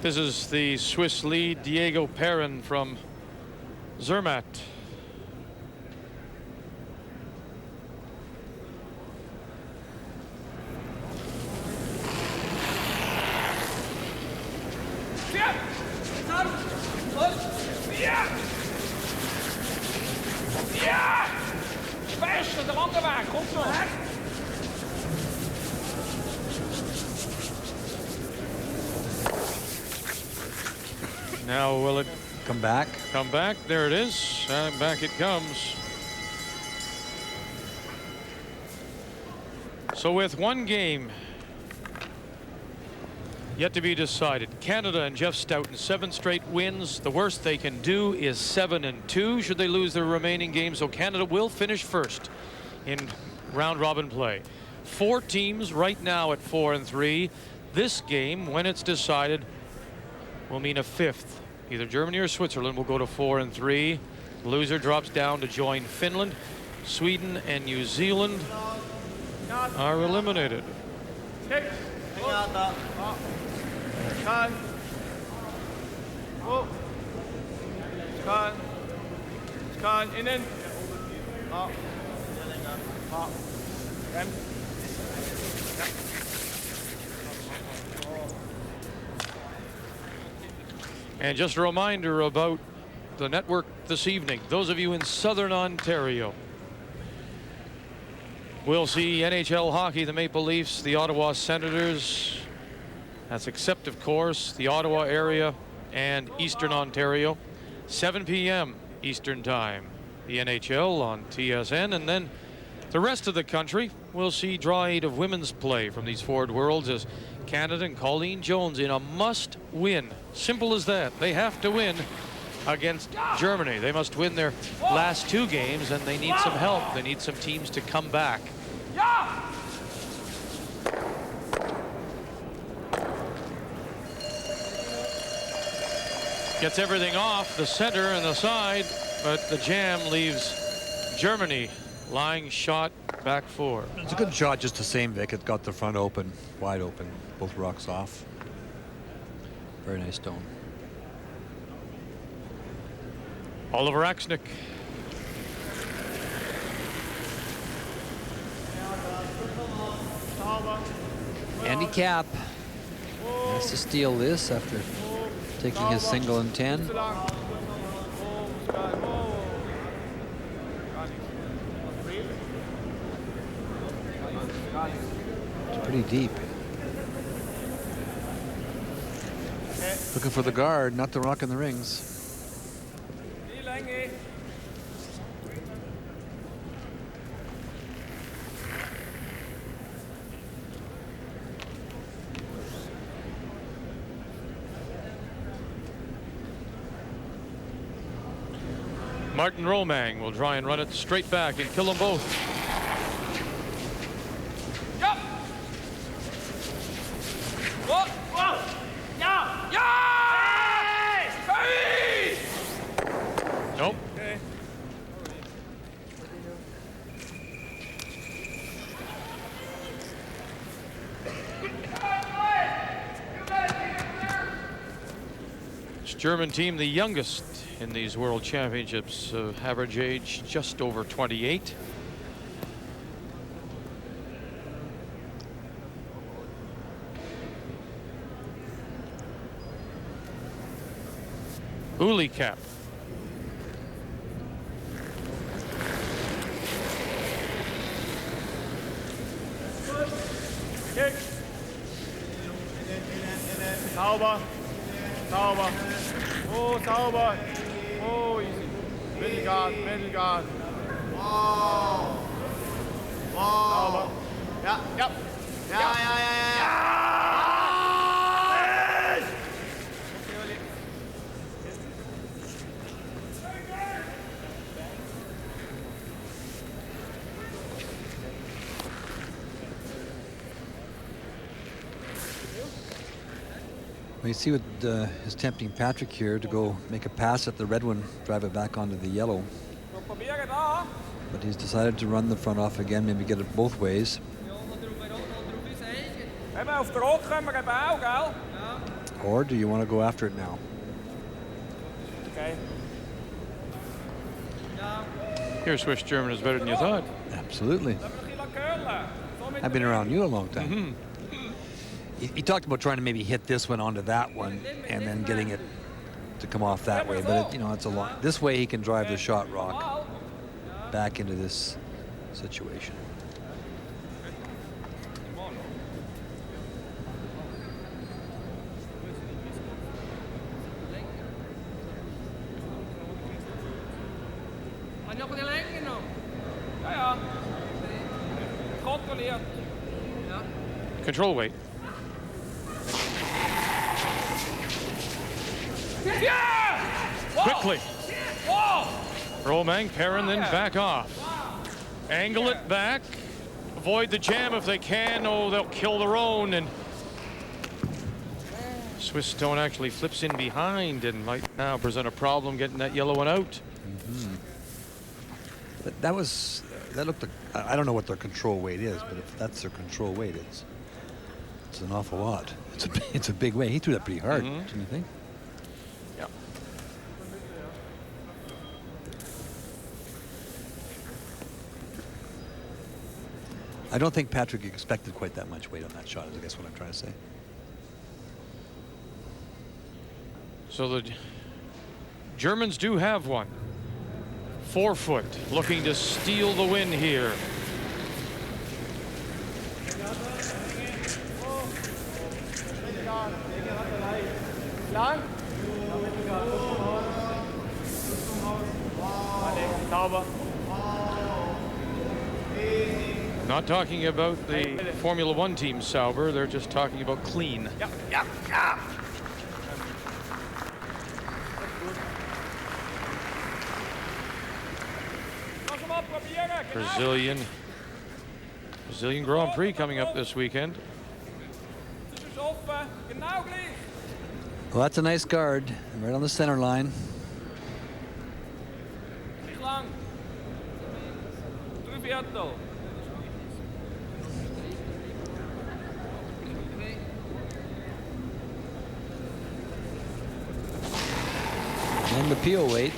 This is the Swiss lead, Diego Perrin from Zermatt. Now will it come back? Come back. There it is. And back it comes. So with one game yet to be decided, Canada and Jeff Stoughton 7 straight wins. The worst they can do is 7-2 should they lose their remaining games. So Canada will finish first in round robin play. 4 teams right now at 4-3. This game, when it's decided, will mean a 5th. Either Germany or Switzerland will go to 4-3. Loser drops down to join Finland. Sweden and New Zealand are eliminated. And just a reminder about the network this evening. Those of you in Southern Ontario will see NHL hockey, the Maple Leafs, the Ottawa Senators. That's except, of course, the Ottawa area and Eastern Ontario. 7 p.m. Eastern Time. The NHL on TSN. And then the rest of the country will see draw 8 of women's play from these Ford Worlds as Canada and Colleen Jones in a must-win. Simple as that. They have to win against Germany. They must win their last 2 games, and they need some help. They need some teams to come back. Gets everything off the center and the side, but the jam leaves Germany lying shot back 4. It's a good shot just the same, Vic. It got the front open, wide open, both rocks off. Very nice stone. Oliver Axnick. Andy Cap has to steal this after taking his single and 10. pretty deep. Looking for the guard, not the rock in the rings. Martin Romang will try and run it straight back and kill them both. Nope. Okay. This German team, the youngest in these World Championships, average age just over 28. Uli cap. Kick. Sauber. Sauber. Oh, sauber. Oh, easy. Middle guard, middle guard. Wow. Wow. Sauber. Ja, ja. Ja, ja, ja, ja. Ja! Well, you see what is tempting Patrick here to go make a pass at the red one, drive it back onto the yellow. But he's decided to run the front off again, maybe get it both ways. Or do you want to go after it now? Okay. Your Swiss German is better than you thought. Absolutely. I've been around you a long time. Mm-hmm. He talked about trying to maybe hit this one onto that one and then getting it to come off that way. But, you know, it's a lot. This way he can drive the shot rock back into this situation. Control weight. Quickly. Romang, Perrin, then back off. Angle it back. Avoid the jam if they can. Oh, they'll kill their own. And Swiss Stone actually flips in behind and might now present a problem getting that yellow one out. Mm-hmm. But that looked like, I don't know what their control weight is, but if that's their control weight, it's an awful lot. It's a big weight. He threw that pretty hard, Mm-hmm. didn't you think? Yeah. I don't think Patrick expected quite that much weight on that shot, is I guess what I'm trying to say. So the Germans do have one. 4 foot, looking to steal the win here. Not talking about the Formula One team Sauber, they're just talking about clean. Brazilian Grand Prix coming up this weekend. Well, that's a nice guard, right on the center line. And the peel weight.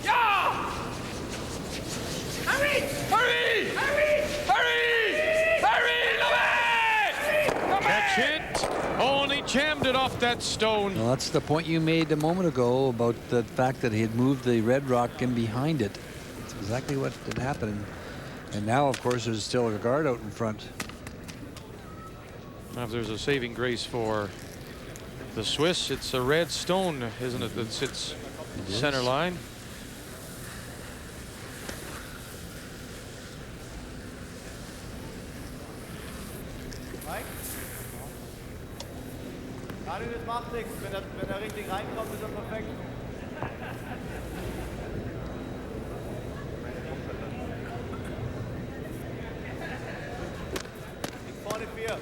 Hurry! Hurry! Hurry! Hurry! Hurry! Catch it! Oh, and he jammed it off that stone. Well, that's the point you made a moment ago about the fact that he had moved the red rock in behind it. That's exactly what had happened. And now, of course, there's still a guard out in front. Now, if there's a saving grace for the Swiss, it's a red stone, isn't it, that sits center line? Das macht nichts. Wenn er richtig reinkommt, ist er perfekt. Vorne 4.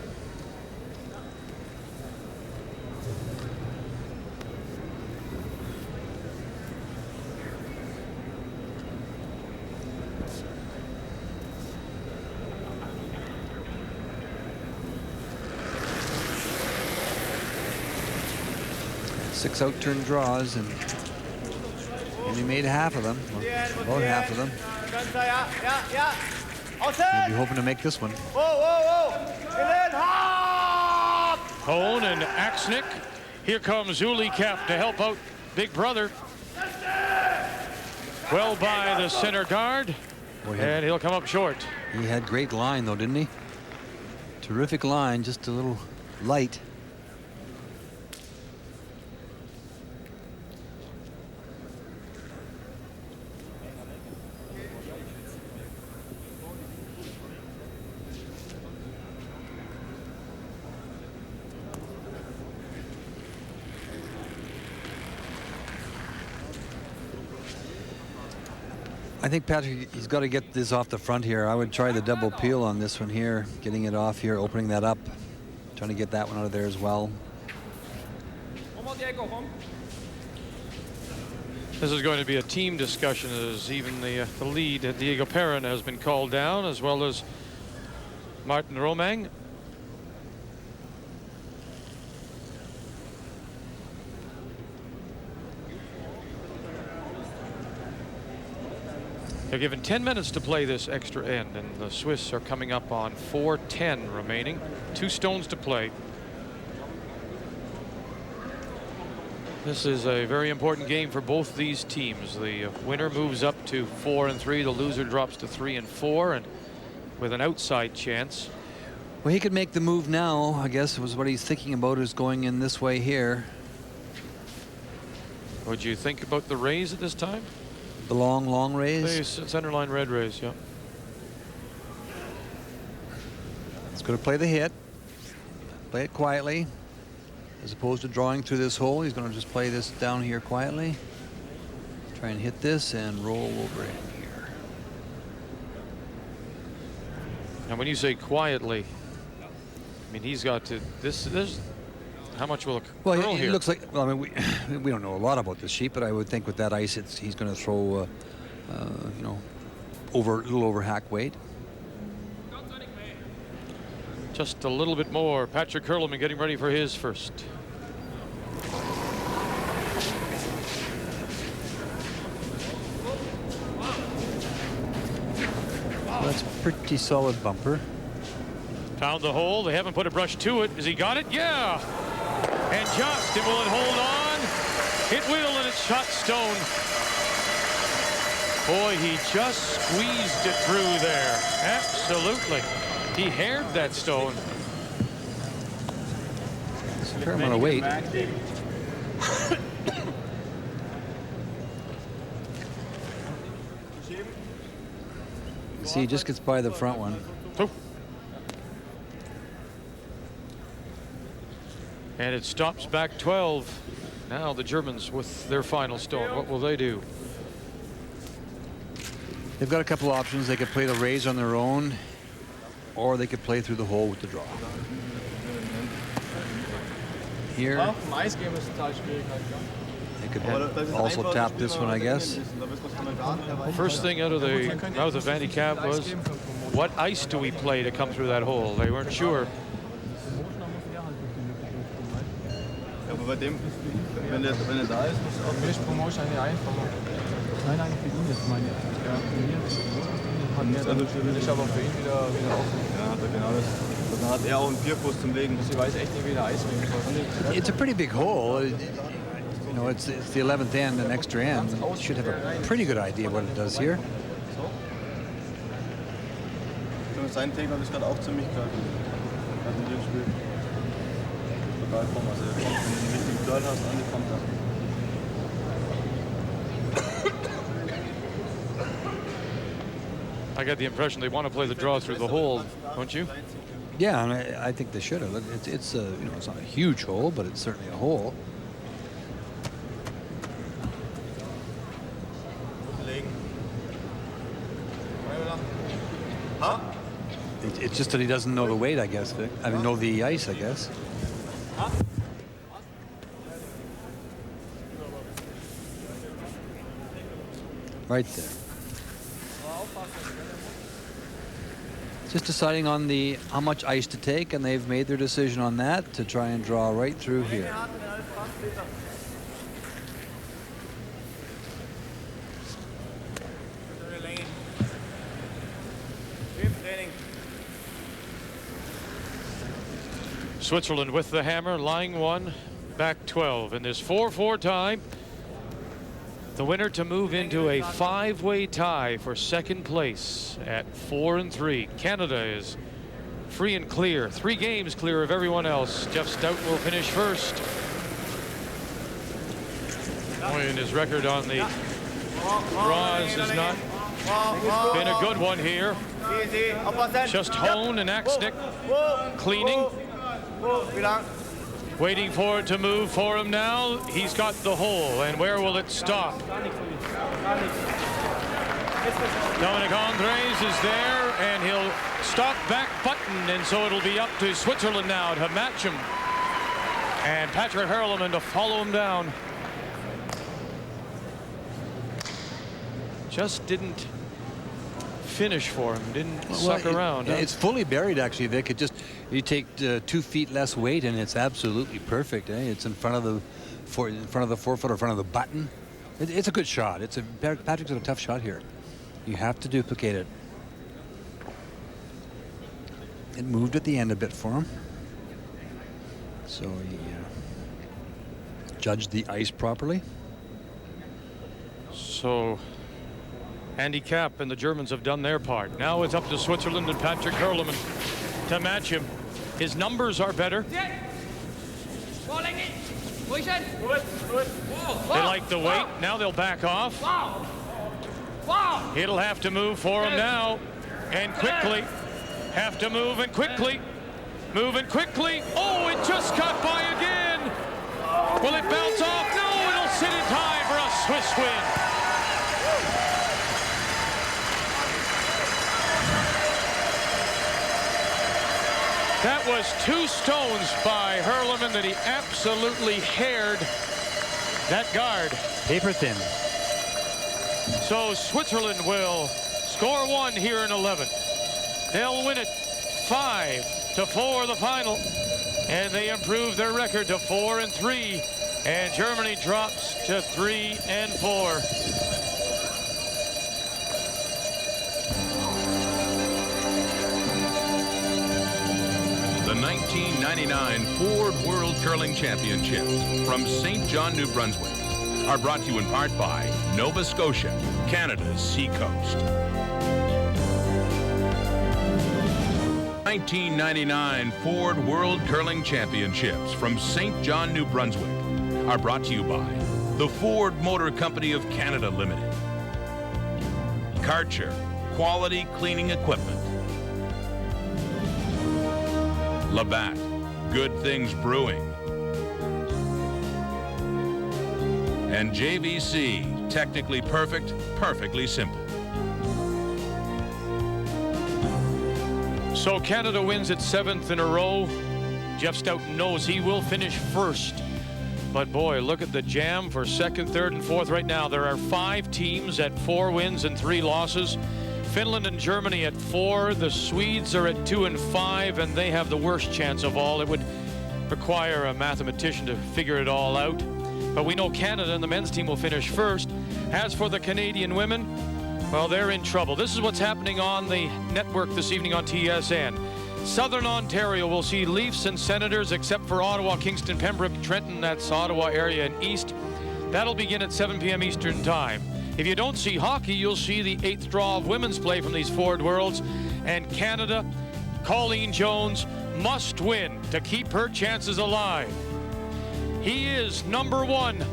Six out-turn draws, and only made half of them, or about half of them. Maybe hoping to make this one. Hohn and Axnick. Here comes Uli Cap to help out big brother. Well by the center guard, and he'll come up short. He had great line, though, didn't he? Terrific line, just a little light. I think Patrick, he's got to get this off the front here. I would try the double peel on this one here, getting it off here, opening that up, trying to get that one out of there as well. This is going to be a team discussion, as even the lead, Diego Perrin, has been called down, as well as Martin Romang. They're given 10 minutes to play this extra end, and the Swiss are coming up on 4:10 remaining. 2 stones to play. This is a very important game for both these teams. The winner moves up to 4 and 3. The loser drops to 3 and 4, and with an outside chance. Well, he could make the move now, I guess, was what he's thinking about, is going in this way here. Would you think about the raise at this time? The long raise? Center line red raise, yeah. He's going to play the hit. Play it quietly. As opposed to drawing through this hole, he's going to just play this down here quietly. Try and hit this and roll over in here. And when you say quietly, I mean, he's got to, this how much will it curl here? It looks like, well, I mean, we don't know a lot about this sheet, but I would think with that ice, he's going to throw, you know, a little over hack weight. Just a little bit more. Patrick Hurliman getting ready for his first. That's a pretty solid bumper. Found the hole. They haven't put a brush to it. Has he got it? Yeah. And just, will it hold on? It will, and it's shot stone. Boy, he just squeezed it through there. Absolutely. He haired that stone. It's a fair amount of weight. See, he just gets by the front one. Oh. And it stops back 12. Now the Germans with their final stone. What will they do? They've got a couple options. They could play the raise on their own, or they could play through the hole with the draw. Here, they could also tap this one, I guess. First thing out of the mouth of Vandenberg was, what ice do we play to come through that hole? They weren't sure. Aber bei dem, wenn er da ist, muss auch nicht wahrscheinlich einfacher. Nein, für ihn jetzt meine ich. Ja, für ihn hat er ich aber für ihn wieder offen. Ja, hat er genau das. Dann hat er auch einen Vierfuß zum Legen. Ich weiß echt nicht, wie der Eis wird. It's a pretty big hole. You know, it's the 11th end, an extra end. You should have a pretty good idea what it does here. Sein Take habe ich gerade auch ziemlich kalt. vorbeikommen. Also wenn du den richtigen Turn hast, angekommen dann. I get the impression they want to play the draw through the hole, don't you? Yeah, and I think they should have. It's you know, it's not a huge hole, but it's certainly a hole. Huh? It's just that he doesn't know the weight, I guess, Vic. I mean, know the ice, I guess. Right there. Just deciding on how much ice to take, and they've made their decision on that to try and draw right through here. Switzerland with the hammer, lying 1, back 12 in this 4-4 tie. The winner to move into a 5-way tie for second place at 4-3. Canada is free and clear, 3 games clear of everyone else. Jeff Stoughton will finish first. Boy, and his record on the draws has not been a good one here. Just Hohn and Axnick cleaning. Waiting for it to move for him now. He's got the hole, and where will it stop? Dominic Andres is there, and he'll stop back button, and so it'll be up to Switzerland now to match him. And Patrick Hurliman to follow him down. Just didn't finish for him, didn't suck around. It's fully buried, actually, Vic. It just, you take 2 feet less weight, and it's absolutely perfect. It's in front of the forefoot, or front of the button. It's a good shot. Patrick's got a tough shot here. You have to duplicate it. It moved at the end a bit for him, so he judged the ice properly. So Andy Kapp and the Germans have done their part. Now it's up to Switzerland and Patrick Hurliman to match him. His numbers are better. They like the weight. Now they'll back off. It'll have to move for him now, and quickly. Have to move and quickly. Moving quickly. Oh, it just got by again. Will it bounce off? No, it'll sit in time for a Swiss win. That was 2 stones by Hurliman that he absolutely haired that guard. Paper thin. So Switzerland will score 1 here in 11. They'll win it 5-4 the final, and they improve their record to 4-3, and Germany drops to 3-4. The 1999 Ford World Curling Championships from St. John, New Brunswick are brought to you in part by Nova Scotia, Canada's seacoast. 1999 Ford World Curling Championships from St. John, New Brunswick are brought to you by the Ford Motor Company of Canada Limited, Karcher, quality cleaning equipment, Labatt, good things brewing, and JVC, technically perfect, perfectly simple. So Canada wins its 7th in a row. Jeff Stoughton knows he will finish first. But boy, look at the jam for 2nd, 3rd, and 4th right now. There are 5 teams at 4 wins and 3 losses. Finland and Germany at 4. The Swedes are at 2 and 5, and they have the worst chance of all. It would require a mathematician to figure it all out. But we know Canada and the men's team will finish first. As for the Canadian women, well, they're in trouble. This is what's happening on the network this evening on TSN. Southern Ontario will see Leafs and Senators, except for Ottawa, Kingston, Pembroke, Trenton. That's Ottawa area and east. That'll begin at 7 p.m. Eastern time. If you don't see hockey, you'll see the 8th draw of women's play from these Ford Worlds. And Canada, Colleen Jones, must win to keep her chances alive. He is number 1,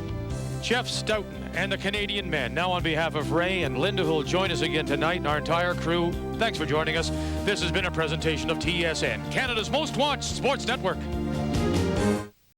Jeff Stoughton and the Canadian men. Now on behalf of Ray and Linda, who will join us again tonight, and our entire crew, thanks for joining us. This has been a presentation of TSN, Canada's most watched sports network.